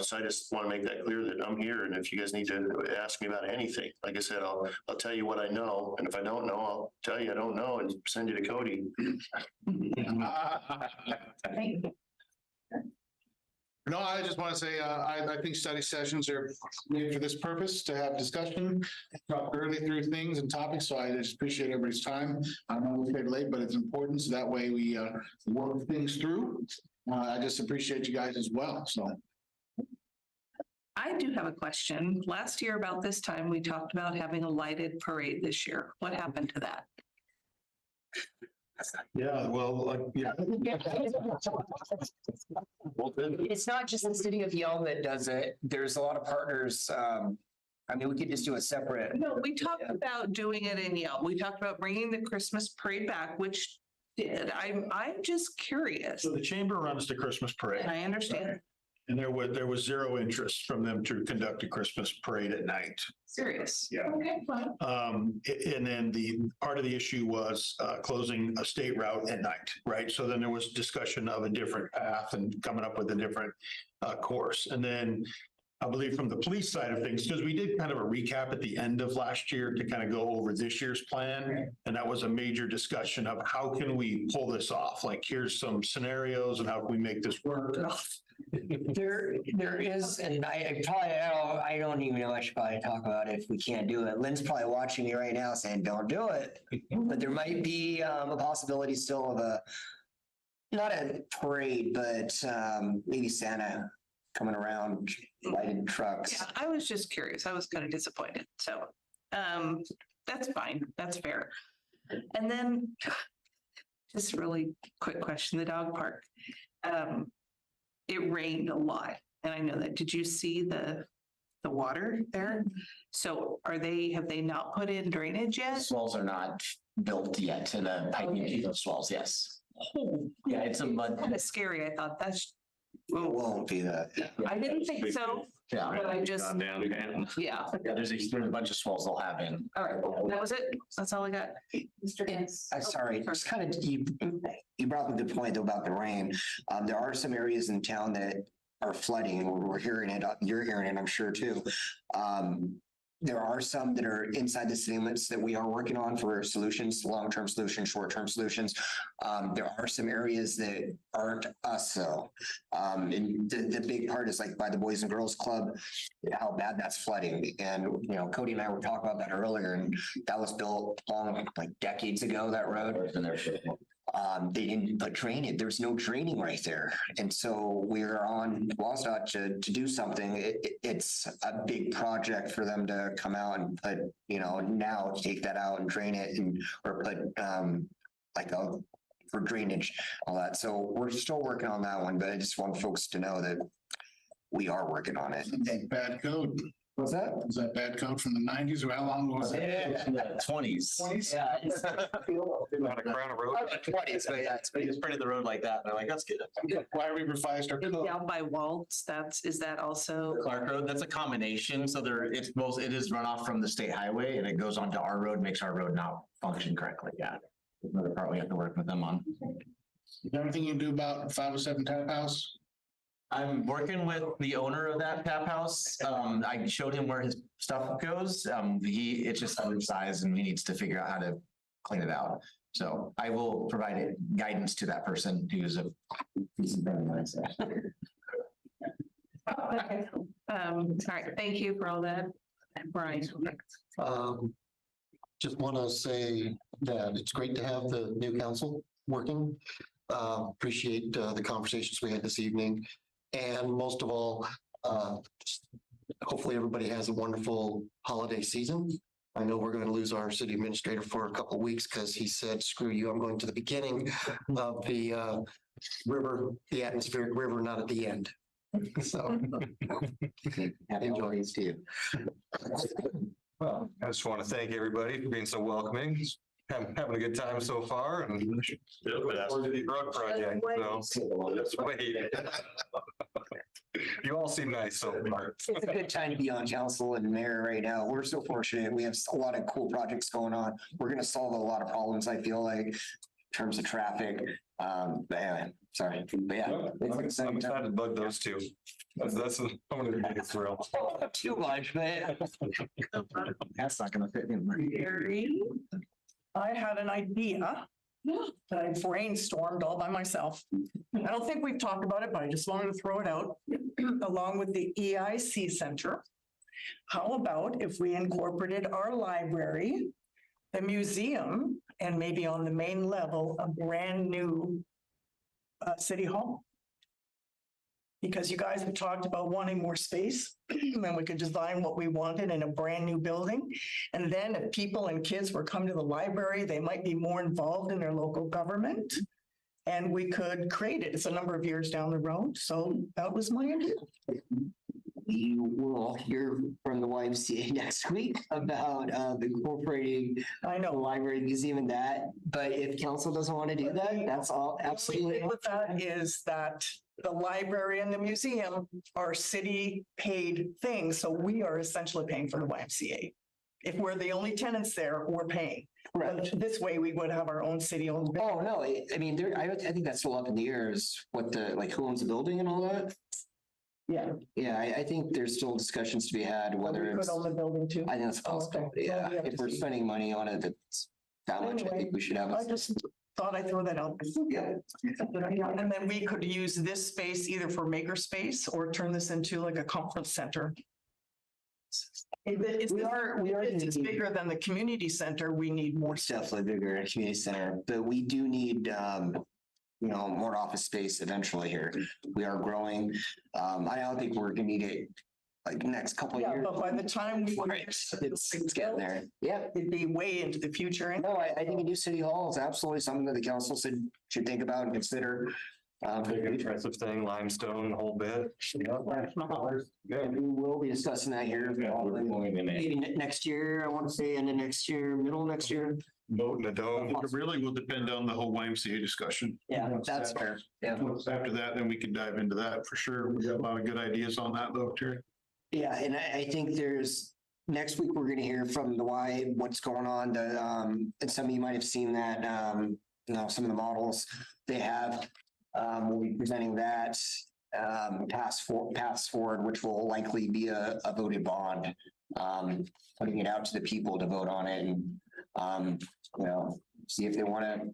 Speaker 10: So I just want to make that clear that I'm here, and if you guys need to ask me about anything, like I said, I'll tell you what I know, and if I don't know, I'll tell you I don't know and send you to Cody.
Speaker 6: No, I just want to say, I think study sessions are made for this purpose, to have discussion, talk early through things and topics. So I just appreciate everybody's time. I know we stayed late, but it's important. So that way we work things through. I just appreciate you guys as well. So.
Speaker 16: I do have a question. Last year about this time, we talked about having a lighted parade this year. What happened to that?
Speaker 10: Yeah, well,
Speaker 9: It's not just the city of Yelm that does it. There's a lot of partners. We could just do a separate.
Speaker 16: No, we talked about doing it in Yelm. We talked about bringing the Christmas parade back, which did. I'm just curious.
Speaker 19: So the chamber runs the Christmas parade.
Speaker 16: I understand.
Speaker 19: And there was zero interest from them to conduct a Christmas parade at night.
Speaker 16: Serious.
Speaker 19: Yeah.
Speaker 16: Okay, fine.
Speaker 19: And then the part of the issue was closing a state route at night, right? So then there was discussion of a different path and coming up with a different course. And then I believe from the police side of things, because we did kind of a recap at the end of last year to kind of go over this year's plan. And that was a major discussion of how can we pull this off? Like, here's some scenarios and how can we make this work?
Speaker 9: There is, and I don't even know I should probably talk about it if we can't do it. Lynn's probably watching me right now saying, don't do it. But there might be a possibility still of not a parade, but maybe Santa coming around, lighted trucks.
Speaker 16: Yeah, I was just curious. I was kind of disappointed. So that's fine. That's fair. And then just really quick question, the dog park. It rained a lot, and I know that. Did you see the water there? So have they not put in drainage yet?
Speaker 20: Swells are not built yet to the piping of those swells, yes.
Speaker 16: Oh,
Speaker 20: yeah, it's a mud.
Speaker 16: Kind of scary. I thought that's.
Speaker 9: It won't be that.
Speaker 16: I didn't think so.
Speaker 20: Yeah.
Speaker 16: But I just. Yeah.
Speaker 20: Yeah, there's a bunch of swells they'll have in.
Speaker 16: All right, that was it. That's all I got. Mr. Dennis.
Speaker 9: Sorry, just kind of, you brought up a good point though about the rain. There are some areas in town that are flooding. We're hearing it. You're hearing it, I'm sure too. there are some that are inside the city limits that we are working on for solutions, long-term solutions, short-term solutions. There are some areas that aren't us though. And the big part is like by the Boys and Girls Club, how bad that's flooding. And, you know, Cody and I were talking about that earlier, and that was built long, like decades ago, that road. They didn't put drainage. There's no draining right there. And so we're on WSDOT to do something. It's a big project for them to come out and put, you know, now take that out and drain it and, or put, for drainage, all that. So we're still working on that one, but I just want folks to know that we are working on it.
Speaker 6: Bad code.
Speaker 9: What's that?
Speaker 6: Was that bad code from the 90s or how long was it?
Speaker 20: Yeah, 20s.
Speaker 6: 20s?
Speaker 20: Yeah.
Speaker 17: Not a crown of road.
Speaker 9: 20s, but yeah,
Speaker 20: They just printed the road like that. And they're like, that's good.
Speaker 6: Why we revised our code.
Speaker 16: Down by Waltz, is that also?
Speaker 20: Clark Road, that's a combination. So it is runoff from the state highway and it goes onto our road, makes our road not function correctly. Yeah. Another part we have to work with them on.
Speaker 6: Is there anything you can do about 507 Tap House?
Speaker 20: I'm working with the owner of that tap house. I showed him where his stuff goes. It's just undersized and he needs to figure out how to clean it out. So I will provide guidance to that person who's a piece of mindset.
Speaker 16: Okay. All right, thank you for all that, Brian.
Speaker 8: Just want to say that it's great to have the new council working. Appreciate the conversations we had this evening. And most of all, hopefully everybody has a wonderful holiday season. I know we're going to lose our city administrator for a couple of weeks because he said, screw you, I'm going to the beginning of the river, the atmospheric river, not at the end. So enjoy it, Steve.
Speaker 17: Well, I just want to thank everybody for being so welcoming. Having a good time so far and forward to the road project. So let's wait. You all seem nice so far.
Speaker 9: It's a good time to be on council and mayor right now. We're so fortunate. We have a lot of cool projects going on. We're going to solve a lot of problems, I feel like, in terms of traffic. But yeah, sorry. But yeah,
Speaker 17: I'm excited to bug those two. That's I'm going to be thrilled.
Speaker 9: Too much, man.
Speaker 20: That's not going to fit in.
Speaker 7: Gary, I had an idea that I brainstormed all by myself. I don't think we've talked about it, but I just wanted to throw it out along with the EIC Center. How about if we incorporated our library, the museum, and maybe on the main level, a brand new city hall? Because you guys have talked about wanting more space, and we could design what we wanted in a brand new building. And then if people and kids were come to the library, they might be more involved in their local government. And we could create it. It's a number of years down the road. So that was my idea.
Speaker 9: You will hear from the YMCA next week about incorporating the library, museum, and that. But if council doesn't want to do that, that's all absolutely.
Speaker 7: With that is that the library and the museum are city paid things. So we are essentially paying for the YMCA. If we're the only tenants there, we're paying. Right. This way we would have our own city owned.
Speaker 9: Oh, no. I mean, I think that's still up in the air is what who owns the building and all that.
Speaker 7: Yeah.
Speaker 9: Yeah, I think there's still discussions to be had, whether
Speaker 7: it's. Could own the building too.
Speaker 9: I think that's a possibility. Yeah. If we're spending money on it, that's that much. I think we should have it.
Speaker 7: I just thought I'd throw that out. Yeah. And then we could use this space either for maker space or turn this into like a conference center. It's bigger than the community center. We need more.
Speaker 9: It's definitely bigger than a community center, but we do need more office space eventually here. We are growing. I don't think we're gonna need it like next couple of years.
Speaker 7: But by the time
Speaker 9: it's getting there. Yeah.
Speaker 7: It'd be way into the future.
Speaker 9: No, I think a new city hall is absolutely something that the council should think about and consider.
Speaker 17: Big impressive thing, limestone, the whole bit.
Speaker 9: Yeah, we will be discussing that here. Maybe next year, I want to say, and then next year, middle of next year.
Speaker 17: Vote in the dome.
Speaker 19: It really will depend on the whole YMCA discussion.
Speaker 9: Yeah, that's fair. Yeah.
Speaker 19: After that, then we can dive into that for sure. We got a lot of good ideas on that though, Terry.
Speaker 9: Yeah, and I think next week we're going to hear from the Y what's going on. And some of you might have seen that, some of the models they have. We'll be presenting that paths forward, which will likely be a voted bond putting it out to the people to vote on it and, see if they want to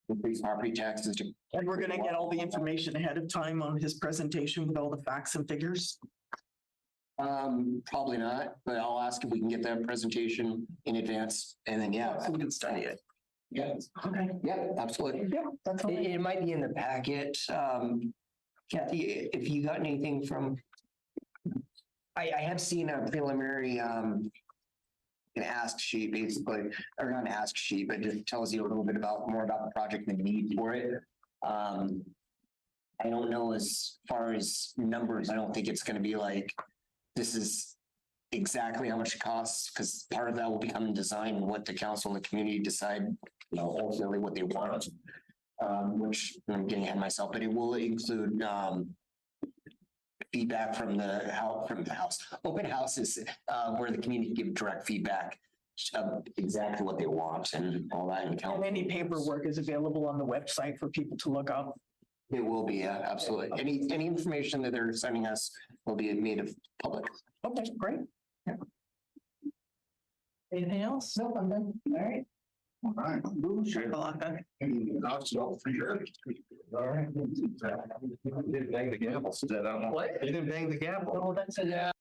Speaker 9: increase property taxes to.
Speaker 7: And we're gonna get all the information ahead of time on his presentation with all the facts and figures.
Speaker 9: Probably not, but I'll ask if we can get that presentation in advance and then, yeah.
Speaker 7: So we can study it.
Speaker 9: Yeah.
Speaker 7: Okay.
Speaker 9: Yeah, absolutely.
Speaker 7: Yeah, that's all.
Speaker 9: It might be in the packet. Kathy, if you got anything from. I have seen a preliminary, an ask sheet basically, or not an ask sheet, but just tells you a little bit more about the project and the need for it. I don't know as far as numbers, I don't think it's gonna be like, this is exactly how much it costs, because part of that will become in design and what the council and the community decide, ultimately what they want. Which I'm getting ahead of myself, but it will include, feedback from the house. Open houses, where the community give direct feedback of exactly what they want and all that.
Speaker 7: And any paperwork is available on the website for people to look up.
Speaker 9: It will be, absolutely. Any information that they're sending us will be made public.
Speaker 7: Okay, great. Yeah. Anything else?
Speaker 3: No, I'm done.
Speaker 7: All right.
Speaker 19: All right.
Speaker 7: Shakalaka.
Speaker 19: All right.
Speaker 17: Didn't bang the gavel.
Speaker 7: What?
Speaker 17: They didn't bang the gavel.
Speaker 7: Oh, that's a.